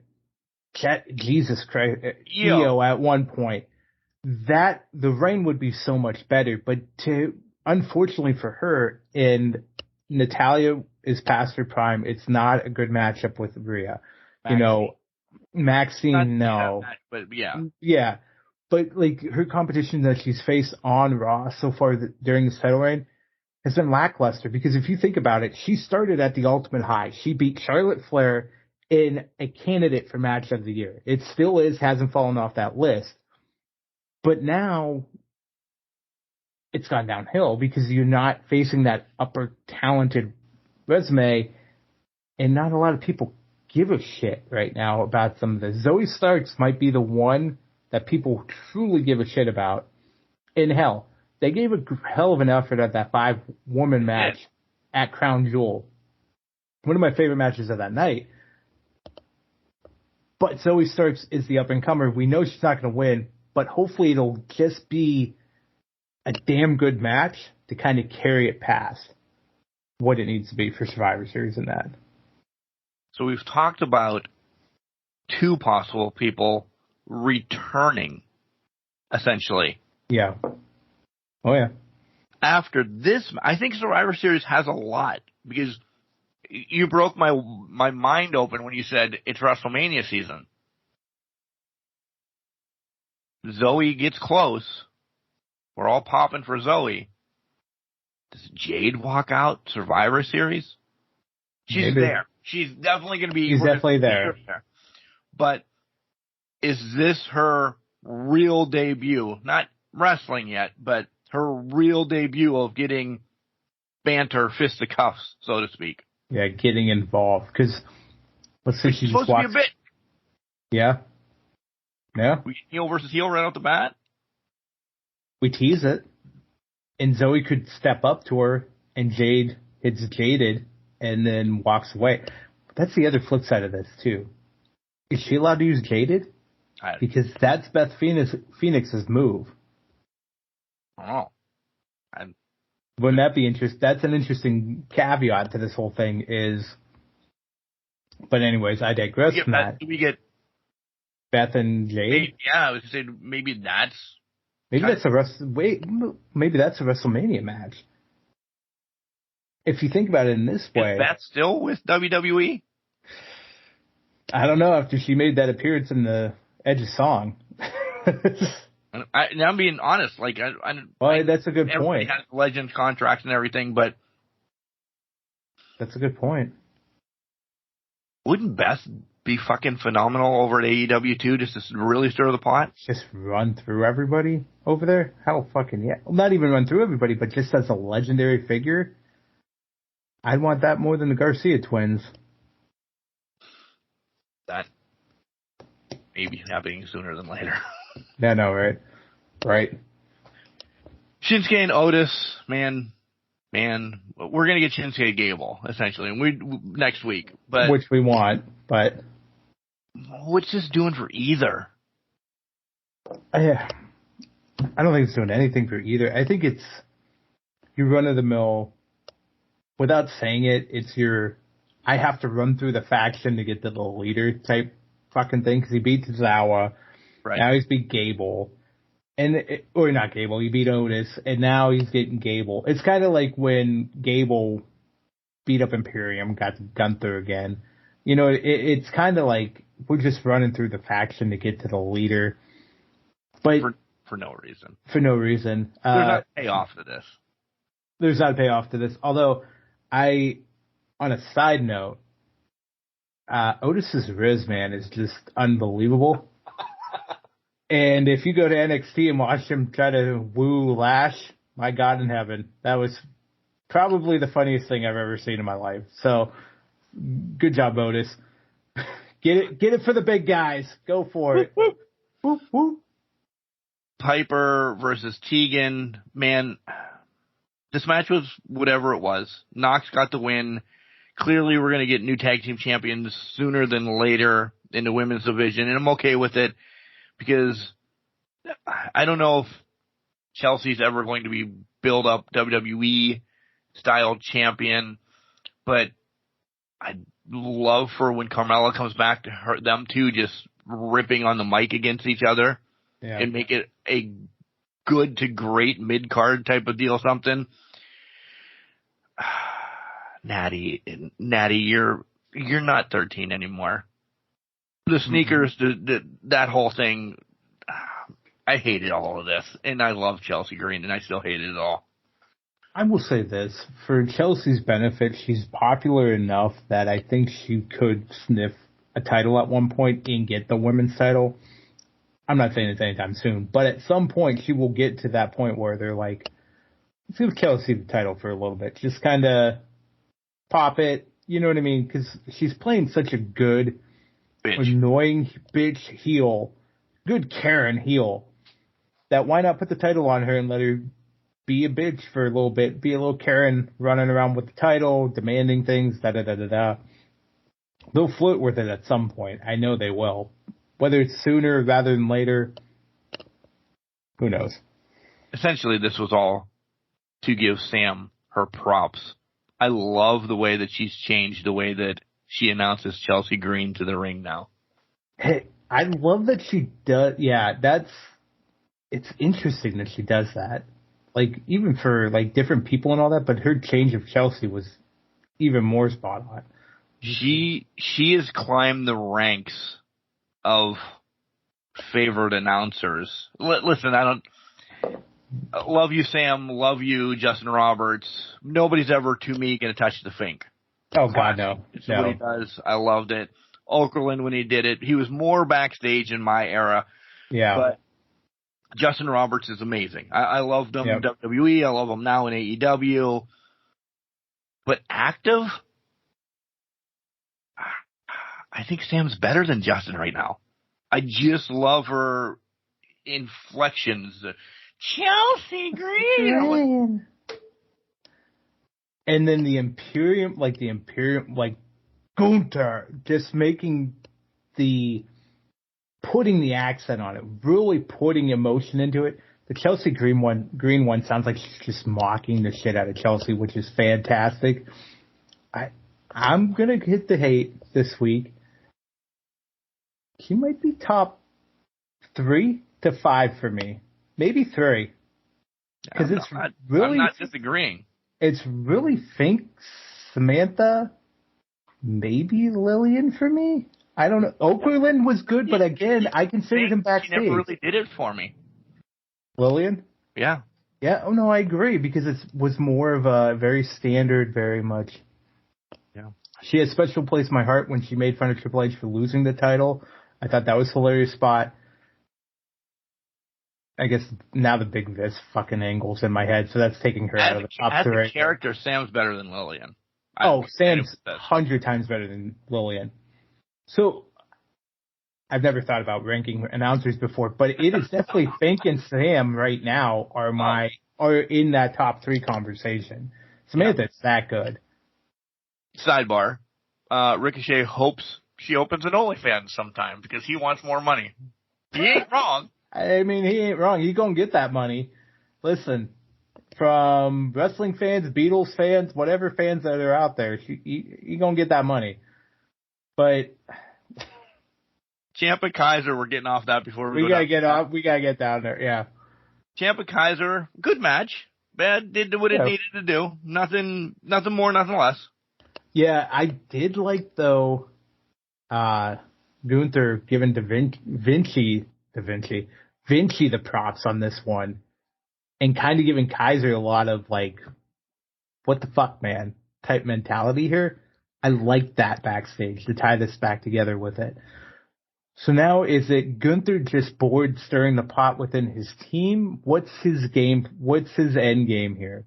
Jesus Christ, Io at one point. That the reign would be so much better. But unfortunately for her, and Natalya is past her prime. It's not a good matchup with Rhea. Maxine, no. But yeah. Yeah. But like her competition that she's faced on Raw so far during this title reign has been lackluster, because if you think about it, she started at the ultimate high. She beat Charlotte Flair in a candidate for match of the year. It still hasn't fallen off that list. But now it's gone downhill because you're not facing that upper talented resume, and not a lot of people give a shit right now about some of this. Zoe Starks might be the one that people truly give a shit about. And hell, they gave a hell of an effort at that 5-woman match at Crown Jewel. One of my favorite matches of that night. But Zoe Starks is the up-and-comer. We know she's not going to win, but hopefully it'll just be a damn good match to kind of carry it past what it needs to be for Survivor Series and that. So we've talked about 2 possible people returning, essentially. Yeah. Oh, yeah. After this, I think Survivor Series has a lot, because you broke my mind open when you said it's WrestleMania season. Zoe gets close. We're all popping for Zoe. Does Jade walk out Survivor Series? She's Maybe. there. She's definitely going to be. She's definitely there. But is this her real debut? Not wrestling yet, but her real debut of getting banter, fisticuffs, so to speak. Yeah, getting involved. Because let's say she just supposed walks. to be a bit. Yeah. Yeah. We heel versus heel right off the bat. We tease it. And Zoe could step up to her, and Jade hits Jaded and then walks away. But that's the other flip side of this, too. Is she allowed to use Jaded? Because that's Beth Phoenix's move. I don't know. Wouldn't that be interesting? That's an interesting caveat to this whole thing is... But anyways, I digress from that. Do we get Beth and Jade? Yeah, I was going to say maybe that's... Maybe that's a WrestleMania match. If you think about it in this way... Is Beth still with WWE? I don't know, after she made that appearance in the Edge's song. I'm being honest. Like, that's a good point. Everybody has Legends contracts and everything, but... That's a good point. Wouldn't Beth be fucking phenomenal over at AEW too, just to really stir the pot? Just run through everybody over there? Hell fucking yeah. Well, not even run through everybody, but just as a legendary figure. I'd want that more than the Garcia twins. That may be happening sooner than later. Yeah, no, right? Right. Shinsuke and Otis, man, we're gonna get Shinsuke Gable essentially, and next week, but which we want, but what's this doing for either? I don't think it's doing anything for either. I think it's your run of the mill. Without saying it, it's your I have to run through the faction to get to the leader type fucking thing because he beat Tozawa. Right. Now he's beat Gable. Or not Gable, he beat Otis, and now he's getting Gable. It's kind of like when Gable beat up Imperium, got Gunther again. You know, it's kind of like we're just running through the faction to get to the leader. But for no reason. For no reason. There's not a payoff to this. There's not a payoff to this. Although, on a side note, Otis's Riz, man, is just unbelievable. And if you go to NXT and watch him try to woo Lash, my God in heaven, that was probably the funniest thing I've ever seen in my life. So, good job, Otis. Get it for the big guys. Go for it. Whoop, whoop. Piper versus Tegan, man, this match was whatever it was. Knox got the win. Clearly, we're going to get new tag team champions sooner than later in the women's division, and I'm okay with it. Because I don't know if Chelsea's ever going to be build up WWE style champion, but I'd love for when Carmella comes back to them two just ripping on the mic against each other and make it a good to great mid card type of deal, something. Natty, you're not 13 anymore. The sneakers, that whole thing, I hated all of this, and I love Chelsea Green, and I still hate it all. I will say this, for Chelsea's benefit, she's popular enough that I think she could sniff a title at one point and get the women's title. I'm not saying it's anytime soon, but at some point she will get to that point where they're like, let's give Chelsea the title for a little bit. Just kind of pop it, you know what I mean? Because she's playing such a good... annoying bitch heel, good Karen heel, that why not put the title on her and let her be a bitch for a little bit, be a little Karen running around with the title, demanding things, da-da-da-da-da. They'll flirt with it at some point. I know they will. Whether it's sooner rather than later, who knows? Essentially, this was all to give Sam her props. I love the way that she's changed the way that she announces Chelsea Green to the ring now. Hey, I love that she does. Yeah, it's interesting that she does that. Like, even for, like, different people and all that, but her change of Chelsea was even more spot on. She has climbed the ranks of favorite announcers. Listen, I don't love you, Sam. Love you, Justin Roberts. Nobody's ever to me going to touch the Fink. Oh God, no. It's what he does. I loved it. Okerlund, when he did it, he was more backstage in my era. Yeah. But Justin Roberts is amazing. I loved him in WWE. I love him now in AEW. But active, I think Sam's better than Justin right now. I just love her inflections. Chelsea Green. And then the Imperium, Gunther, just putting the accent on it, really putting emotion into it. The Chelsea Green one sounds like she's just mocking the shit out of Chelsea, which is fantastic. I'm gonna hit the hate this week. She might be top 3 to 5 for me, maybe 3, because I'm not disagreeing. It's really Fink, Samantha, maybe Lillian for me. I don't know. Okerlund was good, but again, I considered him backstage. He never really did it for me. Lillian? Yeah. Yeah. Oh no, I agree, because it was more of a very standard, very much. Yeah. She had a special place in my heart when she made fun of Triple H for losing the title. I thought that was a hilarious spot. I guess now the Big Vis fucking angle's in my head, so that's taking her out of the top 3. As a character, Sam's better than Lillian. Sam's 100 times better than Lillian. So, I've never thought about ranking announcers before, but it is definitely Fink and Sam right now are in that top 3 conversation. Samantha's that good. Sidebar. Ricochet hopes she opens an OnlyFans sometime because he wants more money. He ain't wrong. I mean, he ain't wrong. He's gonna get that money. Listen, from wrestling fans, Beatles fans, whatever fans that are out there, he gonna get that money. But Ciampa Kaiser, we're getting off that before we gotta get off. We gotta get down there. Yeah. Ciampa Kaiser, good match. Bad did what it needed to do. Nothing more, nothing less. Yeah, I did like though. Gunther giving Vinci the props on this one, and kind of giving Kaiser a lot of like, what the fuck, man, type mentality here. I like that backstage to tie this back together with it. So now is it Gunther just bored stirring the pot within his team? What's his game? What's his end game here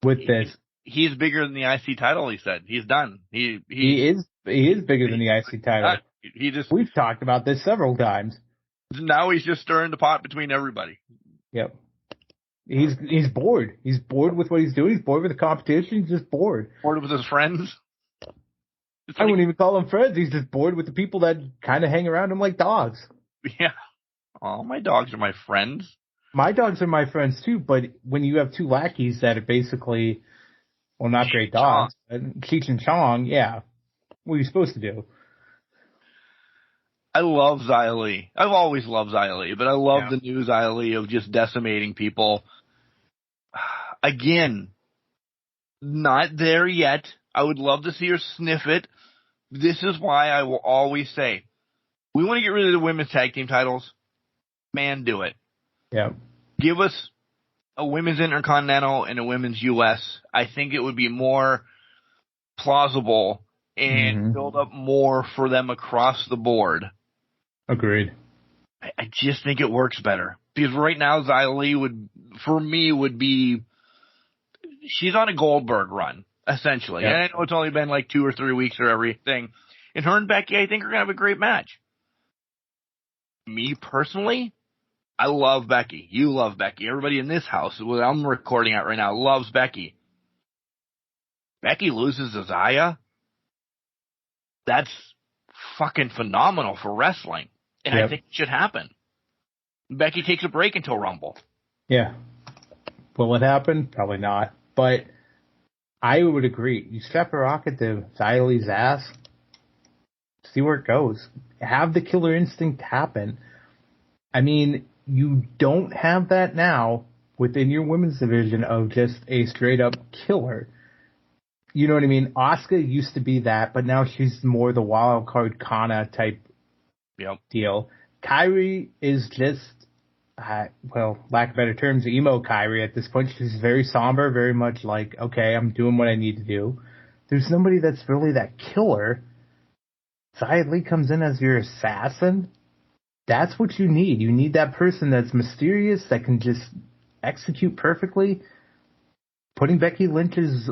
with this? He's bigger than the IC title, he said. He's done. He is bigger than the IC title. We've talked about this several times. Now he's just stirring the pot between everybody. Yep. He's bored. He's bored with what he's doing. He's bored with the competition. He's just bored. Bored with his friends. I wouldn't even call them friends. He's just bored with the people that kind of hang around him like dogs. Yeah. Oh, my dogs are my friends. My dogs are my friends too, but when you have 2 lackeys that are basically, well, not great dogs, Cheech and Chong, yeah. What are you supposed to do? I love Xia Li. I've always loved Xia Li, but I love the new Xia Li of just decimating people. Again, not there yet. I would love to see her sniff it. This is why I will always say, we want to get rid of the women's tag team titles. Man, do it. Yeah. Give us a women's intercontinental and a women's US. I think it would be more plausible and build up more for them across the board. Agreed. I just think it works better. Because right now, Xia Li would be, she's on a Goldberg run, essentially. Yep. And I know it's only been like 2 or 3 weeks or everything. And her and Becky, I think, are going to have a great match. Me, personally, I love Becky. You love Becky. Everybody in this house, what I'm recording at right now, loves Becky. Becky loses to Xia. That's fucking phenomenal for wrestling. And I think it should happen. Becky takes a break until Rumble. Yeah. Will it happen? Probably not. But I would agree. You strap a rocket to Xylee's ass, see where it goes. Have the killer instinct happen. I mean, you don't have that now within your women's division of just a straight up killer. You know what I mean? Asuka used to be that, but now she's more the wild card Kana type deal. Kairi is just, lack of better terms, emo Kairi at this point. She's very somber, very much like, okay, I'm doing what I need to do. There's nobody that's really that killer. Xia Li comes in as your assassin. That's what you need. You need that person that's mysterious, that can just execute perfectly. Putting Becky Lynch is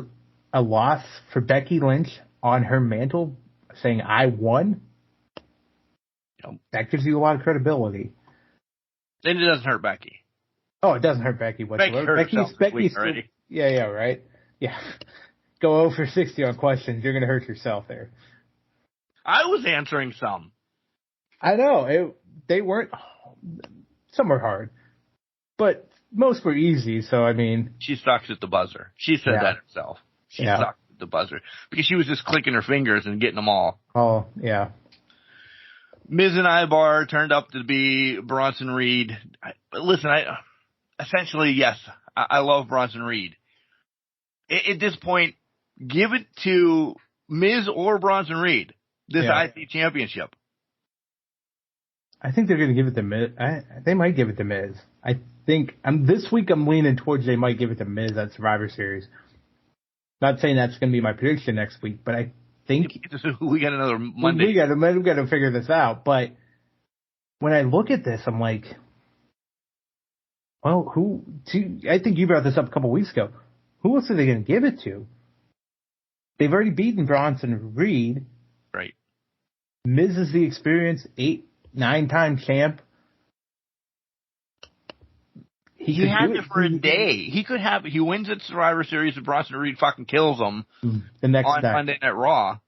a loss for Becky Lynch on her mantle, saying, I won. That gives you a lot of credibility. And it doesn't hurt Becky. Oh, it doesn't hurt Becky whatsoever. Becky's already. Yeah, right. Yeah. Go 0 for 60 on questions. You're going to hurt yourself there. I was answering some. I know. They weren't. Some were hard. But most were easy, so I mean. She sucks at the buzzer. She said that herself. She sucks at the buzzer. Because she was just clicking her fingers and getting them all. Oh, yeah. Miz and Ibar turned up to be Bronson Reed. Listen, essentially, yes, I love Bronson Reed. At this point, give it to Miz or Bronson Reed, this IC championship. I think they're going to give it to Miz. They might give it to Miz. I think this week I'm leaning towards they might give it to Miz at Survivor Series. Not saying that's going to be my prediction next week, but I think we got another Monday. We got to figure this out. But when I look at this, I'm like, well, I think you brought this up a couple weeks ago. Who else are they going to give it to? They've already beaten Bronson Reed. Right. Miz is the experienced 8-9-time champ. He had it for a day. He wins at Survivor Series and Bronson Reed fucking kills him the next on night. Monday Night Raw.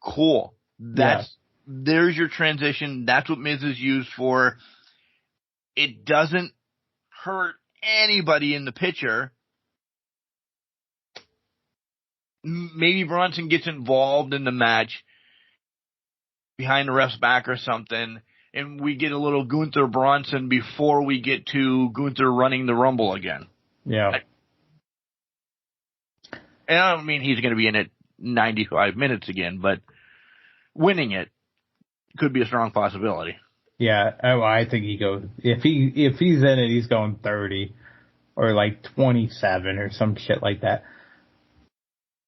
Cool. There's your transition. That's what Miz is used for. It doesn't hurt anybody in the picture. Maybe Bronson gets involved in the match behind the ref's back or something, and we get a little Gunther Bronson before we get to Gunther running the Rumble again. Yeah. And I don't mean he's going to be in it 95 minutes again, but winning it could be a strong possibility. Yeah, I think he goes, if he's in it, he's going 30 or like 27 or some shit like that.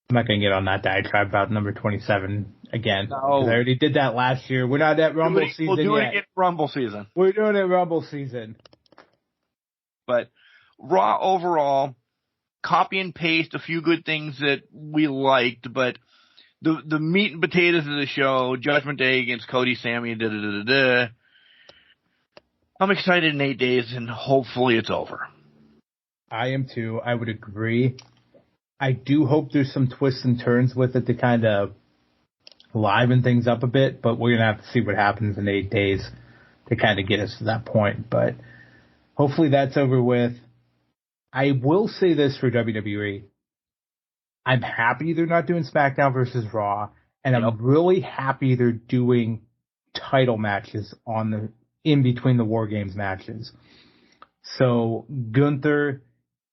I'm not going to get on that diatribe about number 27 again. No. I already did that last year. We're not at Rumble season yet. We'll do it again Rumble season. We're doing it Rumble season. But Raw overall, copy and paste a few good things that we liked, but the meat and potatoes of the show, Judgment Day against Cody, Sammy, I'm excited in 8 days, and hopefully it's over. I am too. I would agree. I do hope there's some twists and turns with it to kind of liven things up a bit, but we're going to have to see what happens in 8 days to kind of get us to that point. But hopefully that's over with. I will say this for WWE. I'm happy they're not doing SmackDown versus Raw, and I'm really happy they're doing title matches in between the War Games matches. So Gunther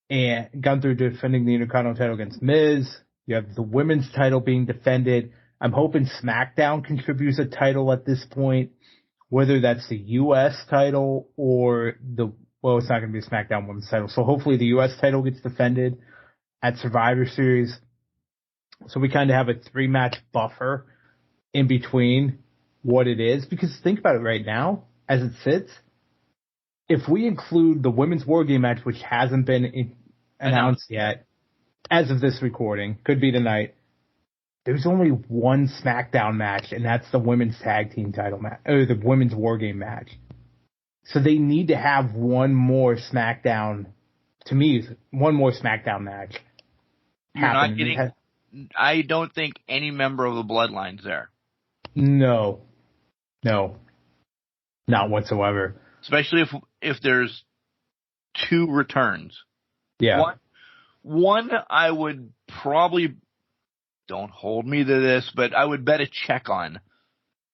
defending the Intercontinental title against Miz. You have the women's title being defended. I'm hoping SmackDown contributes a title at this point, whether that's the U.S. title or it's not going to be a SmackDown women's title. So hopefully the U.S. title gets defended at Survivor Series. So we kind of have a 3-match buffer in between what it is. Because think about it right now, as it sits, if we include the women's War Game match, which hasn't been announced yet, as of this recording, could be tonight, there's only one SmackDown match, and that's the women's tag team title match, or the women's War Game match. So they need to have one more SmackDown match. I don't think any member of the bloodline's there. No, not whatsoever. Especially if there's 2 returns. Yeah. One I would probably, don't hold me to this, but I would bet a check on.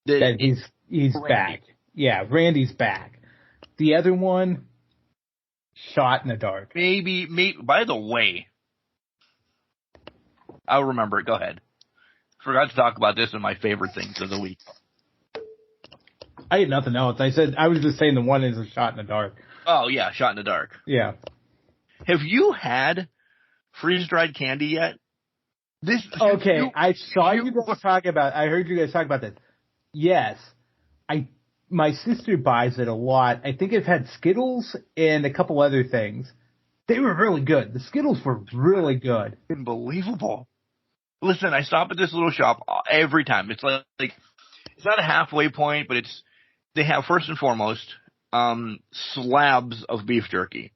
That he's Randy. back. Yeah, Randy's back. The other one, shot in the dark. Maybe, by the way, I'll remember it. Go ahead. Forgot to talk about this in my favorite things of the week. I had nothing else. I was just saying the one is a shot in the dark. Oh, yeah, shot in the dark. Yeah. Have you had freeze-dried candy yet? I saw you guys talk about. I heard you guys talk about this. Yes, my sister buys it a lot. I think I've had Skittles and a couple other things. They were really good. The Skittles were really good. Unbelievable. Listen, I stop at this little shop every time. It's like it's not a halfway point, but they have first and foremost slabs of beef jerky.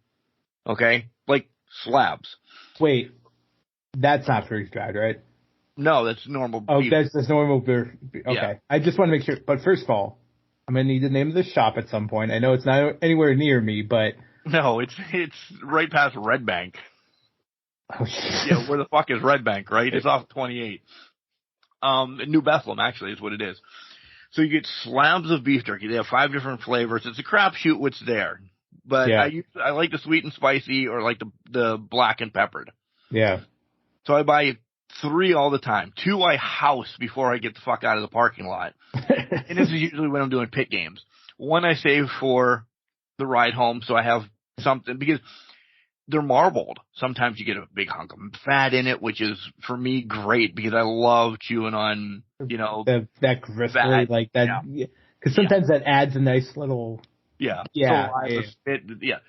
Okay, like slabs. Wait, that's not freeze dried, right? No, that's normal. Oh, beef. that's normal beef. Okay, Yeah. I just want to make sure. But first of all, I'm gonna need the name of the shop at some point. I know it's not anywhere near me, but No, it's right past Red Bank. oh, Yeah, where the fuck is Red Bank, right? It's off 28. New Bethlehem, actually, is what it is. So you get slabs of beef jerky. They have 5 different flavors. It's a crapshoot what's there. But Yeah. I like the sweet and spicy or like the black and peppered. yeah. So I buy 3 all the time. 2 I house before I get the fuck out of the parking lot. And this is usually when I'm doing pit games. 1 I save for the ride home, so I have something, because they're marbled. Sometimes you get a big hunk of fat in it, which is, for me, great, because I love chewing on, that crispy, fat. like that. Because sometimes that adds a nice little. Yeah. Yeah. Saliva spit, Yeah.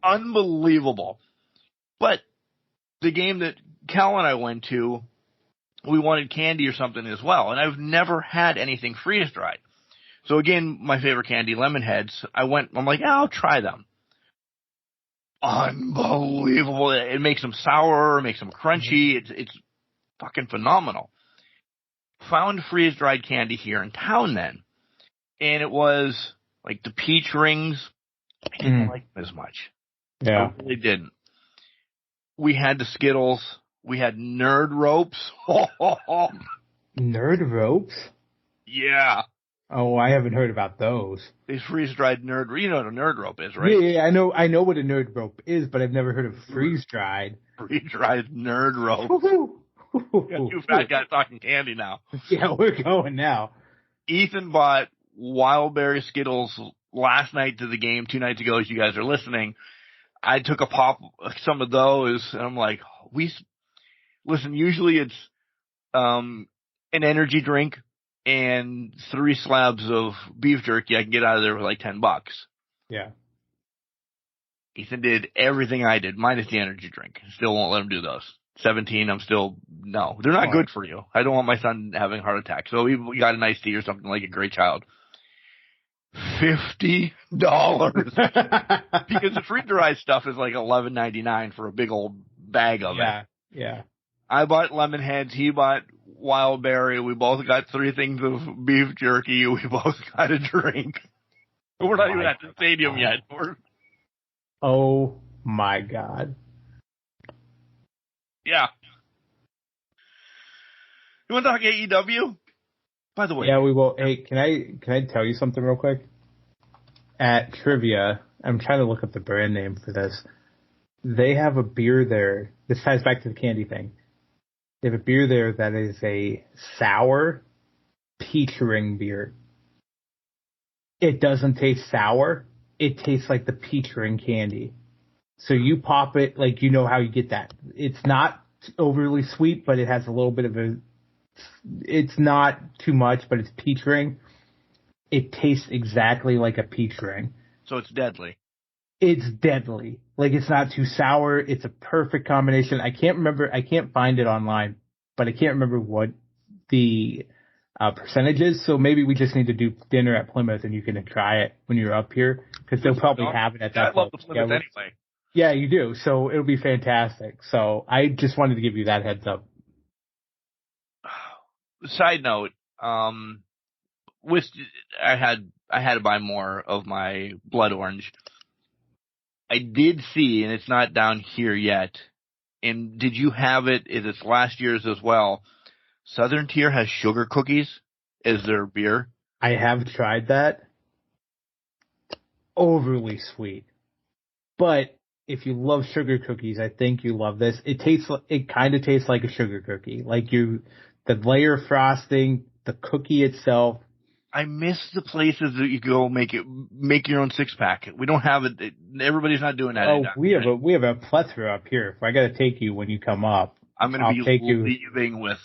Unbelievable. But the game that Cal and I went to, we wanted candy or something as well, and I've never had anything freeze-dried. So again, my favorite candy, lemon heads. I'm like, yeah, I'll try them. Unbelievable. It makes them sour, it makes them crunchy. It's fucking phenomenal. Found freeze-dried candy here in town then. And it was like the peach rings. I didn't like them as much. Yeah. I really didn't. We had the Skittles. We had Nerd Ropes. Nerd ropes? Yeah. Oh, I haven't heard about those. They freeze-dried Nerd. You know what a Nerd Rope is, right? Yeah, I know what a nerd rope is, but I've never heard of freeze dried. Freeze-dried Nerd Rope. Got 2 fat guys talking candy now. Yeah, we're going now. Ethan bought Wild Berry Skittles last night to the game, 2 nights ago, as you guys are listening. I took a pop of some of those, and I'm like, listen, usually it's an energy drink and 3 slabs of beef jerky. I can get out of there for like $10. Yeah. Ethan did everything I did, minus the energy drink. Still won't let him do those. 17, no, they're not good for you. I don't want my son having a heart attack. So we got a nice tea or something, like a great child. $50 because the freeze-dried stuff is like $11.99 for a big old bag of it. Yeah. I bought lemon heads. He bought wild berry. We both got 3 things of beef jerky. We both got a drink. We're not even at the stadium yet. Oh my God. Yeah. You want to talk AEW? By the way. Yeah, we will. Hey, can I tell you something real quick? At Trivia, I'm trying to look up the brand name for this. They have a beer there. This ties back to the candy thing. They have a beer there that is a sour peach ring beer. It doesn't taste sour. It tastes like the peach ring candy. So you pop it, like, you know how you get that. It's not overly sweet, but it has a little bit of it's not too much, but it's peach ring. It tastes exactly like a peach ring. So it's deadly. It's deadly. Like, it's not too sour. It's a perfect combination. I can't find it online, but I can't remember what the percentage is. So maybe we just need to do dinner at Plymouth and you can try it when you're up here, because they'll probably have it at that point. I love the Plymouth anyway. Yeah, you do. So it'll be fantastic. So I just wanted to give you that heads up. side note, with I had to buy more of my Blood Orange. I did see, and it's not down here yet. And did you have it? It's last year's as well. Southern Tier has sugar cookies as their beer. I have tried that. Overly sweet. But if you love sugar cookies, I think you love this. It kind of tastes like a sugar cookie. Like the layer of frosting, the cookie itself. I miss the places that you go make your own 6-pack. We don't have it. Everybody's not doing that. Oh, we have a plethora up here. If I got to take you when you come up, I'm going to be leaving with.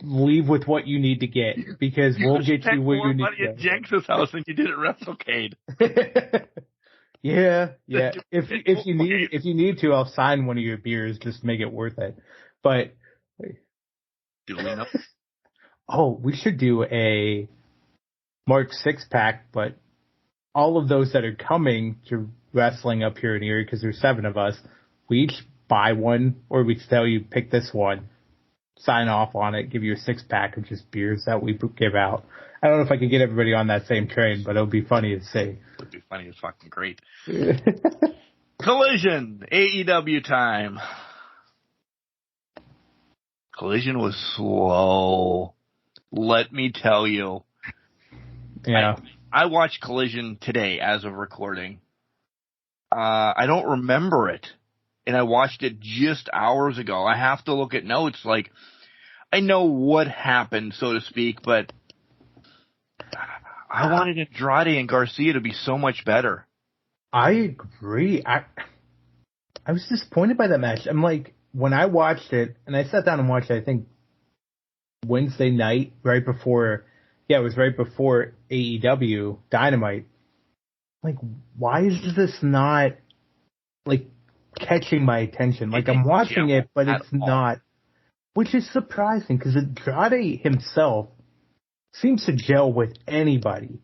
Leave with what you need to get, because we'll get you where you need to go. At Jenks' house than you did at WrestleCade. Yeah. If you need to, I'll sign one of your beers just to make it worth it. But do we know? Oh, we should do a March 6-pack, but all of those that are coming to wrestling up here in Erie, because there's 7 of us, we each buy one, or we tell you pick this one, sign off on it, give you a 6-pack of just beers that we give out. I don't know if I can get everybody on that same train, but it'll be funny to see. It would be funny. It's fucking great. Collision, AEW time. Collision was slow. Let me tell you. Yeah. I watched Collision today as of recording. I don't remember it. And I watched it just hours ago. I have to look at notes. Like, I know what happened, so to speak, but I wanted Andrade and Garcia to be so much better. I agree. I was disappointed by that match. I'm like, when I watched it, and I sat down and watched it, I think, Wednesday night, it was right before AEW Dynamite. Like, why is this not, like, catching my attention? Like, I'm watching it, but it's not, which is surprising, because Andrade himself seems to gel with anybody.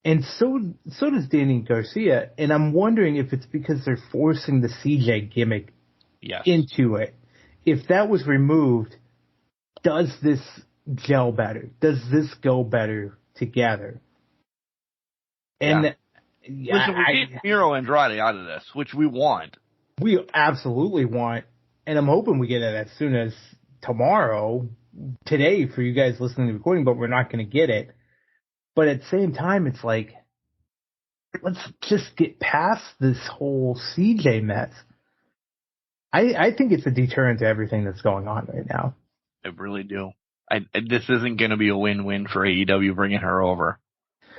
And so does Danny Garcia, and I'm wondering if it's because they're forcing the CJ gimmick into it. If that was removed, does this gel better? Does this go better together? And listen, we get Miro Andrade out of this, which we want. We absolutely want, and I'm hoping we get it as soon as today for you guys listening to the recording, but we're not going to get it. But at the same time, it's like, let's just get past this whole CJ mess. I think it's a deterrent to everything that's going on right now. I really do. This isn't going to be a win-win for AEW bringing her over.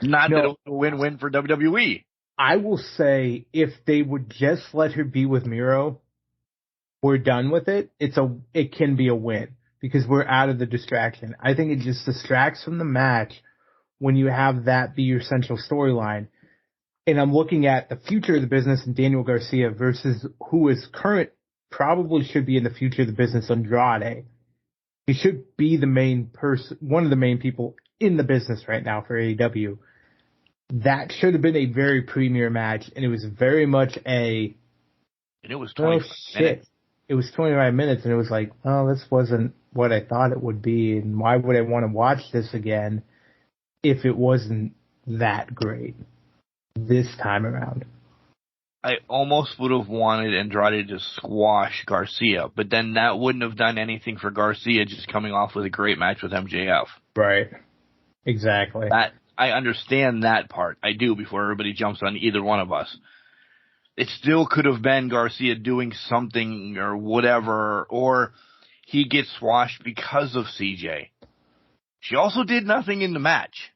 That it was a win-win for WWE. I will say, if they would just let her be with Miro, we're done with it. It can be a win, because we're out of the distraction. I think it just distracts from the match when you have that be your central storyline. And I'm looking at the future of the business and Daniel Garcia versus who is current, probably should be in the future of the business, Andrade. He should be the main person, one of the main people in the business right now for AEW. That should have been a very premier match, and it was very much and it was 25 minutes. It was 25 minutes, and it was like, oh, this wasn't what I thought it would be, and why would I want to watch this again if it wasn't that great this time around? I almost would have wanted Andrade to squash Garcia, but then that wouldn't have done anything for Garcia just coming off with a great match with MJF. Right. Exactly. I understand that part. I do, before everybody jumps on either one of us. It still could have been Garcia doing something or whatever, or he gets squashed because of CJ. She also did nothing in the match.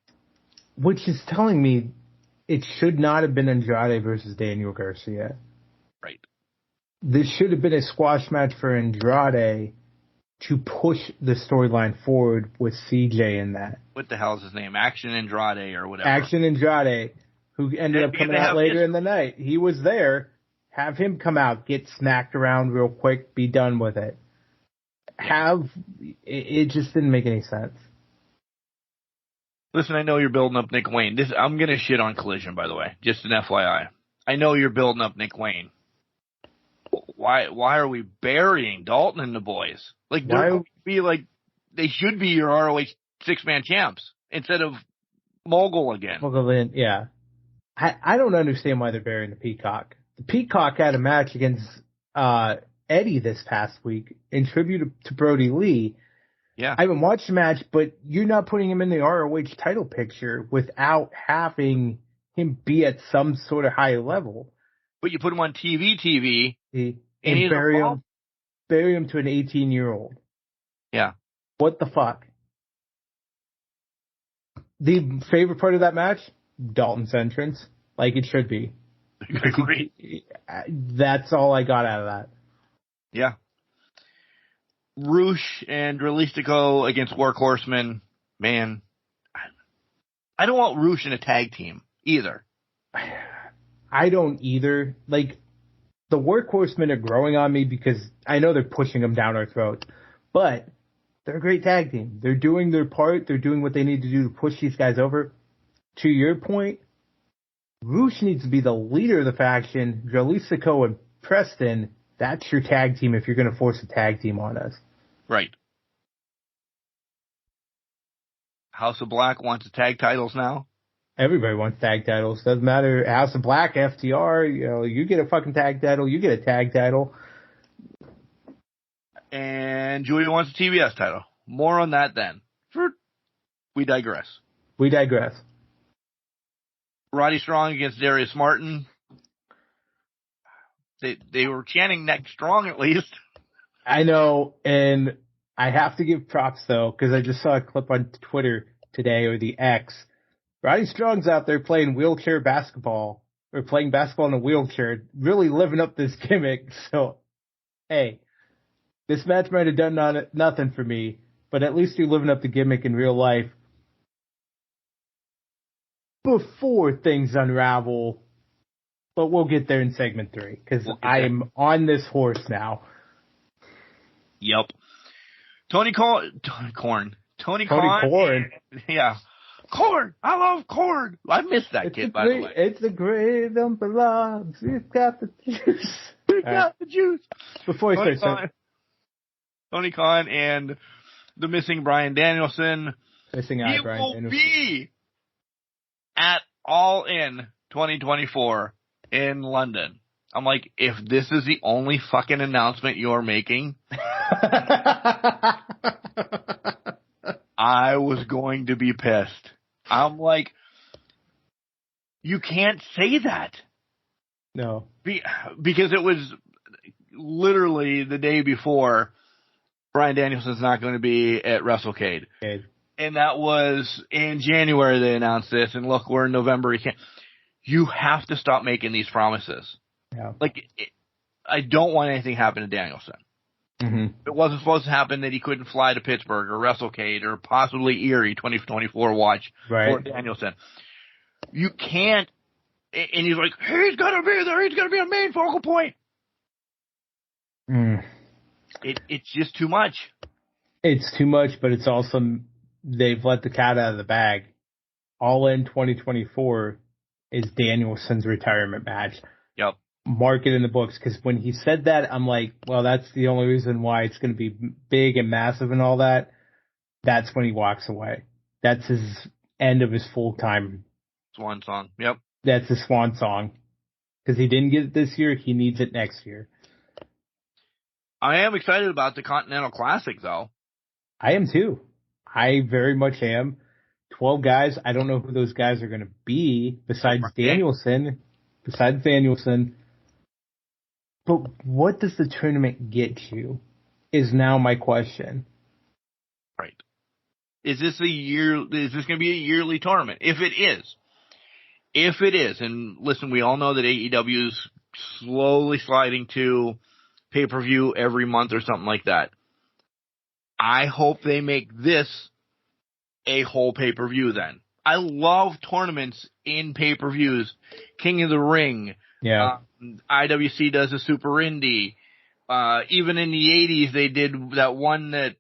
Which is telling me it should not have been Andrade versus Daniel Garcia. Right. This should have been a squash match for Andrade to push the storyline forward with CJ in that. What the hell is his name? Action Andrade or whatever. Action Andrade, who ended up coming out later in the night. He was there. Have him come out, get smacked around real quick, be done with it. It just didn't make any sense. Listen, I know you're building up Nick Wayne. I'm going to shit on Collision, by the way. Just an FYI. I know you're building up Nick Wayne. Why are we burying Dalton and the boys? Like, why would be like they should be your ROH 6-man champs instead of Mogul again. Mogul, yeah. I don't understand why they're burying the Peacock. The Peacock had a match against Eddie this past week in tribute to Brody Lee. Yeah. I haven't watched the match, but you're not putting him in the ROH title picture without having him be at some sort of high level. But you put him on TV, and bury him to an 18-year-old. Yeah. What the fuck? The favorite part of that match? Dalton's entrance, like it should be. I agree. That's all I got out of that. Yeah. Roosh and Dralistico against Workhorsemen. Man, I don't want Roosh in a tag team either. I don't either. Like, the Workhorsemen are growing on me because I know they're pushing them down our throats, but they're a great tag team. They're doing their part. They're doing what they need to do to push these guys over. To your point, Roosh needs to be the leader of the faction. Dralistico and Preston, that's your tag team if you're going to force a tag team on us. Right. House of Black wants the tag titles now. Everybody wants tag titles. Doesn't matter. House of Black, FTR, you get a fucking tag title, you get a tag title. And Julia wants a TBS title. More on that then. We digress. We digress. Roddy Strong against Darius Martin. They were chanting next strong at least. I know, and I have to give props though, because I just saw a clip on Twitter today, or the X. Roddy Strong's out there playing wheelchair basketball, or playing basketball in a wheelchair, really living up this gimmick. So, hey, this match might have done nothing for me, but at least you're living up the gimmick in real life. Before things unravel, but we'll get there in segment 3, because I'm on this horse now. Yep. Tony Khan. Yeah. Corn. I love corn. I miss that kid, by the way. It's the great lumberlocks. It's got the juice. It's got the juice. Before I start, Tony Khan and the missing Bryan Danielson. Missing eye, he Bryan will Danielson. be at All In 2024 in London. I'm like, if this is the only fucking announcement you're making, I was going to be pissed. I'm like, you can't say that. No. Because it was literally the day before Bryan Danielson's not going to be at WrestleCade. Okay. And that was in January they announced this, and look, we're in November. You have to stop making these promises. Yeah. Like, I don't want anything to happen to Danielson. Mm-hmm. It wasn't supposed to happen that he couldn't fly to Pittsburgh or WrestleCade or possibly Erie 2024 watch for Danielson. You can't, and he's like, he's going to be there. He's going to be a main focal point. It's just too much. It's too much, but it's also, they've let the cat out of the bag. All In 2024 is Danielson's retirement match. Yep. Mark it in the books, because when he said that, I'm like, well, that's the only reason why it's going to be big and massive and all that. That's when he walks away. That's his end of his full-time swan song. Yep. That's his swan song. Because he didn't get it this year, he needs it next year. I am excited about the Continental Classic, though. I am too. I very much am. 12 guys. I don't know who those guys are going to be besides Danielson. But what does the tournament get you is now my question. Right. Is this going to be a yearly tournament? If it is, and listen, we all know that AEW is slowly sliding to pay-per-view every month or something like that. I hope they make this a whole pay-per-view then. I love tournaments in pay-per-views. King of the Ring. Yeah. IWC does a Super Indie. Even in the 80s, they did that one that,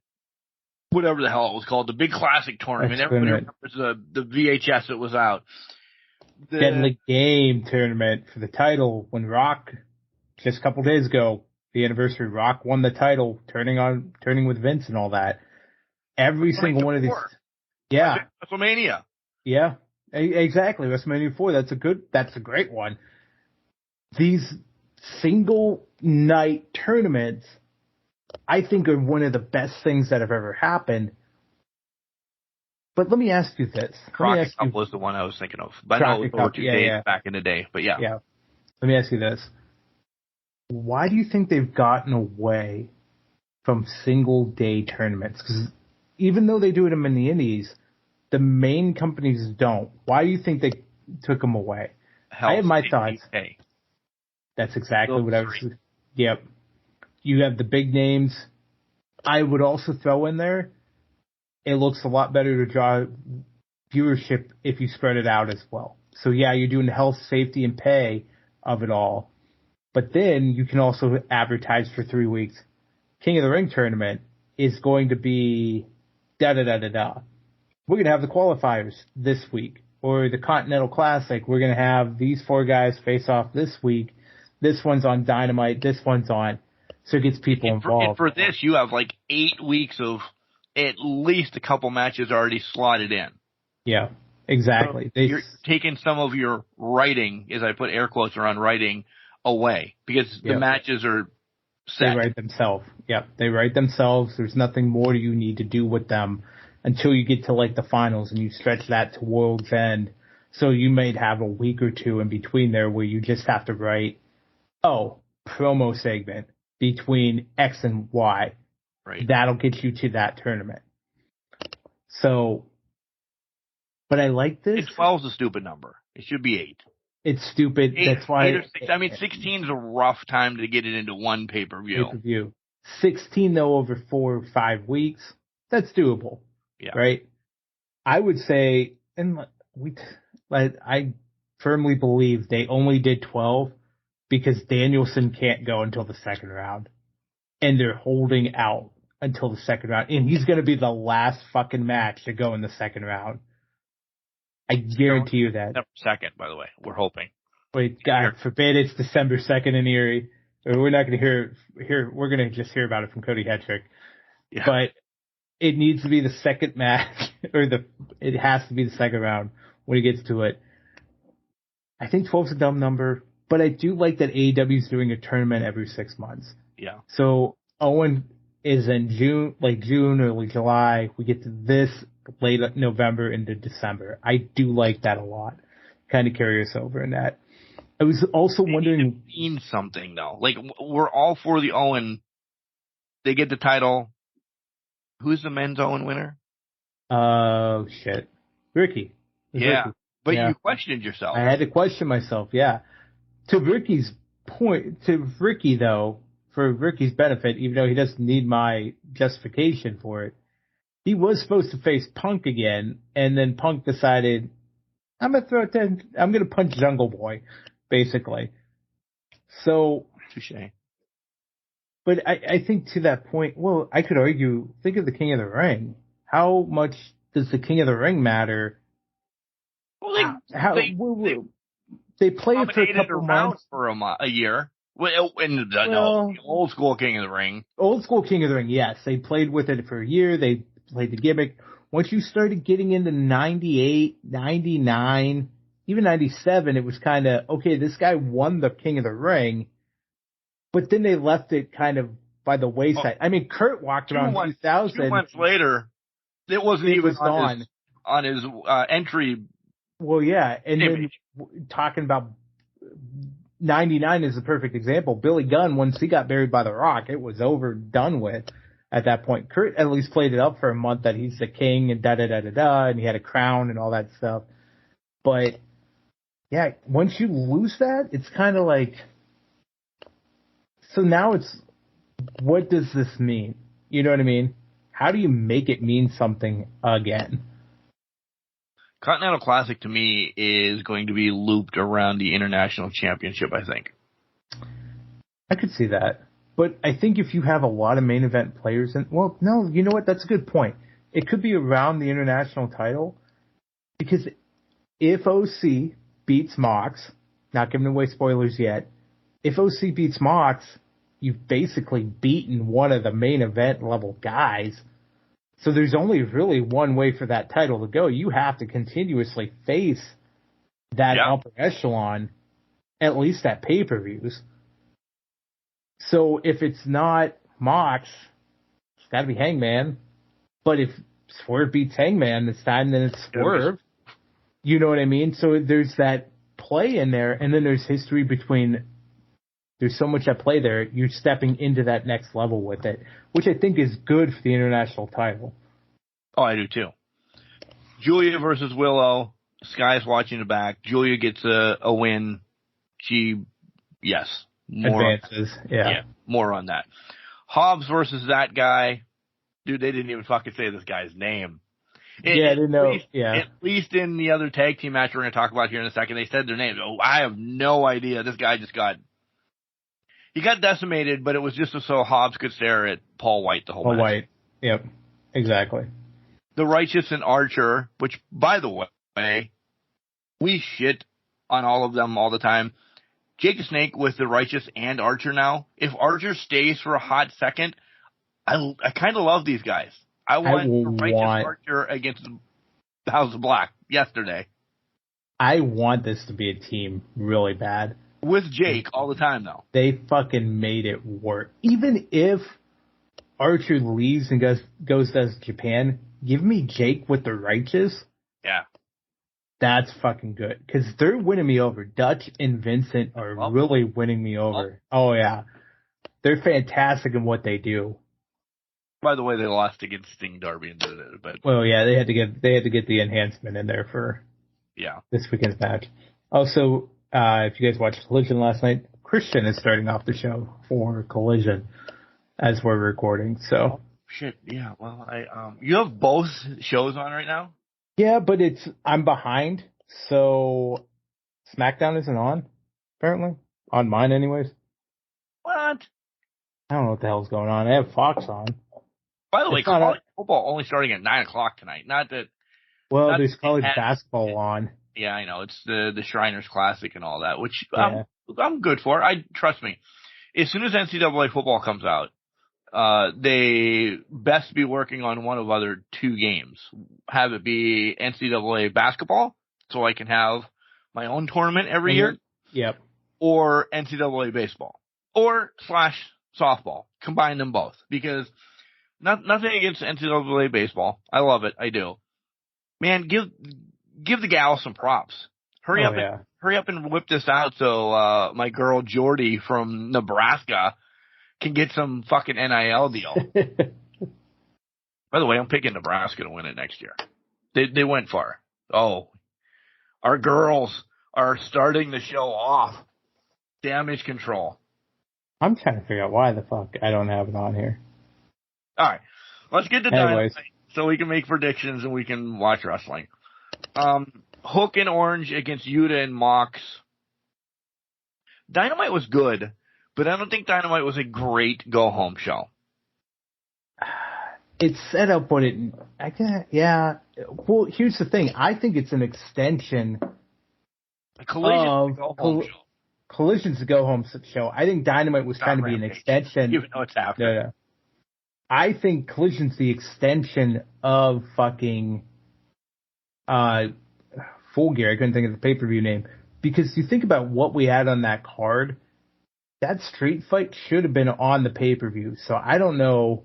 whatever the hell it was called, the Big Classic Tournament. Everybody remembers the VHS that was out. The Deadly Game tournament for the title when Rock, just a couple days ago, the anniversary, Rock won the title, turning with Vince and all that. Every single one of these. 24. Yeah. WrestleMania. Yeah. Exactly. WrestleMania 4. That's a great one. These single night tournaments, I think, are one of the best things that have ever happened. But let me ask you this. Crockett Cup was the one I was thinking of. But I know it was over 2 days back in the day. But yeah. Yeah. Let me ask you this. Why do you think they've gotten away from single day tournaments? Because even though they do them in the indies, the main companies don't. Why do you think they took them away? I have my thoughts. That's exactly what I was. Yep. You have the big names. I would also throw in there, it looks a lot better to draw viewership if you spread it out as well. So yeah, you're doing the health, safety, and pay of it all. But then you can also advertise for 3 weeks. King of the Ring tournament is going to be da-da-da-da-da. We're going to have the qualifiers this week. Or the Continental Classic, we're going to have these 4 guys face off this week. This one's on Dynamite. This one's on. So it gets people involved. And for this, you have like 8 weeks of at least a couple matches already slotted in. Yeah, exactly. So you're taking some of your writing, as I put air quotes around writing, away. Because the matches are set. They write themselves. Yep, they write themselves. There's nothing more you need to do with them until you get to like the finals and you stretch that to World's End. So you may have a week or two in between there where you just have to write, promo segment between X and Y. Right. That'll get you to that tournament. So, but I like this. 12 is a stupid number. It should be 8. It's stupid. 8, That's why. 8 or 6. I mean, 16 is a rough time to get it into one pay-per-view. 16 though over 4 or 5 weeks. That's doable. Yeah. Right. I would say, and I firmly believe they only did 12 because Danielson can't go until the second round. And they're holding out until the second round. And he's going to be the last fucking match to go in the second round. I guarantee you that. December 2nd, by the way. We're hoping. Wait, God forbid it's December 2nd in Erie. We're not going to we're going to just hear about it from Cody Hetrick. Yeah. But it needs to be the second match, it has to be the second round when he gets to it. I think 12 is a dumb number, but I do like that AEW is doing a tournament every 6 months. Yeah. So Owen is in June, early July. We get to this late November into December. I do like that a lot. Kind of carry us over in that. I was also wondering. It means something though. Like we're all for the Owen. They get the title. Who's the men's Owen winner? Oh shit, Ricky. Yeah, Ricky. But you questioned yourself. I had to question myself. Yeah. To Ricky's though, for Ricky's benefit, even though he doesn't need my justification for it, he was supposed to face Punk again, and then Punk decided, I'm gonna punch Jungle Boy, basically. So, touché. But I think to that point, well, I could argue, think of the King of the Ring. How much does the King of the Ring matter? Well, they play it for a couple months. For a year. No, old school King of the Ring. Old school King of the Ring, yes. They played with it for a year. They played the gimmick. Once you started getting into 98, 99, even 97, it was kind of, okay, this guy won the King of the Ring, but then they left it kind of by the wayside. I mean, Kurt walked around 2000. 2 months later, it wasn't even on his entry. Well, yeah, and then talking about 99 is a perfect example. Billy Gunn, once he got buried by The Rock, it was over, done with at that point. Kurt at least played it up for a month that he's the king and da-da-da-da-da, and he had a crown and all that stuff. But, yeah, once you lose that, it's kind of like, so now it's, what does this mean? You know what I mean? How do you make it mean something again? Continental Classic to me is going to be looped around the International Championship, I think. I could see that. But I think if you have a lot of main event players well, no, you know what? That's a good point. It could be around the international title because if OC beats Mox, not giving away spoilers yet, if OC beats Mox, you've basically beaten one of the main event level guys. So there's only really one way for that title to go. You have to continuously face that upper echelon, at least at pay-per-views. So if it's not Mox, it's got to be Hangman. But if Swerve beats Hangman this time, then it's Swerve. You know what I mean? So there's that play in there, and then there's history between. There's so much at play there. You're stepping into that next level with it, which I think is good for the international title. Oh, I do too. Julia versus Willow. Sky's watching the back. Julia gets a win. More advances. Yeah, more on that. Hobbs versus that guy. Dude, they didn't even fucking say this guy's name. I didn't know. At least in the other tag team match we're going to talk about here in a second, they said their names. Oh, I have no idea. This guy got decimated, but it was just so Hobbs could stare at Paul White the whole match. Paul White. Yep. Exactly. The Righteous and Archer, which, by the way, we shit on all of them all the time. Jake the Snake with the Righteous and Archer now. If Archer stays for a hot second, I kind of love these guys. I want the Righteous Archer against the House of Black yesterday. I want this to be a team really bad. With Jake all the time, though. They fucking made it work. Even if Archer leaves and goes to Japan, give me Jake with the Righteous. Yeah. That's fucking good. Because they're winning me over. Dutch and Vincent are really winning me over. Oh, yeah. They're fantastic in what they do. By the way, they lost against Sting, Darby, and did it, but well, yeah, they had to get the enhancement in there for this weekend's match. Also, if you guys watched Collision last night, Christian is starting off the show for Collision as we're recording. So shit, yeah. Well, you have both shows on right now. Yeah, but I'm behind, so SmackDown isn't on apparently on mine, anyways. What? I don't know what the hell's going on. I have Fox on. By the way, college football only starting at 9:00 tonight. Not that. Well, there's college basketball on. Yeah, I know. It's the Shriners Classic and all that, which I'm good for. Trust me. As soon as NCAA football comes out, they best be working on one of other two games. Have it be NCAA basketball, so I can have my own tournament every year. Yep. Or NCAA baseball. Or / softball. Combine them both. Because nothing against NCAA baseball. I love it. I do. Man, give the gal some props. Hurry up and whip this out so my girl Jordy from Nebraska can get some fucking NIL deal. By the way, I'm picking Nebraska to win it next year. They went far. Oh, our girls are starting the show off. Damage Control. I'm trying to figure out why the fuck I don't have it on here. All right, let's get to Dynamite so we can make predictions and we can watch wrestling. Hook and Orange against Yuta and Mox. Dynamite was good, but I don't think Dynamite was a great go-home show. It's set up what Well, here's the thing. I think it's an extension Collision's a go-home show. Collision's a go-home show. I think Dynamite was trying to be an extension. Even though it's after. No. I think Collision's the extension of fucking Full Gear. I couldn't think of the pay-per-view name. Because you think about what we had on that card, that street fight should have been on the pay-per-view. So I don't know.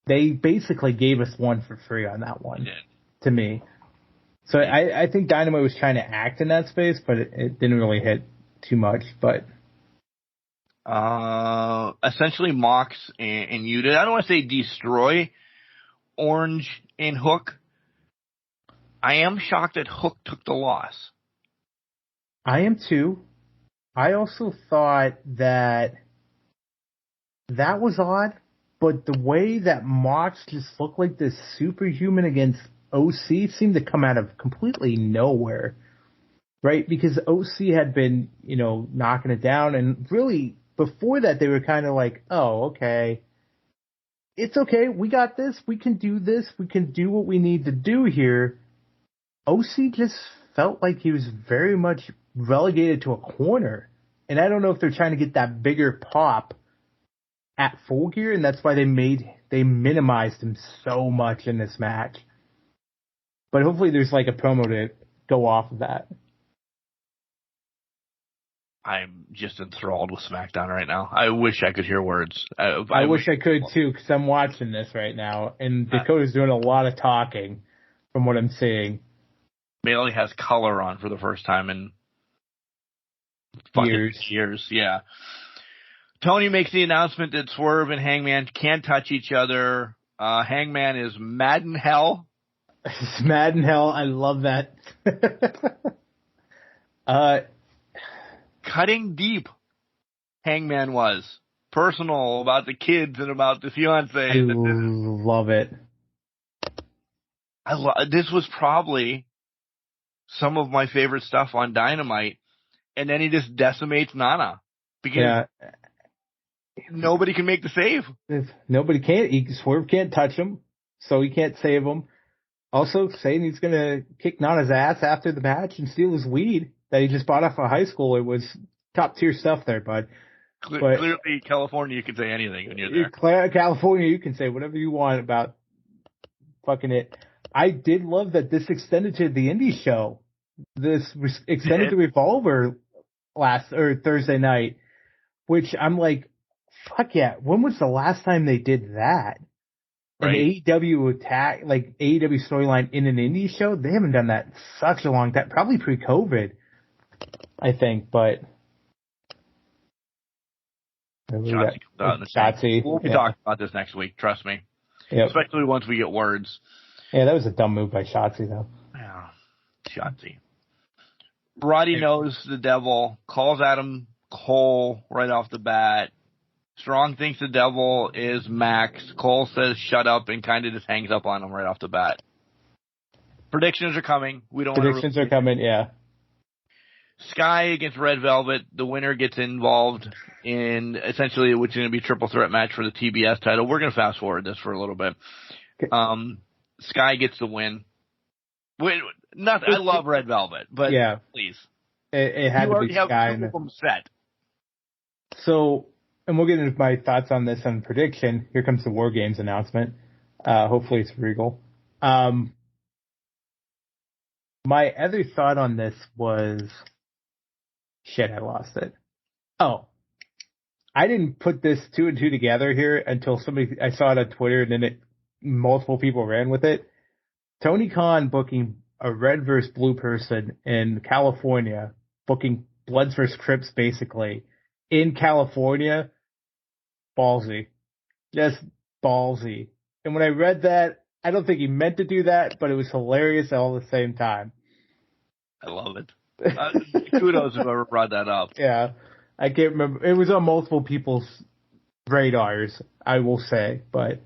They basically gave us one for free on that one, to me. So I think Dynamite was trying to act in that space, but it didn't really hit too much. But essentially Mox and Yuta, I don't want to say destroy Orange and Hook. I am shocked that Hook took the loss. I am too. I also thought that was odd, but the way that Mox just looked like this superhuman against OC seemed to come out of completely nowhere, right? Because OC had been, knocking it down, and really before that they were kind of like, oh, okay, it's okay, we got this, we can do this, we can do what we need to do here. OC just felt like he was very much relegated to a corner, and I don't know if they're trying to get that bigger pop at Full Gear, and that's why they made they minimized him so much in this match. But hopefully there's like a promo to go off of that. I'm just enthralled with SmackDown right now. I wish I could hear words. I wish I could too, because I'm watching this right now, and Dakota's doing a lot of talking from what I'm seeing. Bailey has color on for the first time in years. Yeah. Tony makes the announcement that Swerve and Hangman can't touch each other. Hangman is mad in hell. It's mad in hell. I love that. Cutting deep, Hangman was. Personal about the kids and about the fiance. I love it. This was probably some of my favorite stuff on Dynamite. And then he just decimates Nana. Because nobody can make the save. Nobody can. Swerve can't touch him, so he can't save him. Also, saying he's going to kick Nana's ass after the match and steal his weed that he just bought off of high school. It was top-tier stuff there, bud. Clearly, California, you can say anything when you're there. California, you can say whatever you want about fucking it. I did love that this extended to the indie show. This extended to Revolver Thursday night, which I'm like, fuck yeah. When was the last time they did that? Right. An AEW AEW storyline in an indie show? They haven't done that in such a long time. Probably pre-COVID, I think, but. Shotzi comes out in the Shotzi. We'll be talking about this next week, trust me. Yep. Especially once we get words. Yeah, that was a dumb move by Shotzi, though. Yeah, Shotzi. Roddy knows the devil, calls Adam Cole right off the bat. Strong thinks the devil is Max. Cole says shut up and kind of just hangs up on him right off the bat. Predictions are coming. Predictions are coming, yeah. Sky against Red Velvet. The winner gets involved in essentially which is going to be a triple threat match for the TBS title. We're going to fast forward this for a little bit. Okay. Sky gets the win. I love Red Velvet, but please. It had to be Sky. You have two of them set. So, and we'll get into my thoughts on this on prediction. Here comes the War Games announcement. Hopefully it's Regal. My other thought on this was... Shit, I lost it. Oh. I didn't put this 2 and 2 together here until I saw it on Twitter, and then multiple people ran with it. Tony Khan booking a red versus blue person in California, booking Bloods versus Crips basically in California. Ballsy. Just ballsy. And when I read that, I don't think he meant to do that, but it was hilarious all at the same time. I love it. Kudos whoever brought that up. Yeah. I can't remember. It was on multiple people's radars, I will say, but.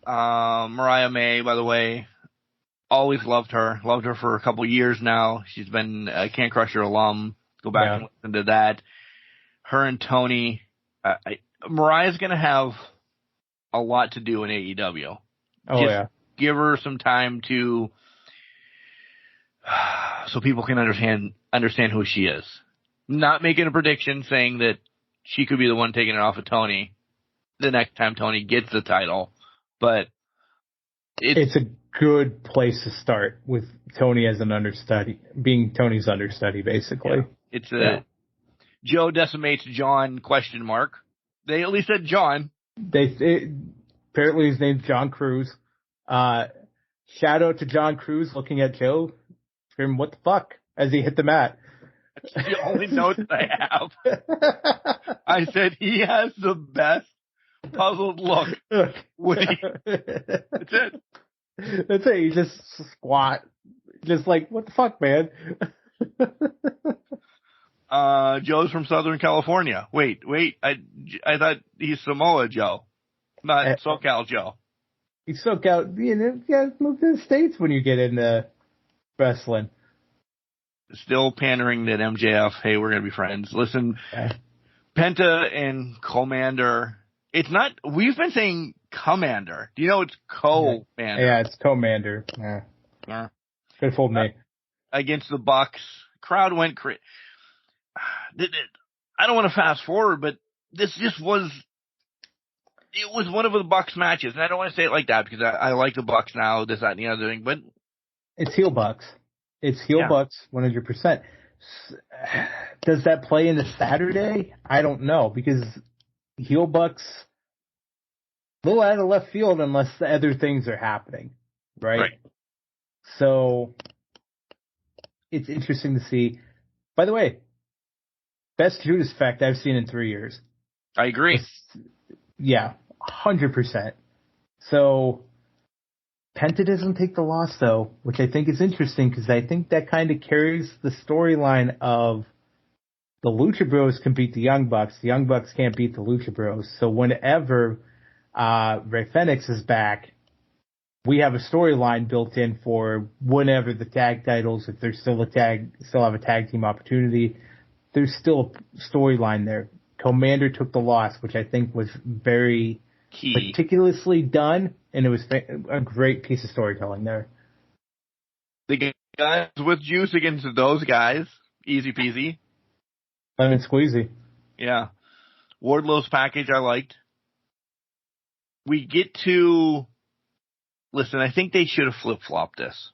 Mariah May, by the way, always loved her. Loved her for a couple years now. She's been a Can Crusher alum. Go back and listen to that. Her and Tony. Mariah's going to have a lot to do in AEW. Oh, give her some time to, so people can understand who she is. Not making a prediction saying that she could be the one taking it off of Tony the next time Tony gets the title, but it's a good place to start with Tony as an understudy, being Tony's understudy, basically. Yeah. It's Joe decimates John ? They at least said John. Apparently his name's John Cruz. Shout out to John Cruz looking at Joe, screaming, "What the fuck?" as he hit the mat. That's the only notes I have. I said he has the best puzzled look. That's it. That's it. He just squat. Just like, what the fuck, man? Joe's from Southern California. Wait. I thought he's Samoa Joe, not SoCal Joe. He's SoCal. You gotta move to the States when you get into wrestling. Still pandering that MJF, hey, we're going to be friends. Listen, Penta and Commander, it's not, we've been saying Commander. Do you know it's Commander? Yeah, it's Commander. Yeah. Good full name. Against the Bucks. Crowd went crazy. I don't want to fast forward, but this just was, it was one of the Bucks matches, and I don't want to say it like that because I like the Bucks now, this, that, and the other thing, but It's heel Bucks. It's heel Yeah. Bucks 100%. Does that play into Saturday? I don't know, because heel Bucks a little out of left field unless the other things are happening, right? So it's interesting to see. By the way, best Judas effect I've seen in 3 years. I agree. Yeah, 100%. So Penta doesn't take the loss, though, which I think is interesting because I think that kind of carries the storyline of the Lucha Bros can beat the Young Bucks. The Young Bucks can't beat the Lucha Bros. So whenever Rey Fenix is back, we have a storyline built in for whenever the tag titles, if there's still have a tag team opportunity, there's still a storyline there. Commander took the loss, which I think was very Key. meticulously done, and it was a great piece of storytelling there. The guys with juice against those guys, easy peasy. Lemon squeezy. Yeah. Wardlow's package I liked. We get to... Listen, I think they should have flip-flopped this.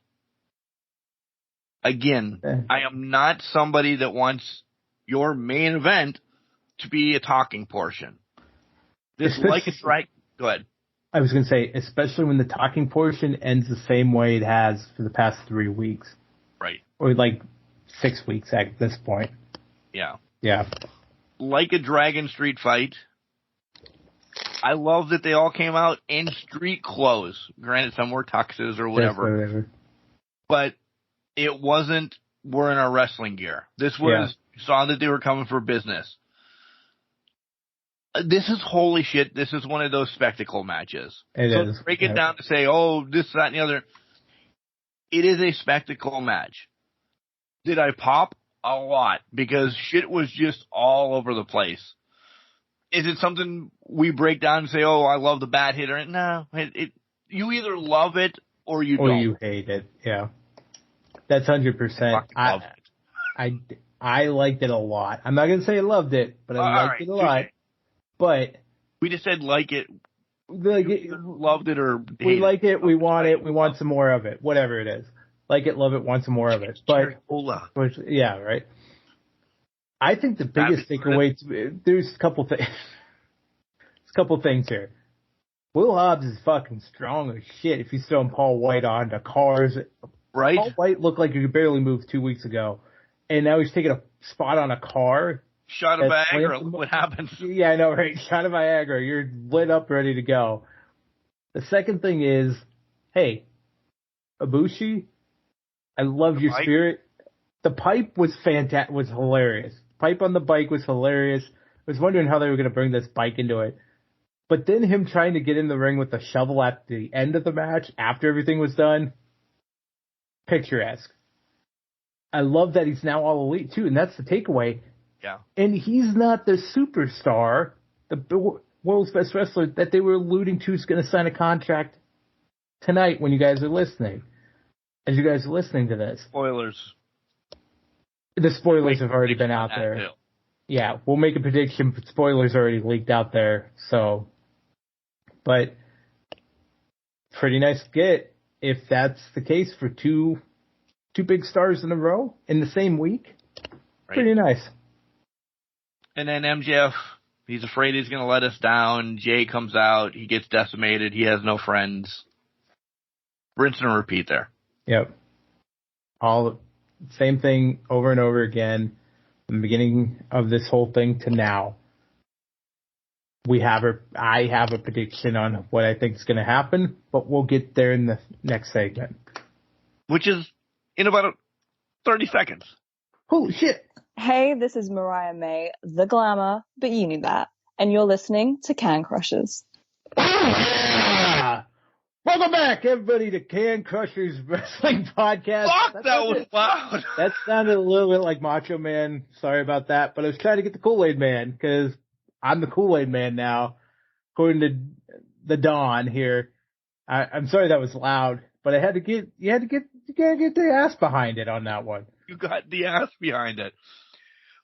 Again, I am not somebody that wants your main event to be a talking portion. This like a strike. Go ahead. I was going to say, especially when the talking portion ends the same way it has for the past 3 weeks. Right. Or like 6 weeks at this point. Yeah. Yeah. Like a Dragon Street fight. I love that they all came out in street clothes. Granted, some were tuxes or whatever. But it wasn't, we're in our wrestling gear. This was, saw that they were coming for business. This is holy shit. This is one of those spectacle matches. It is. Break it down to say, oh, this, that, and the other. It is a spectacle match. Did I pop? A lot. Because shit was just all over the place. Is it something we break down and say, oh, I love the bad hitter? No. You either love it or you don't. Or you hate it. Yeah. That's 100%. I liked it a lot. I'm not going to say I loved it, but I liked it a lot. But we just said like it. Loved it or we like it. We want it. We want some more of it. Whatever it is, like it, love it, want some more of it. But yeah, right. I think the biggest takeaway. There's a couple things. There's a couple things here. Will Hobbs is fucking strong as shit. If he's throwing Paul White onto cars, right? Paul White looked like he could barely move 2 weeks ago, and now he's taking a spot on a car. Shot of Viagra, what happens? Yeah, I know, right? Shot of Viagra, you're lit up, ready to go. The second thing is, hey, Ibushi, I love your spirit. The pipe was fantastic, was hilarious. Pipe on the bike was hilarious. I was wondering how they were going to bring this bike into it. But then him trying to get in the ring with the shovel at the end of the match, after everything was done, picturesque. I love that he's now all elite, too, and that's the takeaway. Yeah. And he's not the superstar, the world's best wrestler that they were alluding to is going to sign a contract tonight when you guys are listening. As you guys are listening to this. Spoilers. The spoilers have already been out there. Too. Yeah, we'll make a prediction, but spoilers already leaked out there. So, but pretty nice get if that's the case for two big stars in a row in the same week. Right. Pretty nice. And then MJF, he's afraid he's going to let us down. Jay comes out. He gets decimated. He has no friends. Rinse and repeat there. Yep. All same thing over and over again. From the beginning of this whole thing to now. I have a prediction on what I think is going to happen, but we'll get there in the next segment. Which is in about 30 seconds. Holy shit. Hey, this is Mariah May, the glamour, but you knew that. And you're listening to Can Crushers. Welcome back, everybody, to Can Crushers Wrestling Podcast. Fuck, that was loud. That sounded a little bit like Macho Man. Sorry about that. But I was trying to get the Kool-Aid Man, because I'm the Kool-Aid Man now, according to the Dawn here. I'm sorry that was loud, but you had to get the ass behind it on that one. You got the ass behind it.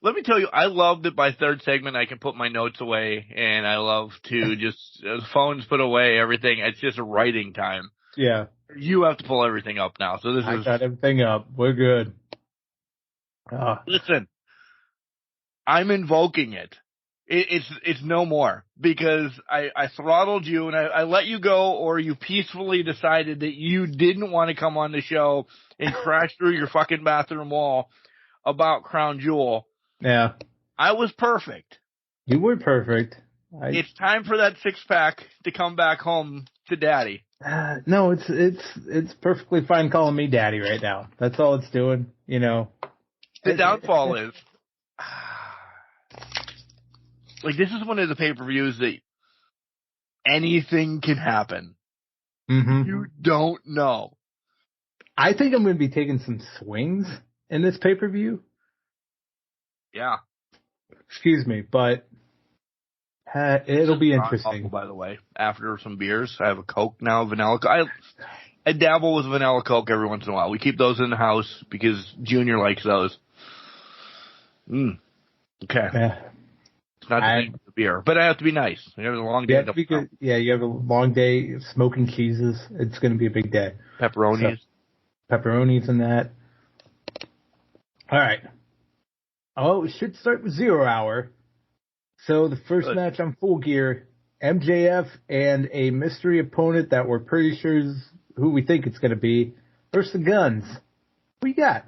Let me tell you, I love that by third segment I can put my notes away, and I love to just phones put away, everything. It's just writing time. Yeah. You have to pull everything up now. So I got everything up. We're good. Listen, I'm invoking it. It's no more because I throttled you and I let you go, or you peacefully decided that you didn't want to come on the show and crash through your fucking bathroom wall about Crown Jewel. Yeah. I was perfect. You were perfect. It's time for that 6-pack to come back home to daddy. No, it's perfectly fine calling me daddy right now. That's all it's doing, you know. The downfall is, like, this is one of the pay-per-views that anything can happen. Mm-hmm. You don't know. I think I'm going to be taking some swings in this pay-per-view. Yeah. Excuse me, but it'll be interesting. Awful, by the way, after some beers, I have a Coke now, vanilla Coke. I dabble with vanilla Coke every once in a while. We keep those in the house because Junior likes those. Okay. Yeah. It's not the same with the beer, but I have to be nice. I have a long day. You have a long day of smoking cheeses. It's going to be a big day. Pepperonis. So, pepperonis and that. All right. Oh, it should start with 0 hour. So the first match on Full Gear, MJF and a mystery opponent that we're pretty sure is who we think it's going to be versus the Guns. What you got?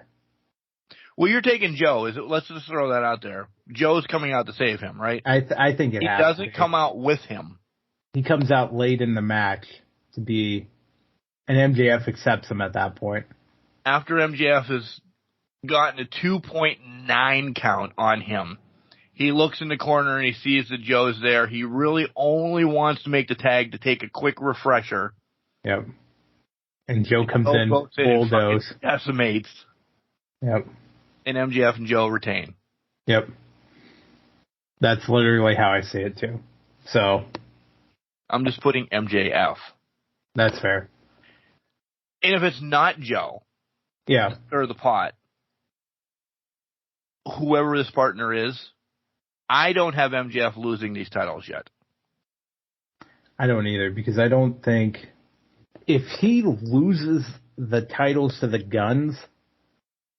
Well, you're taking Joe. Let's just throw that out there. Joe's coming out to save him, right? I think it he has doesn't come out with him. He comes out late in the match to be, and MJF accepts him at that point. After MJF has gotten a 2.9 count on him, he looks in the corner and he sees that Joe's there. He really only wants to make the tag to take a quick refresher. Yep. And Joe comes in full dose. Decimates. Yep. And MJF and Joe retain. Yep. That's literally how I see it too. So. I'm just putting MJF. That's fair. And if it's not Joe. Yeah. Or the pot. Whoever this partner is, I don't have MJF losing these titles yet. I don't either, because I don't think if he loses the titles to the Guns,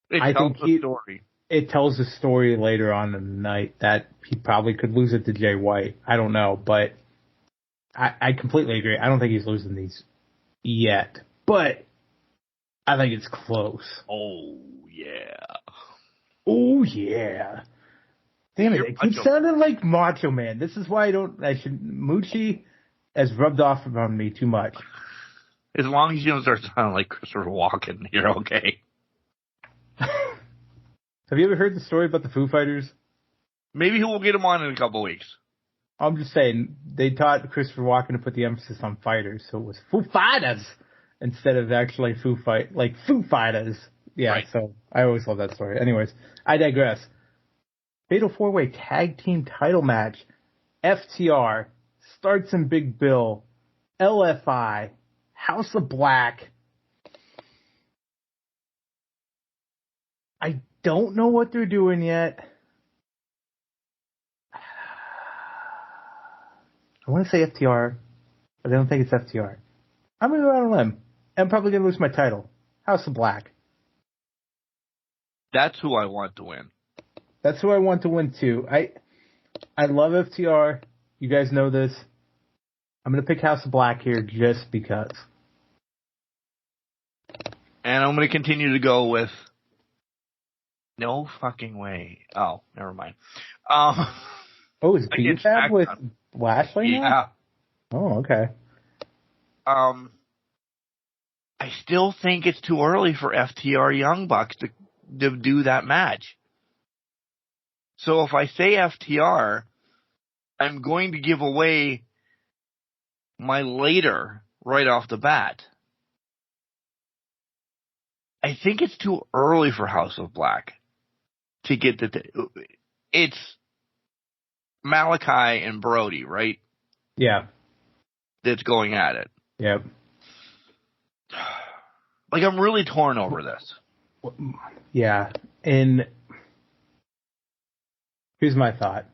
it tells a story later on in the night that he probably could lose it to Jay White. I don't know, but I completely agree. I don't think he's losing these yet, but I think it's close. Oh, yeah. Oh, yeah. Damn it, it keeps sounding like Macho Man. This is why Moochie has rubbed off on me too much. As long as you don't start sounding like Christopher Walken, you're okay. Have you ever heard the story about the Foo Fighters? Maybe we'll get him on in a couple weeks. I'm just saying, they taught Christopher Walken to put the emphasis on fighters, so it was Foo Fighters instead of actually Foo Fighters. Yeah, right. So I always love that story. Anyways, I digress. Fatal 4-Way Tag Team Title Match. FTR, Starks and Big Bill, LFI, House of Black. I don't know what they're doing yet. I want to say FTR, but I don't think it's FTR. I'm going to go out on a limb. I'm probably going to lose my title. House of Black. That's who I want to win. That's who I want to win too. I love FTR. You guys know this. I'm going to pick House of Black here just because. And I'm going to continue to go with no fucking way. Oh, never mind. Is PFAB with Lashley now? Yeah. Oh, okay. I still think it's too early for FTR Young Bucks to do that match. So if I say FTR, I'm going to give away my later right off the bat. I think it's too early for House of Black to get it's Malachi and Brody, right? Yeah. That's going at it. Yep. Like, I'm really torn over this. Yeah. And Here's my thought.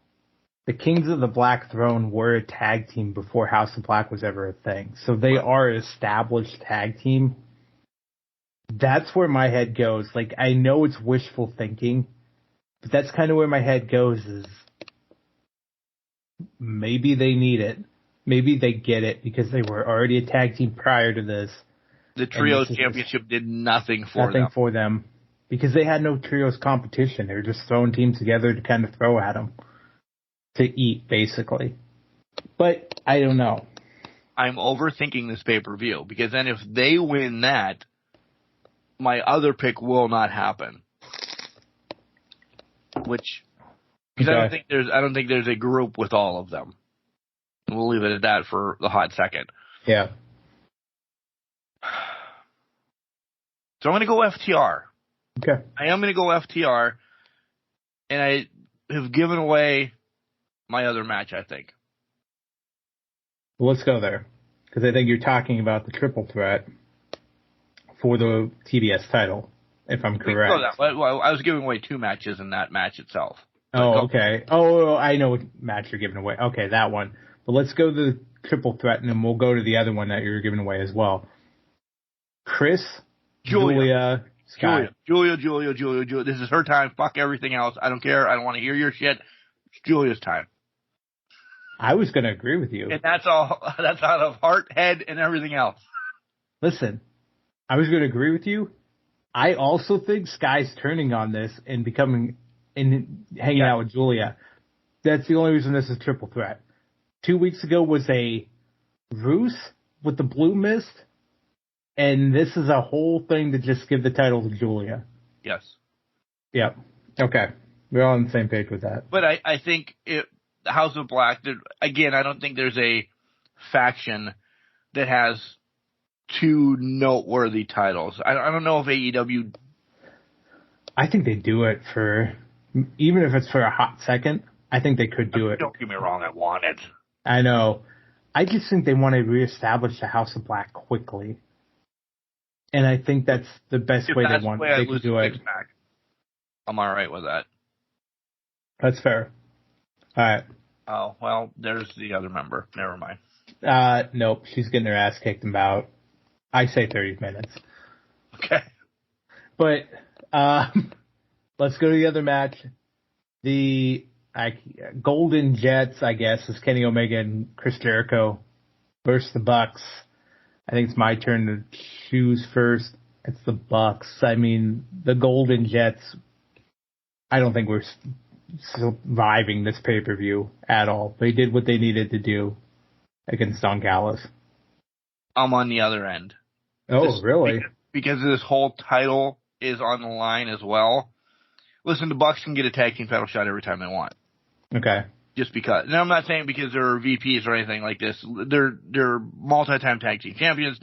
The Kings of the Black Throne were a tag team before House of Black was ever a thing. So they are an established tag team. That's where my head goes. Like, I know it's wishful thinking, but that's kind of where my head goes is maybe they need it. Maybe they get it because they were already a tag team prior to this. The Trios Championship did nothing for them. Because they had no Trios competition. They were just throwing teams together to kind of throw at them. To eat, basically. But I don't know. I'm overthinking this pay-per-view because then if they win that, my other pick will not happen. Which, because Okay. I don't think there's a group with all of them. We'll leave it at that for the hot second. Yeah. So I'm going to go FTR. Okay. I am going to go FTR, and I have given away my other match, I think. Well, let's go there. Because I think you're talking about the triple threat for the TBS title, if I'm correct. Well, I was giving away 2 matches in that match itself. Oh, okay. Oh, I know what match you're giving away. Okay, that one. But let's go to the triple threat, and then we'll go to the other one that you're giving away as well. Chris, Julia, Sky. Julia. This is her time. Fuck everything else. I don't care. I don't want to hear your shit. It's Julia's time. I was going to agree with you. And that's all. That's out of heart, head, and everything else. Listen, I was going to agree with you. I also think Sky's turning on this and hanging out with Julia. That's the only reason this is triple threat. 2 weeks ago was a ruse with the Blue Mist, and this is a whole thing to just give the title to Julia. Yes. Yep. Okay. We're all on the same page with that. But I think House of Black, again, I don't think there's a faction that has 2 noteworthy titles. I don't know if AEW... I think they do it for, even if it's for a hot second, I think they could do it. Don't get me wrong, I want it. I know. I just think they want to reestablish the House of Black quickly. And I think that's the best way they could do it. I'm all right with that. That's fair. All right. Oh, well, there's the other member. Never mind. Nope. She's getting her ass kicked in about, I say 30 minutes. Okay. But let's go to the other match. The Golden Jets, I guess, is Kenny Omega and Chris Jericho versus the Bucks. I think it's my turn to choose first. It's the Bucks. I mean, the Golden Jets, I don't think we're surviving this pay-per-view at all. They did what they needed to do against Don Callis. I'm on the other end. Oh, really? Because this whole title is on the line as well. Listen, the Bucks can get a tag team title shot every time they want. Okay. Just because. And I'm not saying because they're VPs or anything like this. They're multi-time tag team champions.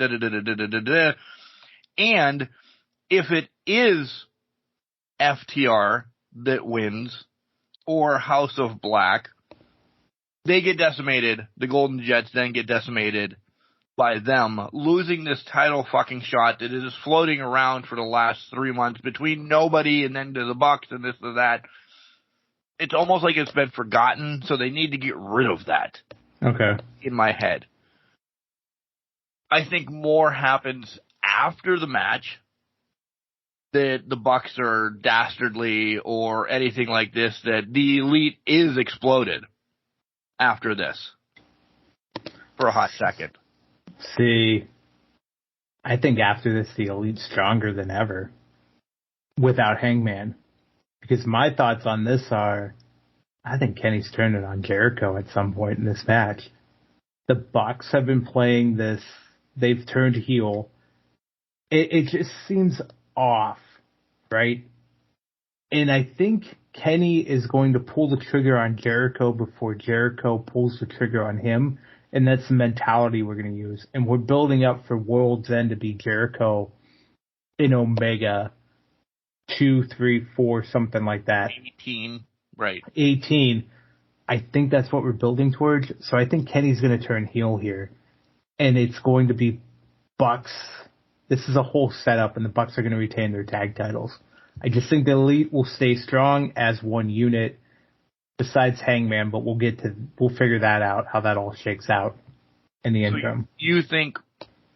And if it is FTR that wins or House of Black, they get decimated. The Golden Jets then get decimated by them losing this title fucking shot that is floating around for the last 3 months between nobody and then to the Bucks and this and that. It's almost like it's been forgotten, so they need to get rid of that. Okay. In my head. I think more happens after the match, that the Bucks are dastardly or anything like this, that the Elite is exploded after this for a hot second. See, I think after this, the Elite's stronger than ever without Hangman. Because my thoughts on this are, I think Kenny's turning on Jericho at some point in this match. The Bucks have been playing this. They've turned heel. It just seems off, right? And I think Kenny is going to pull the trigger on Jericho before Jericho pulls the trigger on him. And that's the mentality we're going to use. And we're building up for World's End to be Jericho in Omega 2, 3, 4, something like that. 18, right. 18. I think that's what we're building towards. So I think Kenny's going to turn heel here. And it's going to be Bucks. This is a whole setup, and the Bucks are going to retain their tag titles. I just think the Elite will stay strong as one unit. besides Hangman, but we'll figure that out, how that all shakes out in the interim. You think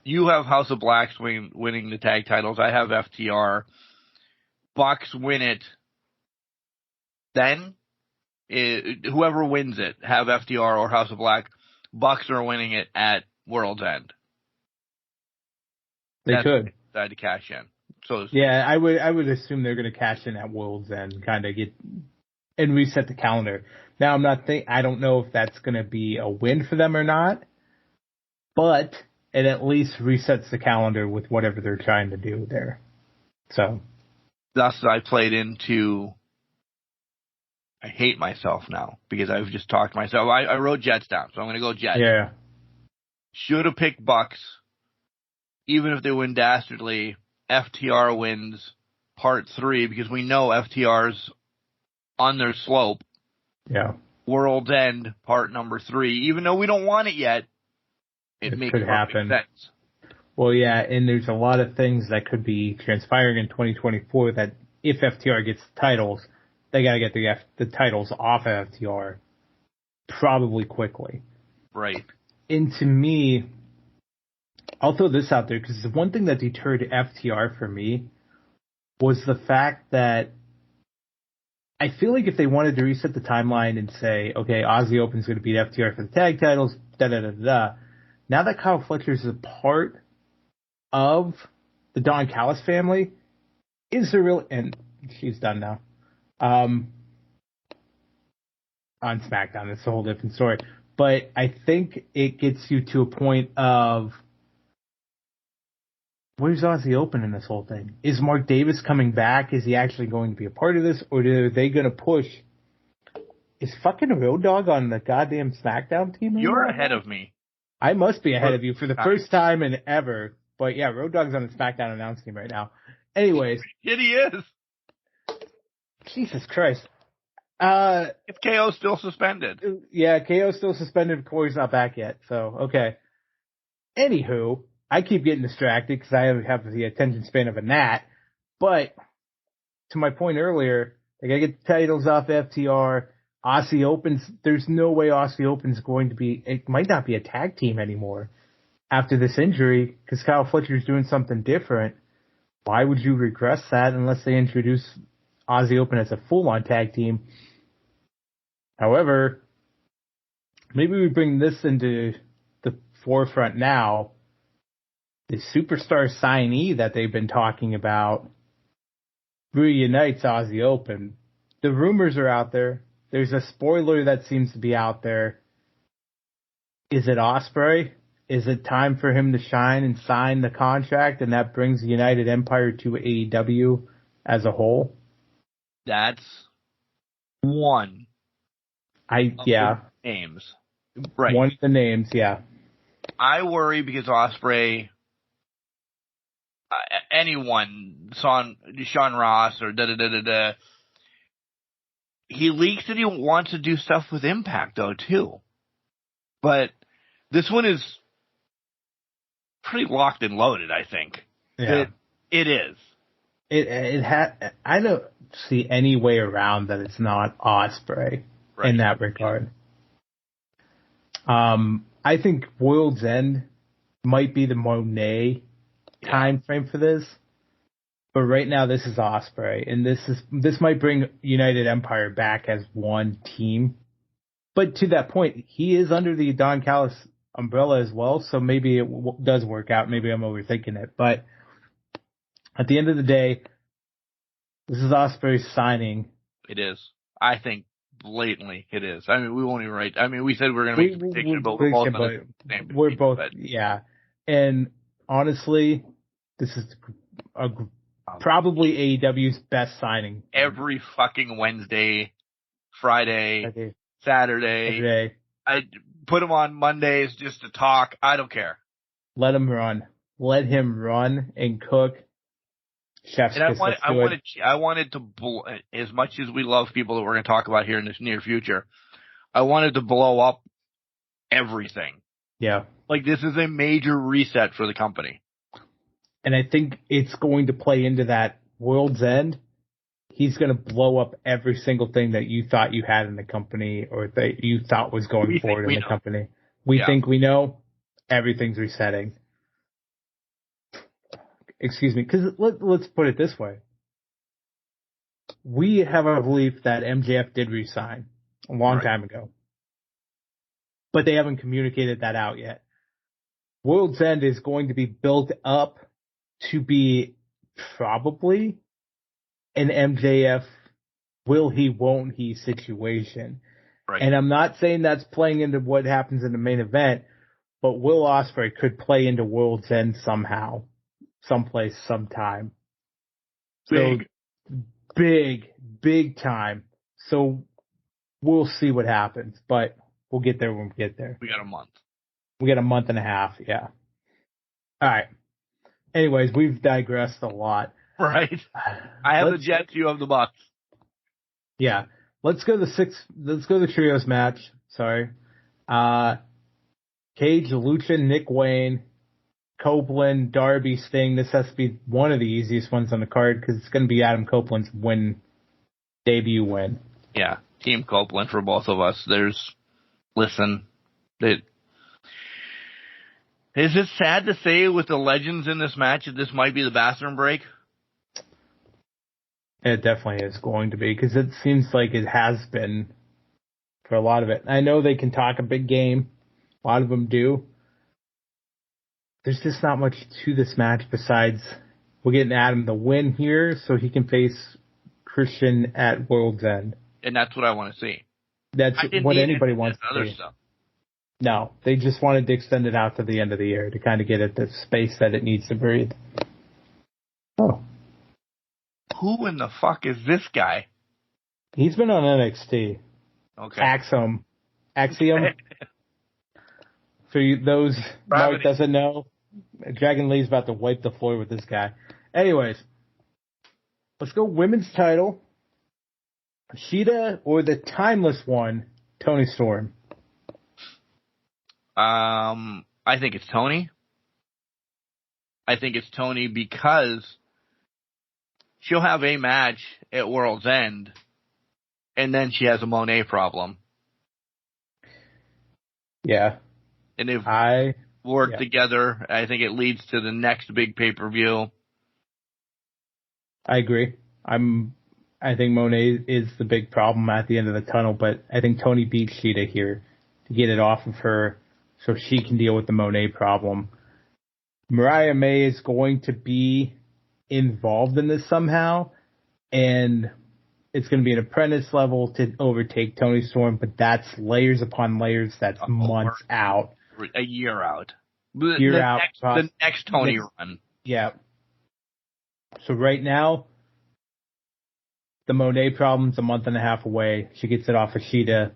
you have House of Blacks winning the tag titles? I have FTR. Bucks win it. Then whoever wins it, have FTR or House of Black. Bucks are winning it at World's End. They could decide to cash in. So yeah, I would assume they're going to cash in at World's End, kind of get and reset the calendar. Now I don't know if that's going to be a win for them or not, but it at least resets the calendar with whatever they're trying to do there. So thus I played into. I hate myself now because I've just talked myself. I wrote Jets down, so I'm going to go Jets. Yeah. Should have picked Bucks. Even if they win dastardly, FTR wins part 3 because we know FTR's on their slope. Yeah. World's End part number 3. Even though we don't want it yet, it makes could happen. sense. Well, yeah, and there's a lot of things that could be transpiring in 2024 that if FTR gets the titles, they got to get the titles off of FTR probably quickly. Right. And to me, I'll throw this out there because the one thing that deterred FTR for me was the fact that I feel like if they wanted to reset the timeline and say, okay, Aussie Open's going to beat FTR for the tag titles, da-da-da-da, now that Kyle Fletcher's a part of the Don Callis family, is there really, and she's done now, on SmackDown. It's a whole different story. But I think it gets you to a point of, where's Aussie Open in this whole thing? Is Mark Davis coming back? Is he actually going to be a part of this? Or are they going to push? Is fucking Road Dogg on the goddamn SmackDown team? You're ahead of me. I must be ahead of you for the first time in ever. But yeah, Road Dogg's on the SmackDown announce team right now. Anyways. Yeah, he is. Jesus Christ. If KO's still suspended. Yeah, KO's still suspended. Corey's not back yet. So, okay. Anywho, I keep getting distracted because I have the attention span of a gnat. But to my point earlier, they got to get the titles off FTR. Aussie Open's, there's no way Aussie Open's going to be, it might not be a tag team anymore after this injury because Kyle Fletcher's doing something different. Why would you regress that unless they introduce Aussie Open as a full-on tag team? However, maybe we bring this into the forefront now. The superstar signee that they've been talking about reunites Aussie Open. The rumors are out there. There's a spoiler that seems to be out there. Is it Ospreay? Is it time for him to shine and sign the contract, and that brings the United Empire to AEW as a whole? That's one. Names. Right. One of the names, yeah. I worry because Ospreay, anyone, Sean Ross or da-da-da-da-da, he leaks that he wants to do stuff with Impact, though, too. But this one is pretty locked and loaded, I think. Yeah. It is. I don't see any way around that it's not Ospreay in that regard. I think World's End might be the Monet time frame for this. But right now this is Ospreay, and this might bring United Empire back as one team. But to that point, he is under the Don Callis umbrella as well, so maybe it does work out. Maybe I'm overthinking it. But at the end of the day, this is Ospreay's signing. It is. I think blatantly it is. I mean, we won't even write. I mean, we said we were going to make a prediction, but we're both on the same. We're both, yeah. And honestly, this is probably AEW's best signing. Every fucking Wednesday, Friday, Saturday. I put him on Mondays just to talk. I don't care. Let him run. Let him run and cook. Chef's and I wanted to, as much as we love people that we're going to talk about here in this near future, I wanted to blow up everything. Yeah. Like, this is a major reset for the company. And I think it's going to play into that World's End. he's going to blow up every single thing that you thought you had in the company or that you thought was going forward in the company. We think we know. Everything's resetting. Excuse me, because let's put it this way. We have a belief that MJF did resign a long time ago. But they haven't communicated that out yet. World's End is going to be built up to be probably an MJF will he, won't he situation. Right. And I'm not saying that's playing into what happens in the main event, but Will Ospreay could play into World's End somehow, someplace, sometime. Big. So, big time. So we'll see what happens, but we'll get there when we get there. We got a month. We got a month and a half, yeah. All right. Anyways, we've digressed a lot. Right. I have the Jets, you have the Bucks. Yeah. Let's go to the trios match. Sorry. Cage, Lucha, Nick Wayne, Copeland, Darby, Sting. This has to be one of the easiest ones on the card because it's going to be Adam Copeland's debut win. Yeah. Team Copeland for both of us. Is it sad to say with the legends in this match that this might be the bathroom break? It definitely is going to be because it seems like it has been for a lot of it. I know they can talk a big game. A lot of them do. There's just not much to this match besides we're getting Adam the win here so he can face Christian at World's End. And that's what I want to see. That's what anybody wants to see. Stuff. No, they just wanted to extend it out to the end of the year to kind of get it the space that it needs to breathe. Oh. Who in the fuck is this guy? He's been on NXT. Okay. Axiom. For those Mark doesn't know, Dragon Lee's about to wipe the floor with this guy. Anyways, let's go women's title. Sheeta or the timeless one, Toni Storm? I think it's Toni. I think it's Toni because she'll have a match at World's End, and then she has a Monet problem. Yeah. And if work together, I think it leads to the next big pay-per-view. I agree. I think Monet is the big problem at the end of the tunnel, but I think Toni beats Sheeta here to get it off of her so she can deal with the Monet problem. Mariah May is going to be involved in this somehow, and it's going to be an apprentice level to overtake Toni Storm, but that's layers upon layers. That's months out. A year out. The next Toni run. Yeah. So right now, the Monet problem's a month and a half away. She gets it off of Sheeta,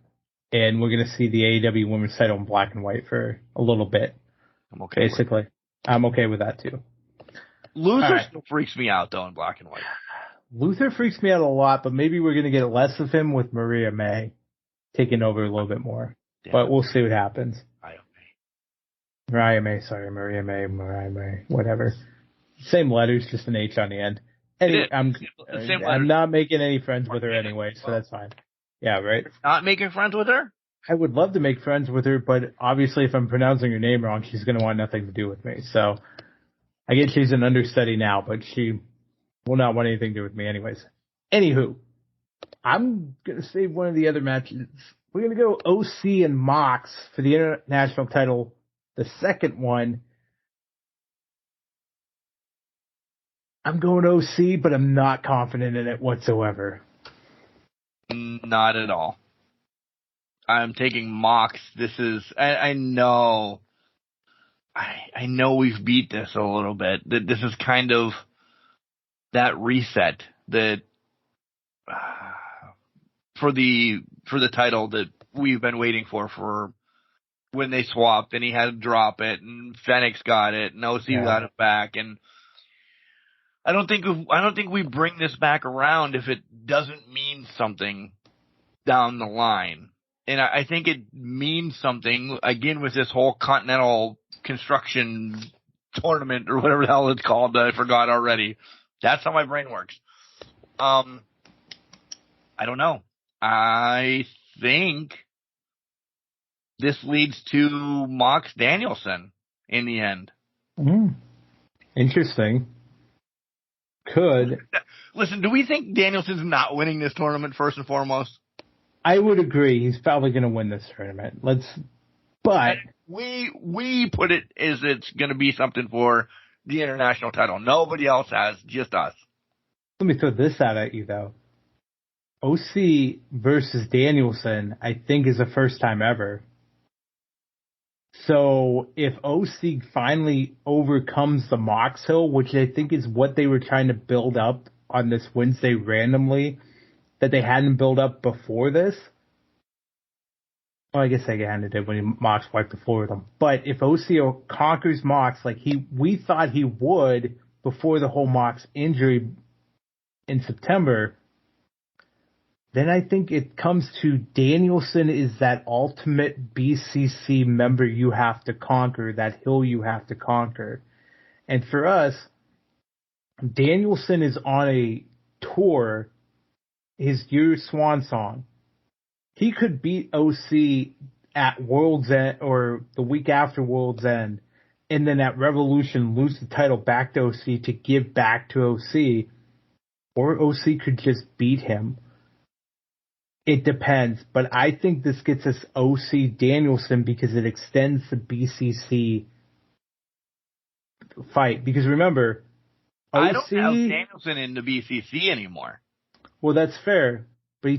and we're going to see the AEW Women's title in black and white for a little bit. I'm okay. Basically. I'm okay with that, too. Luther still freaks me out, though, in black and white. Luther freaks me out a lot, but maybe we're going to get less of him with Maria May taking over a little bit more. Damn. But we'll see what happens. Mariah May, whatever. Same letters, just an H on the end. Anyway, I'm not making any friends with her anyway, so that's fine. Yeah, right? Not making friends with her? I would love to make friends with her, but obviously if I'm pronouncing her name wrong, she's going to want nothing to do with me. So I get she's an understudy now, but she will not want anything to do with me anyways. Anywho, I'm going to save one of the other matches. We're going to go OC and Mox for the international title. The second one, I'm going OC, but I'm not confident in it whatsoever. Not at all. I'm taking Mox. This is, I know we've beat this a little bit. That this is kind of that reset that for the title that we've been waiting for when they swapped and he had to drop it and Fenix got it and OC got it back, and I don't think we bring this back around if it doesn't mean something down the line. And I think it means something, again, with this whole Continental Construction Tournament or whatever the hell it's called. I forgot already. That's how my brain works. I don't know. I think this leads to Mox Danielson in the end. Interesting. Could. Listen, do we think Danielson's not winning this tournament first and foremost? I would agree. He's probably going to win this tournament. But we put it as it's going to be something for the international title. Nobody else has, just us. Let me throw this out at you, though. OC versus Danielson, I think, is the first time ever. So if OC finally overcomes the Mox Hill, which I think is what they were trying to build up on this Wednesday randomly, that they hadn't built up before this. Well, I guess they kind of did when Mox wiped the floor with them. But if OC conquers Mox like we thought he would before the whole Mox injury in September, then I think it comes to Danielson is that ultimate BCC member you have to conquer, that hill you have to conquer. And for us, Danielson is on a tour, his year swan song. He could beat OC at World's End or the week after World's End, and then at Revolution lose the title back to OC to give back to OC, or OC could just beat him. It depends, but I think this gets us OC Danielson because it extends the BCC fight. Because remember, OC... I don't have Danielson in the BCC anymore. Well, that's fair, but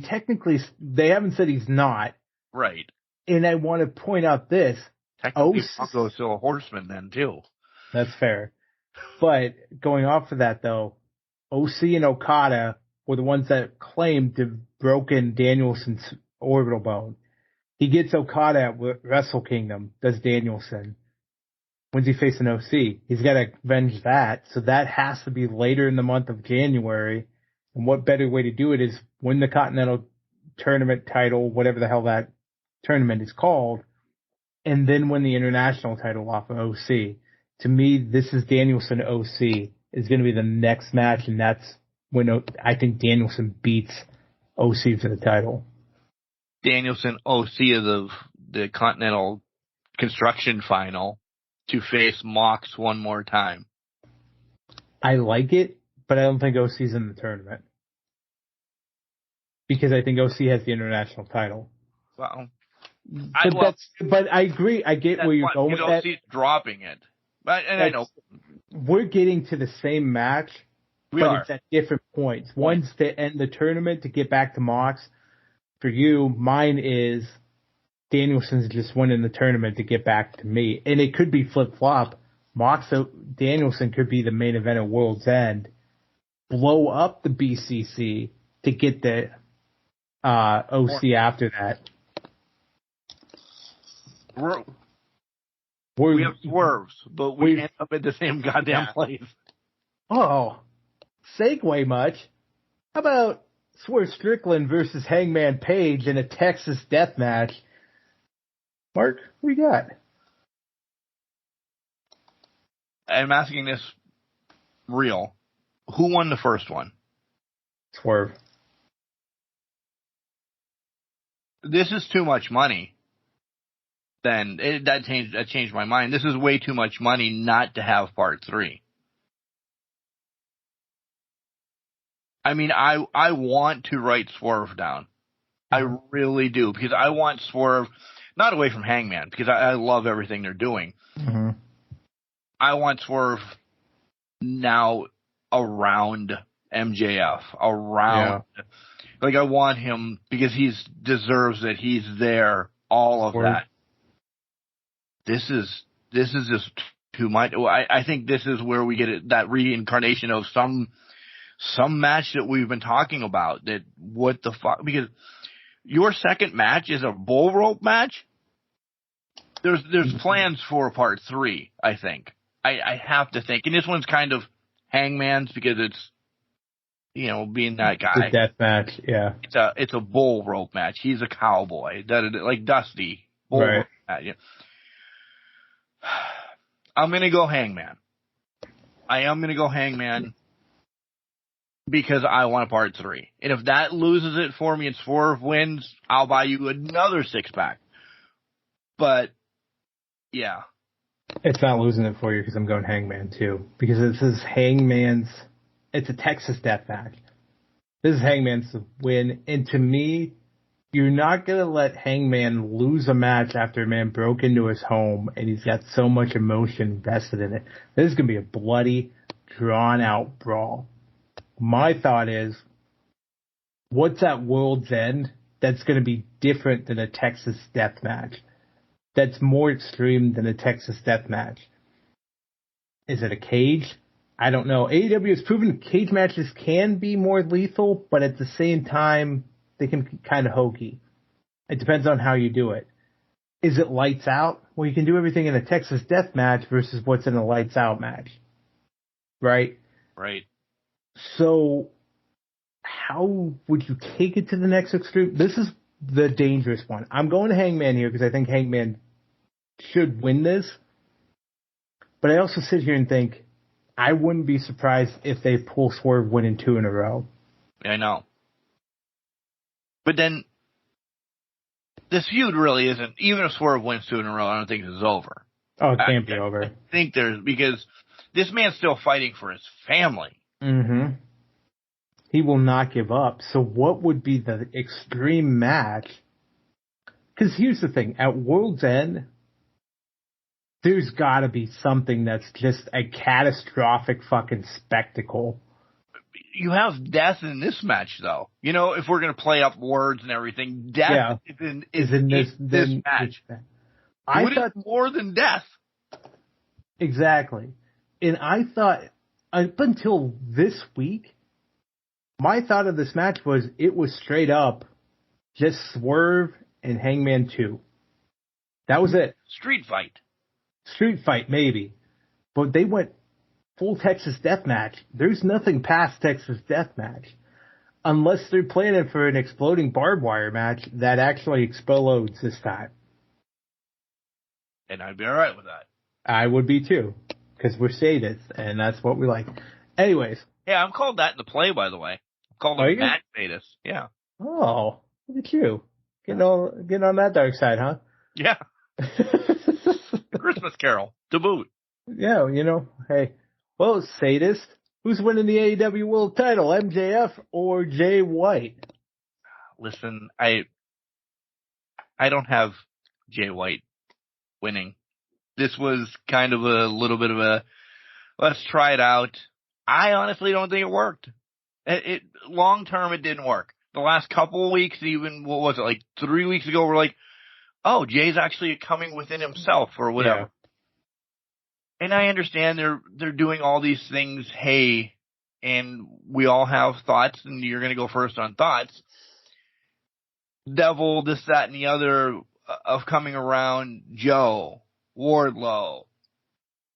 they haven't said he's not. Right. And I want to point out this. Technically, Bronco's still a horseman then, too. That's fair. But going off of that, though, OC and Okada were the ones that claimed to have broken Danielson's orbital bone. He gets Okada at Wrestle Kingdom, does Danielson. When's he facing OC? He's got to avenge that. So that has to be later in the month of January. And what better way to do it is win the Continental Tournament title, whatever the hell that tournament is called, and then win the international title off of OC. To me, this is Danielson OC is going to be the next match, and that's when I think Danielson beats OC for the title. Danielson OC of the Continental Construction Final to face Mox one more time. I like it, but I don't think OC's in the tournament. Because I think OC has the international title. Well, but I agree. I get where you're going with that. OC's dropping it. I know. We're getting to the same match, it's at different points. One's to end the tournament to get back to Mox. For you, mine is Danielson's just winning the tournament to get back to me. And it could be flip-flop. Danielson could be the main event at World's End, blow up the BCC to get the OC after that. We have swerves, but we end up at the same goddamn place. Oh, segue much. How about Swerve Strickland versus Hangman Page in a Texas death match? Mark, what you got? I'm asking this real. Who won the first one? Swerve. This is too much money. Then that changed my mind. This is way too much money not to have part 3. I mean, I want to write Swerve down. I really do, because I want Swerve not away from Hangman, because I love everything they're doing. Mm-hmm. I want Swerve now around MJF, around. Yeah. Like, I want him because he deserves it. He's there. All of that. This is just too much. I think this is where we get that reincarnation of some match that we've been talking about. That what the fuck? Because your second match is a bull rope match. There's plans for part 3. I think. I have to think, and this one's kind of Hangman's because it's, you know, being that guy. The death match, yeah. It's a bull rope match. He's a cowboy, like Dusty. Bull rope match. Yeah. I'm gonna go Hangman. I am gonna go Hangman. because I want a part 3. And if that loses it for me and Swerve wins, I'll buy you another 6-pack. But, yeah. It's not losing it for you because I'm going Hangman too. Because this is Hangman's, it's a Texas death match. This is Hangman's win. And to me, you're not going to let Hangman lose a match after a man broke into his home and he's got so much emotion invested in it. This is going to be a bloody, drawn-out brawl. My thought is, what's at World's End that's going to be different than a Texas death match? That's more extreme than a Texas death match. Is it a cage? I don't know. AEW has proven cage matches can be more lethal, but at the same time, they can be kind of hokey. It depends on how you do it. Is it lights out? Well, you can do everything in a Texas death match versus what's in a lights out match. Right? Right. So, how would you take it to the next extreme? This is the dangerous one. I'm going to Hangman here because I think Hangman should win this. But I also sit here and think, I wouldn't be surprised if they pull Swerve winning 2 in a row. I know. But then, this feud really isn't, even if Swerve wins 2 in a row, I don't think it's over. Oh, it can't be over. I think because this man's still fighting for his family. Mm-hmm. He will not give up. So what would be the extreme match? Because here's the thing. At World's End, there's got to be something that's just a catastrophic fucking spectacle. You have death in this match, though. You know, if we're going to play up words and everything, death is in this match. What is more than death? Exactly. And I thought, up until this week, my thought of this match was it was straight up just Swerve and Hangman 2. That was it. Street fight, maybe. But they went full Texas death match. There's nothing past Texas death match. Unless they're planning for an exploding barbed wire match that actually explodes this time. And I'd be alright with that. I would be too. Because we're sadists, and that's what we like. Anyways. Yeah, I'm called that in the play, by the way. I'm called a match sadist. Yeah. Oh, look at you. Getting on that dark side, huh? Yeah. Christmas Carol, to boot. Yeah, hey. Well, sadist, who's winning the AEW World title, MJF or Jay White? Listen, I don't have Jay White winning. This was kind of a little bit of a, let's try it out. I honestly don't think it worked. Long term, it didn't work. The last couple of weeks, even, what was it, like 3 weeks ago, we're like, oh, Jay's actually coming within himself or whatever. Yeah. And I understand they're doing all these things, hey, and we all have thoughts, and you're going to go first on thoughts. Devil, this, that, and the other of coming around Joe, Wardlow,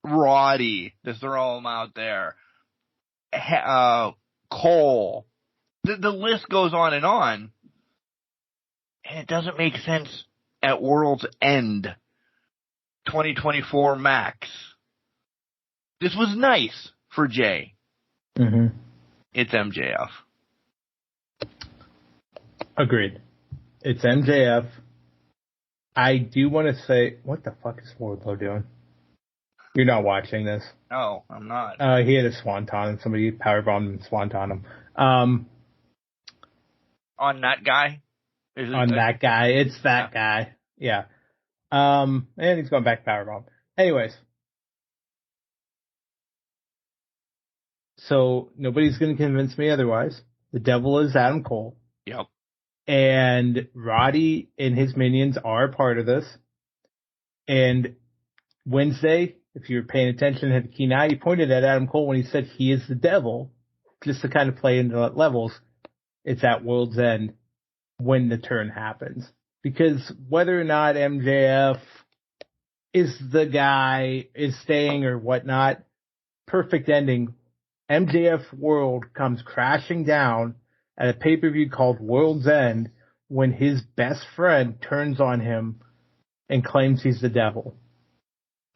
Roddy, just throw them out there, Cole. The list goes on, and it doesn't make sense at World's End, 2024 max. This was nice for Jay. Mm-hmm. It's MJF. Agreed. It's MJF. I do want to say, what the fuck is Wardlow doing? You're not watching this. No, I'm not. He had a swanton and somebody powerbombed and swanton him. On that guy? That guy. It's that guy. Yeah. And he's going back powerbomb. Anyways. So nobody's going to convince me otherwise. The devil is Adam Cole. Yep. And Roddy and his minions are part of this. And Wednesday, if you're paying attention, had a keen eye, he pointed at Adam Cole when he said he is the devil, just to kind of play into levels. It's at World's End when the turn happens. Because whether or not MJF is the guy, is staying or whatnot, perfect ending. MJF World comes crashing down at a pay-per-view called World's End when his best friend turns on him and claims he's the devil.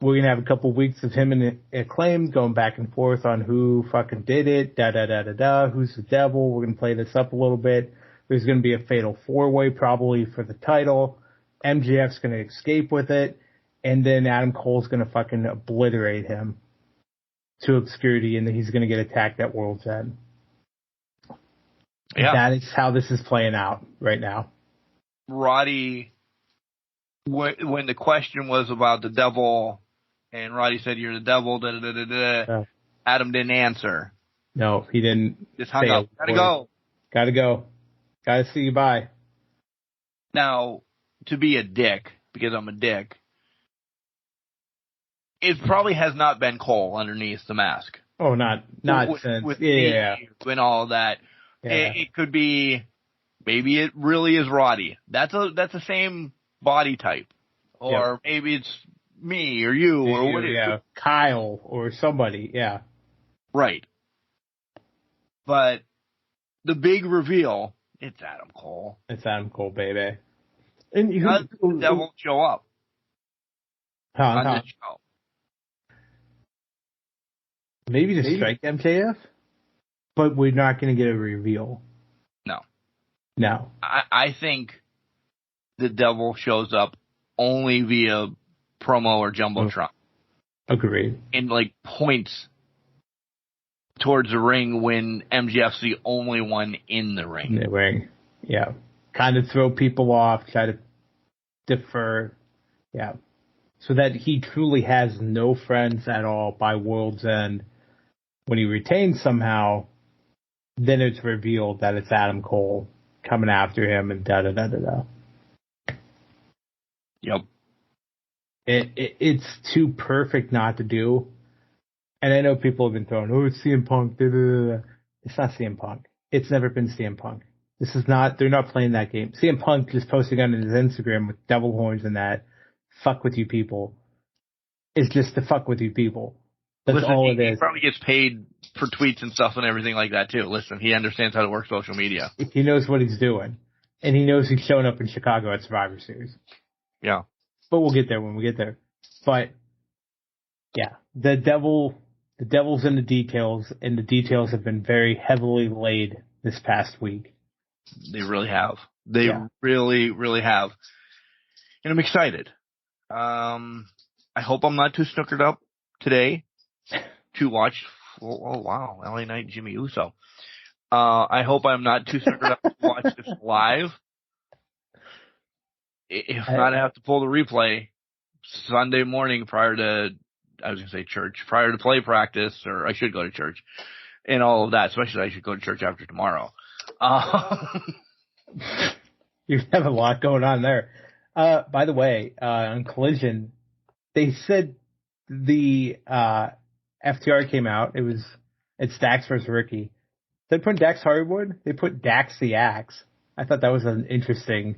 we're going to have a couple weeks of him and Acclaim going back and forth on who fucking did it, who's the devil. We're going to play this up a little bit. There's going to be a fatal 4-way probably for the title. MJF's going to escape with it. And then Adam Cole's going to fucking obliterate him to obscurity, and then he's going to get attacked at World's End. Yeah. That is how this is playing out right now. Roddy, when the question was about the devil, and Roddy said, "You're the devil," No. Adam didn't answer. No, he didn't. Just hung up. Gotta go. Gotta see you bye. Now, to be a dick, because I'm a dick, it probably has not been Cole underneath the mask. Oh, not since. With yeah. And all that. Yeah. It could be, maybe it really is Roddy. That's the same body type. Or maybe it's me or you or what. Yeah, Kyle or somebody. Yeah. Right. But the big reveal, it's Adam Cole. It's Adam Cole, baby. And the devil show up on this show. Maybe to strike MJF, but we're not going to get a reveal. No. I think the devil shows up only via promo or Jumbotron. Agreed. And points towards the ring when MJF's the only one in the ring. In the ring, yeah. Kind of throw people off, try to defer, yeah. So that he truly has no friends at all by World's End. When he retains somehow, then it's revealed that it's Adam Cole coming after him and da-da-da-da-da. Yep. It's too perfect not to do. And I know people have been throwing, oh, it's CM Punk. Da-da-da-da. It's not CM Punk. It's never been CM Punk. This is not, they're not playing that game. CM Punk just posting on his Instagram with devil horns and that, fuck with you people. It's just to fuck with you people. That's all it is. He probably gets paid for tweets and stuff and everything like that too. Listen, he understands how to work social media. He knows what he's doing. And he knows he's showing up in Chicago at Survivor Series. Yeah. But we'll get there when we get there. But, yeah, the devil's in the details, and the details have been very heavily laid this past week. They really have. They really, really have. And I'm excited. I hope I'm not too snookered up today to watch. Oh, wow. LA Knight, Jimmy Uso. I hope I'm not too snookered up to watch this live. If not, I have to pull the replay Sunday morning prior to, I was going to say church, prior to play practice, or I should go to church and all of that, especially I should go to church after tomorrow. You have a lot going on there. By the way, on Collision, they said the FTR came out. It's Dax versus Ricky. They put Dax Harwood. They put Dax the Axe. I thought that was an interesting.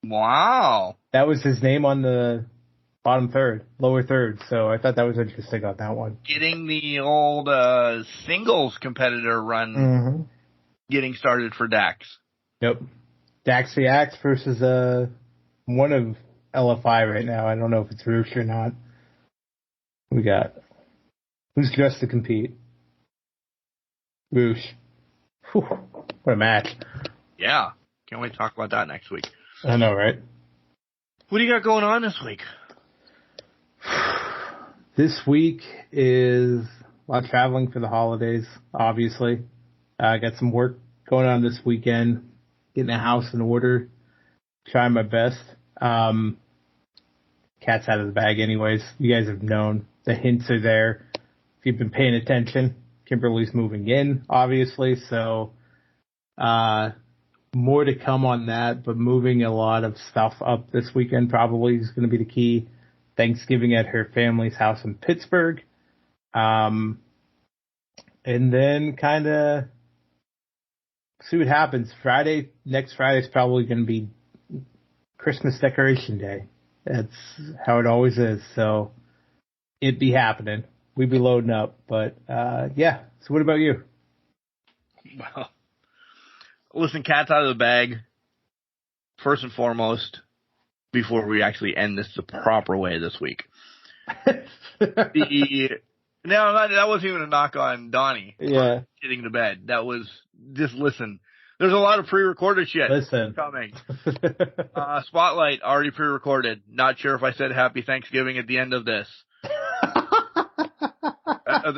Wow. That was his name on the lower third. So I thought that was interesting on that one. Getting the old singles competitor run getting started for Dax. Yep. Dax the Axe versus one of LFI right now. I don't know if it's Roosh or not. We got who's dressed to compete? Roosh. Whew, what a match. Yeah. Can't wait to talk about that next week. I know, right? What do you got going on this week? This week is a lot of traveling for the holidays, obviously. I got some work going on this weekend, getting the house in order, trying my best. Cat's out of the bag anyways. You guys have known. The hints are there. If you've been paying attention, Kimberly's moving in, obviously, so more to come on that, but moving a lot of stuff up this weekend probably is going to be the key. Thanksgiving at her family's house in Pittsburgh. And then kind of see what happens. Next Friday is probably going to be Christmas decoration day. That's how it always is. So it'd be happening. We'd be loading up. But, yeah. So what about you? Well, listen, cat's out of the bag. First and foremost, before we actually end this the proper way this week. That wasn't even a knock on Donnie. Yeah. Getting to bed. That was just listen. There's a lot of pre-recorded shit coming. Spotlight already pre-recorded. Not sure if I said Happy Thanksgiving at the end of this. The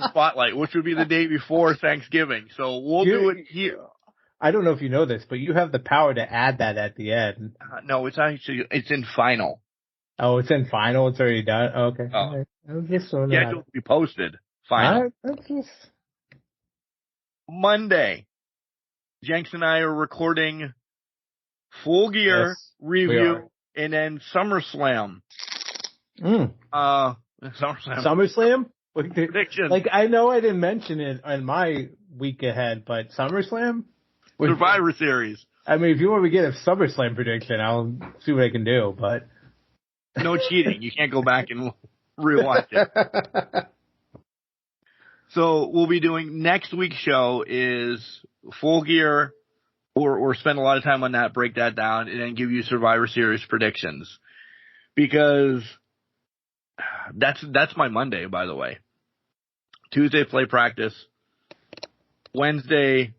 Spotlight, which would be the day before Thanksgiving. So we'll do it here. I don't know if you know this, but you have the power to add that at the end. No, it's in final. Oh, it's in final. It's already done. Okay. Oh. Right. I was just throwing Yeah, it will be posted. Final. That's just... Monday. Jenks and I are recording Full Gear review and then SummerSlam. SummerSlam? Prediction. Like, I know I didn't mention it in my week ahead, but SummerSlam? Survivor Series. I mean, if you want me to get a SummerSlam prediction, I'll see what I can do, but... No cheating. You can't go back and rewatch it. So we'll be doing next week's show is Full Gear, or spend a lot of time on that, break that down, and then give you Survivor Series predictions. Because that's my Monday, by the way. Tuesday, play practice. Wednesday,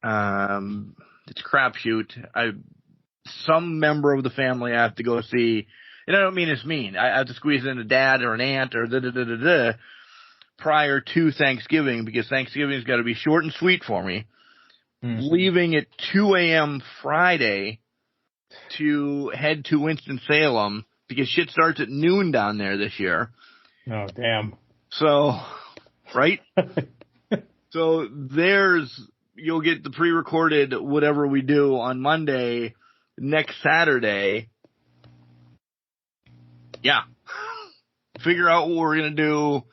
it's crapshoot. Some member of the family I have to go see, and I don't mean it's mean. I have to squeeze in a dad or an aunt or prior to Thanksgiving, because Thanksgiving's got to be short and sweet for me. Leaving at 2 a.m. Friday to head to Winston-Salem, because shit starts at noon down there this year. Oh, damn. So, right? So you'll get the pre-recorded whatever we do on Monday. Next Saturday, figure out what we're going to do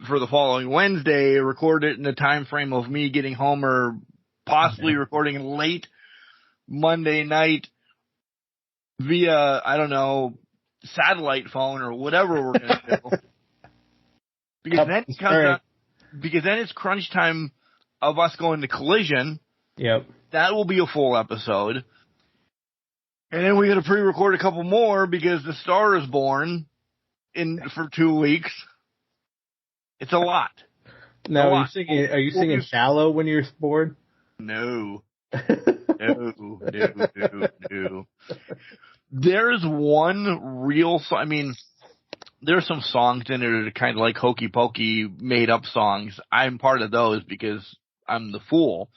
for the following Wednesday, record it in the time frame of me getting home, or possibly recording late Monday night via, I don't know, satellite phone or whatever we're going to do. Because then it's crunch time of us going to Collision. Yep. That will be a full episode. And then we got to pre-record a couple more because the Star is born for 2 weeks. It's a lot. Now, are you singing Shallow when you're bored? No. No. There's one real song. I mean, there's some songs in it that are kind of like hokey pokey made up songs. I'm part of those because I'm the fool.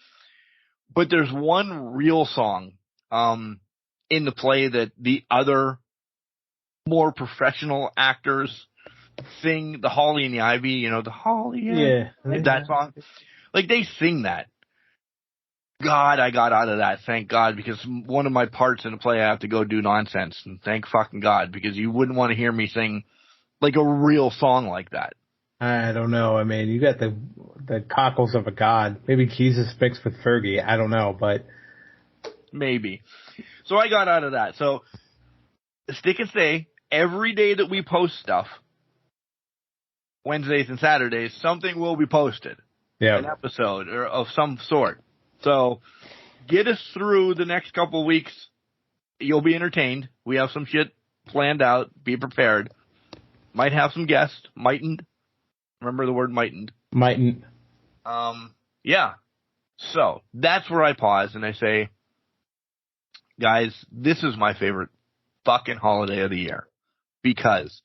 But there's one real song in the play that the other more professional actors sing, the Holly and the Ivy, the Holly and that song. Like, they sing that. God, I got out of that, thank God, because one of my parts in the play I have to go do nonsense, and thank fucking God, because you wouldn't want to hear me sing like a real song like that. I don't know. I mean, you got the cockles of a god. Maybe Jesus mixed with Fergie. I don't know, but maybe. So I got out of that. So stick and stay. Every day that we post stuff, Wednesdays and Saturdays, something will be posted. Yeah. An episode or of some sort. So get us through the next couple of weeks. You'll be entertained. We have some shit planned out. Be prepared. Might have some guests. Mightn't. Remember the word mightn't. Mightn't. Yeah. So that's where I pause and I say, guys, this is my favorite fucking holiday of the year, because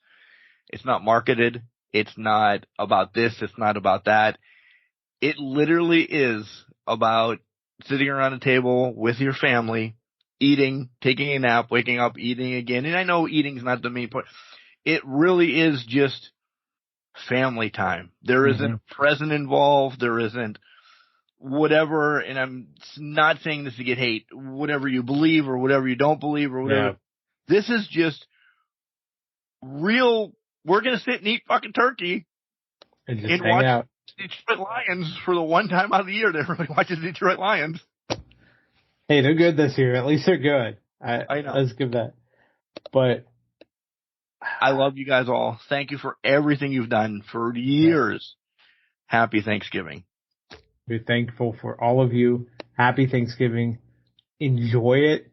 it's not marketed. It's not about this. It's not about that. It literally is about sitting around a table with your family, eating, taking a nap, waking up, eating again. And I know eating's not the main point. It really is just family time. There isn't a present involved. There isn't whatever. And I'm not saying this to get hate. Whatever you believe or whatever you don't believe or whatever. Yeah. This is just real. We're going to sit and eat fucking turkey and just hang out. Detroit Lions for the one time out of the year that everybody watches Detroit Lions. Hey, they're good this year. At least they're good. I know. Let's give that. But I love you guys all. Thank you for everything you've done for years. Yeah. Happy Thanksgiving. We're thankful for all of you. Happy Thanksgiving. Enjoy it.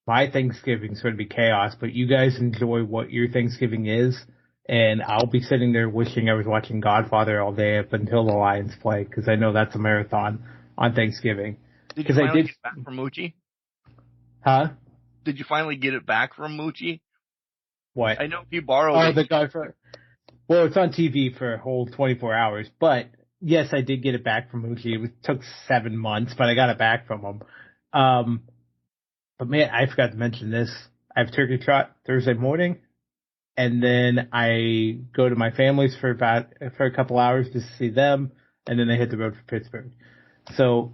my Thanksgiving's going to be chaos, but you guys enjoy what your Thanksgiving is, and I'll be sitting there wishing I was watching Godfather all day up until the Lions play, because I know that's a marathon on Thanksgiving. Did you finally get it back from Moochie? Huh? Did you finally get it back from Moochie? What? I know if you borrowed it. The Godfather. Well, it's on TV for a whole 24 hours, but yes, I did get it back from Moochie. It took 7 months, but I got it back from him. But man, I forgot to mention this. I have turkey trot Thursday morning, and then I go to my family's for a couple hours to see them, and then I hit the road for Pittsburgh. So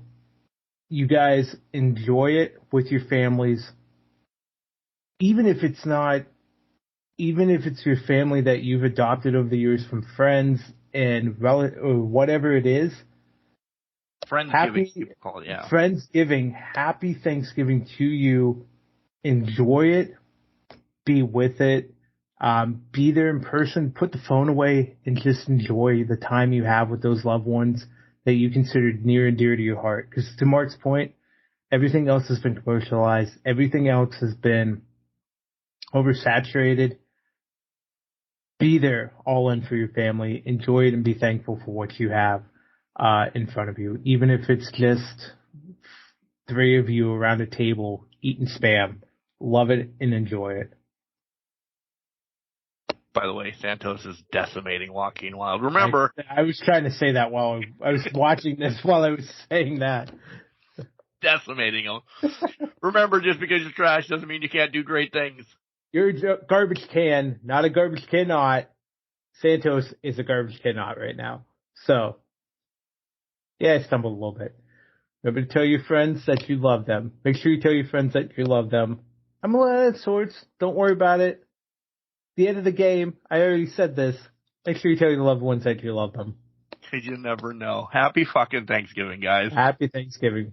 you guys enjoy it with your families, even if it's your family that you've adopted over the years from friends and or whatever it is. Friendsgiving, people call it, yeah. Friendsgiving, happy Thanksgiving to you. Enjoy it. Be with it. Be there in person. Put the phone away and just enjoy the time you have with those loved ones that you consider near and dear to your heart. Because to Mark's point, everything else has been commercialized. Everything else has been oversaturated. Be there all in for your family. Enjoy it and be thankful for what you have in front of you. Even if it's just 3 of you around a table eating Spam. Love it and enjoy it. By the way, Santos is decimating Joaquin Wild. Remember, I was trying to say that while I was watching this while I was saying that. Decimating him. Remember, just because you're trash doesn't mean you can't do great things. You're a garbage can, not a garbage cannot. Santos is a garbage cannot right now. So, yeah, I stumbled a little bit. Remember to tell your friends that you love them. Make sure you tell your friends that you love them. I'm a little out of sorts. Don't worry about it. The end of the game, I already said this. Make sure you tell your loved ones that you love them. Because you never know. Happy fucking Thanksgiving, guys. Happy Thanksgiving.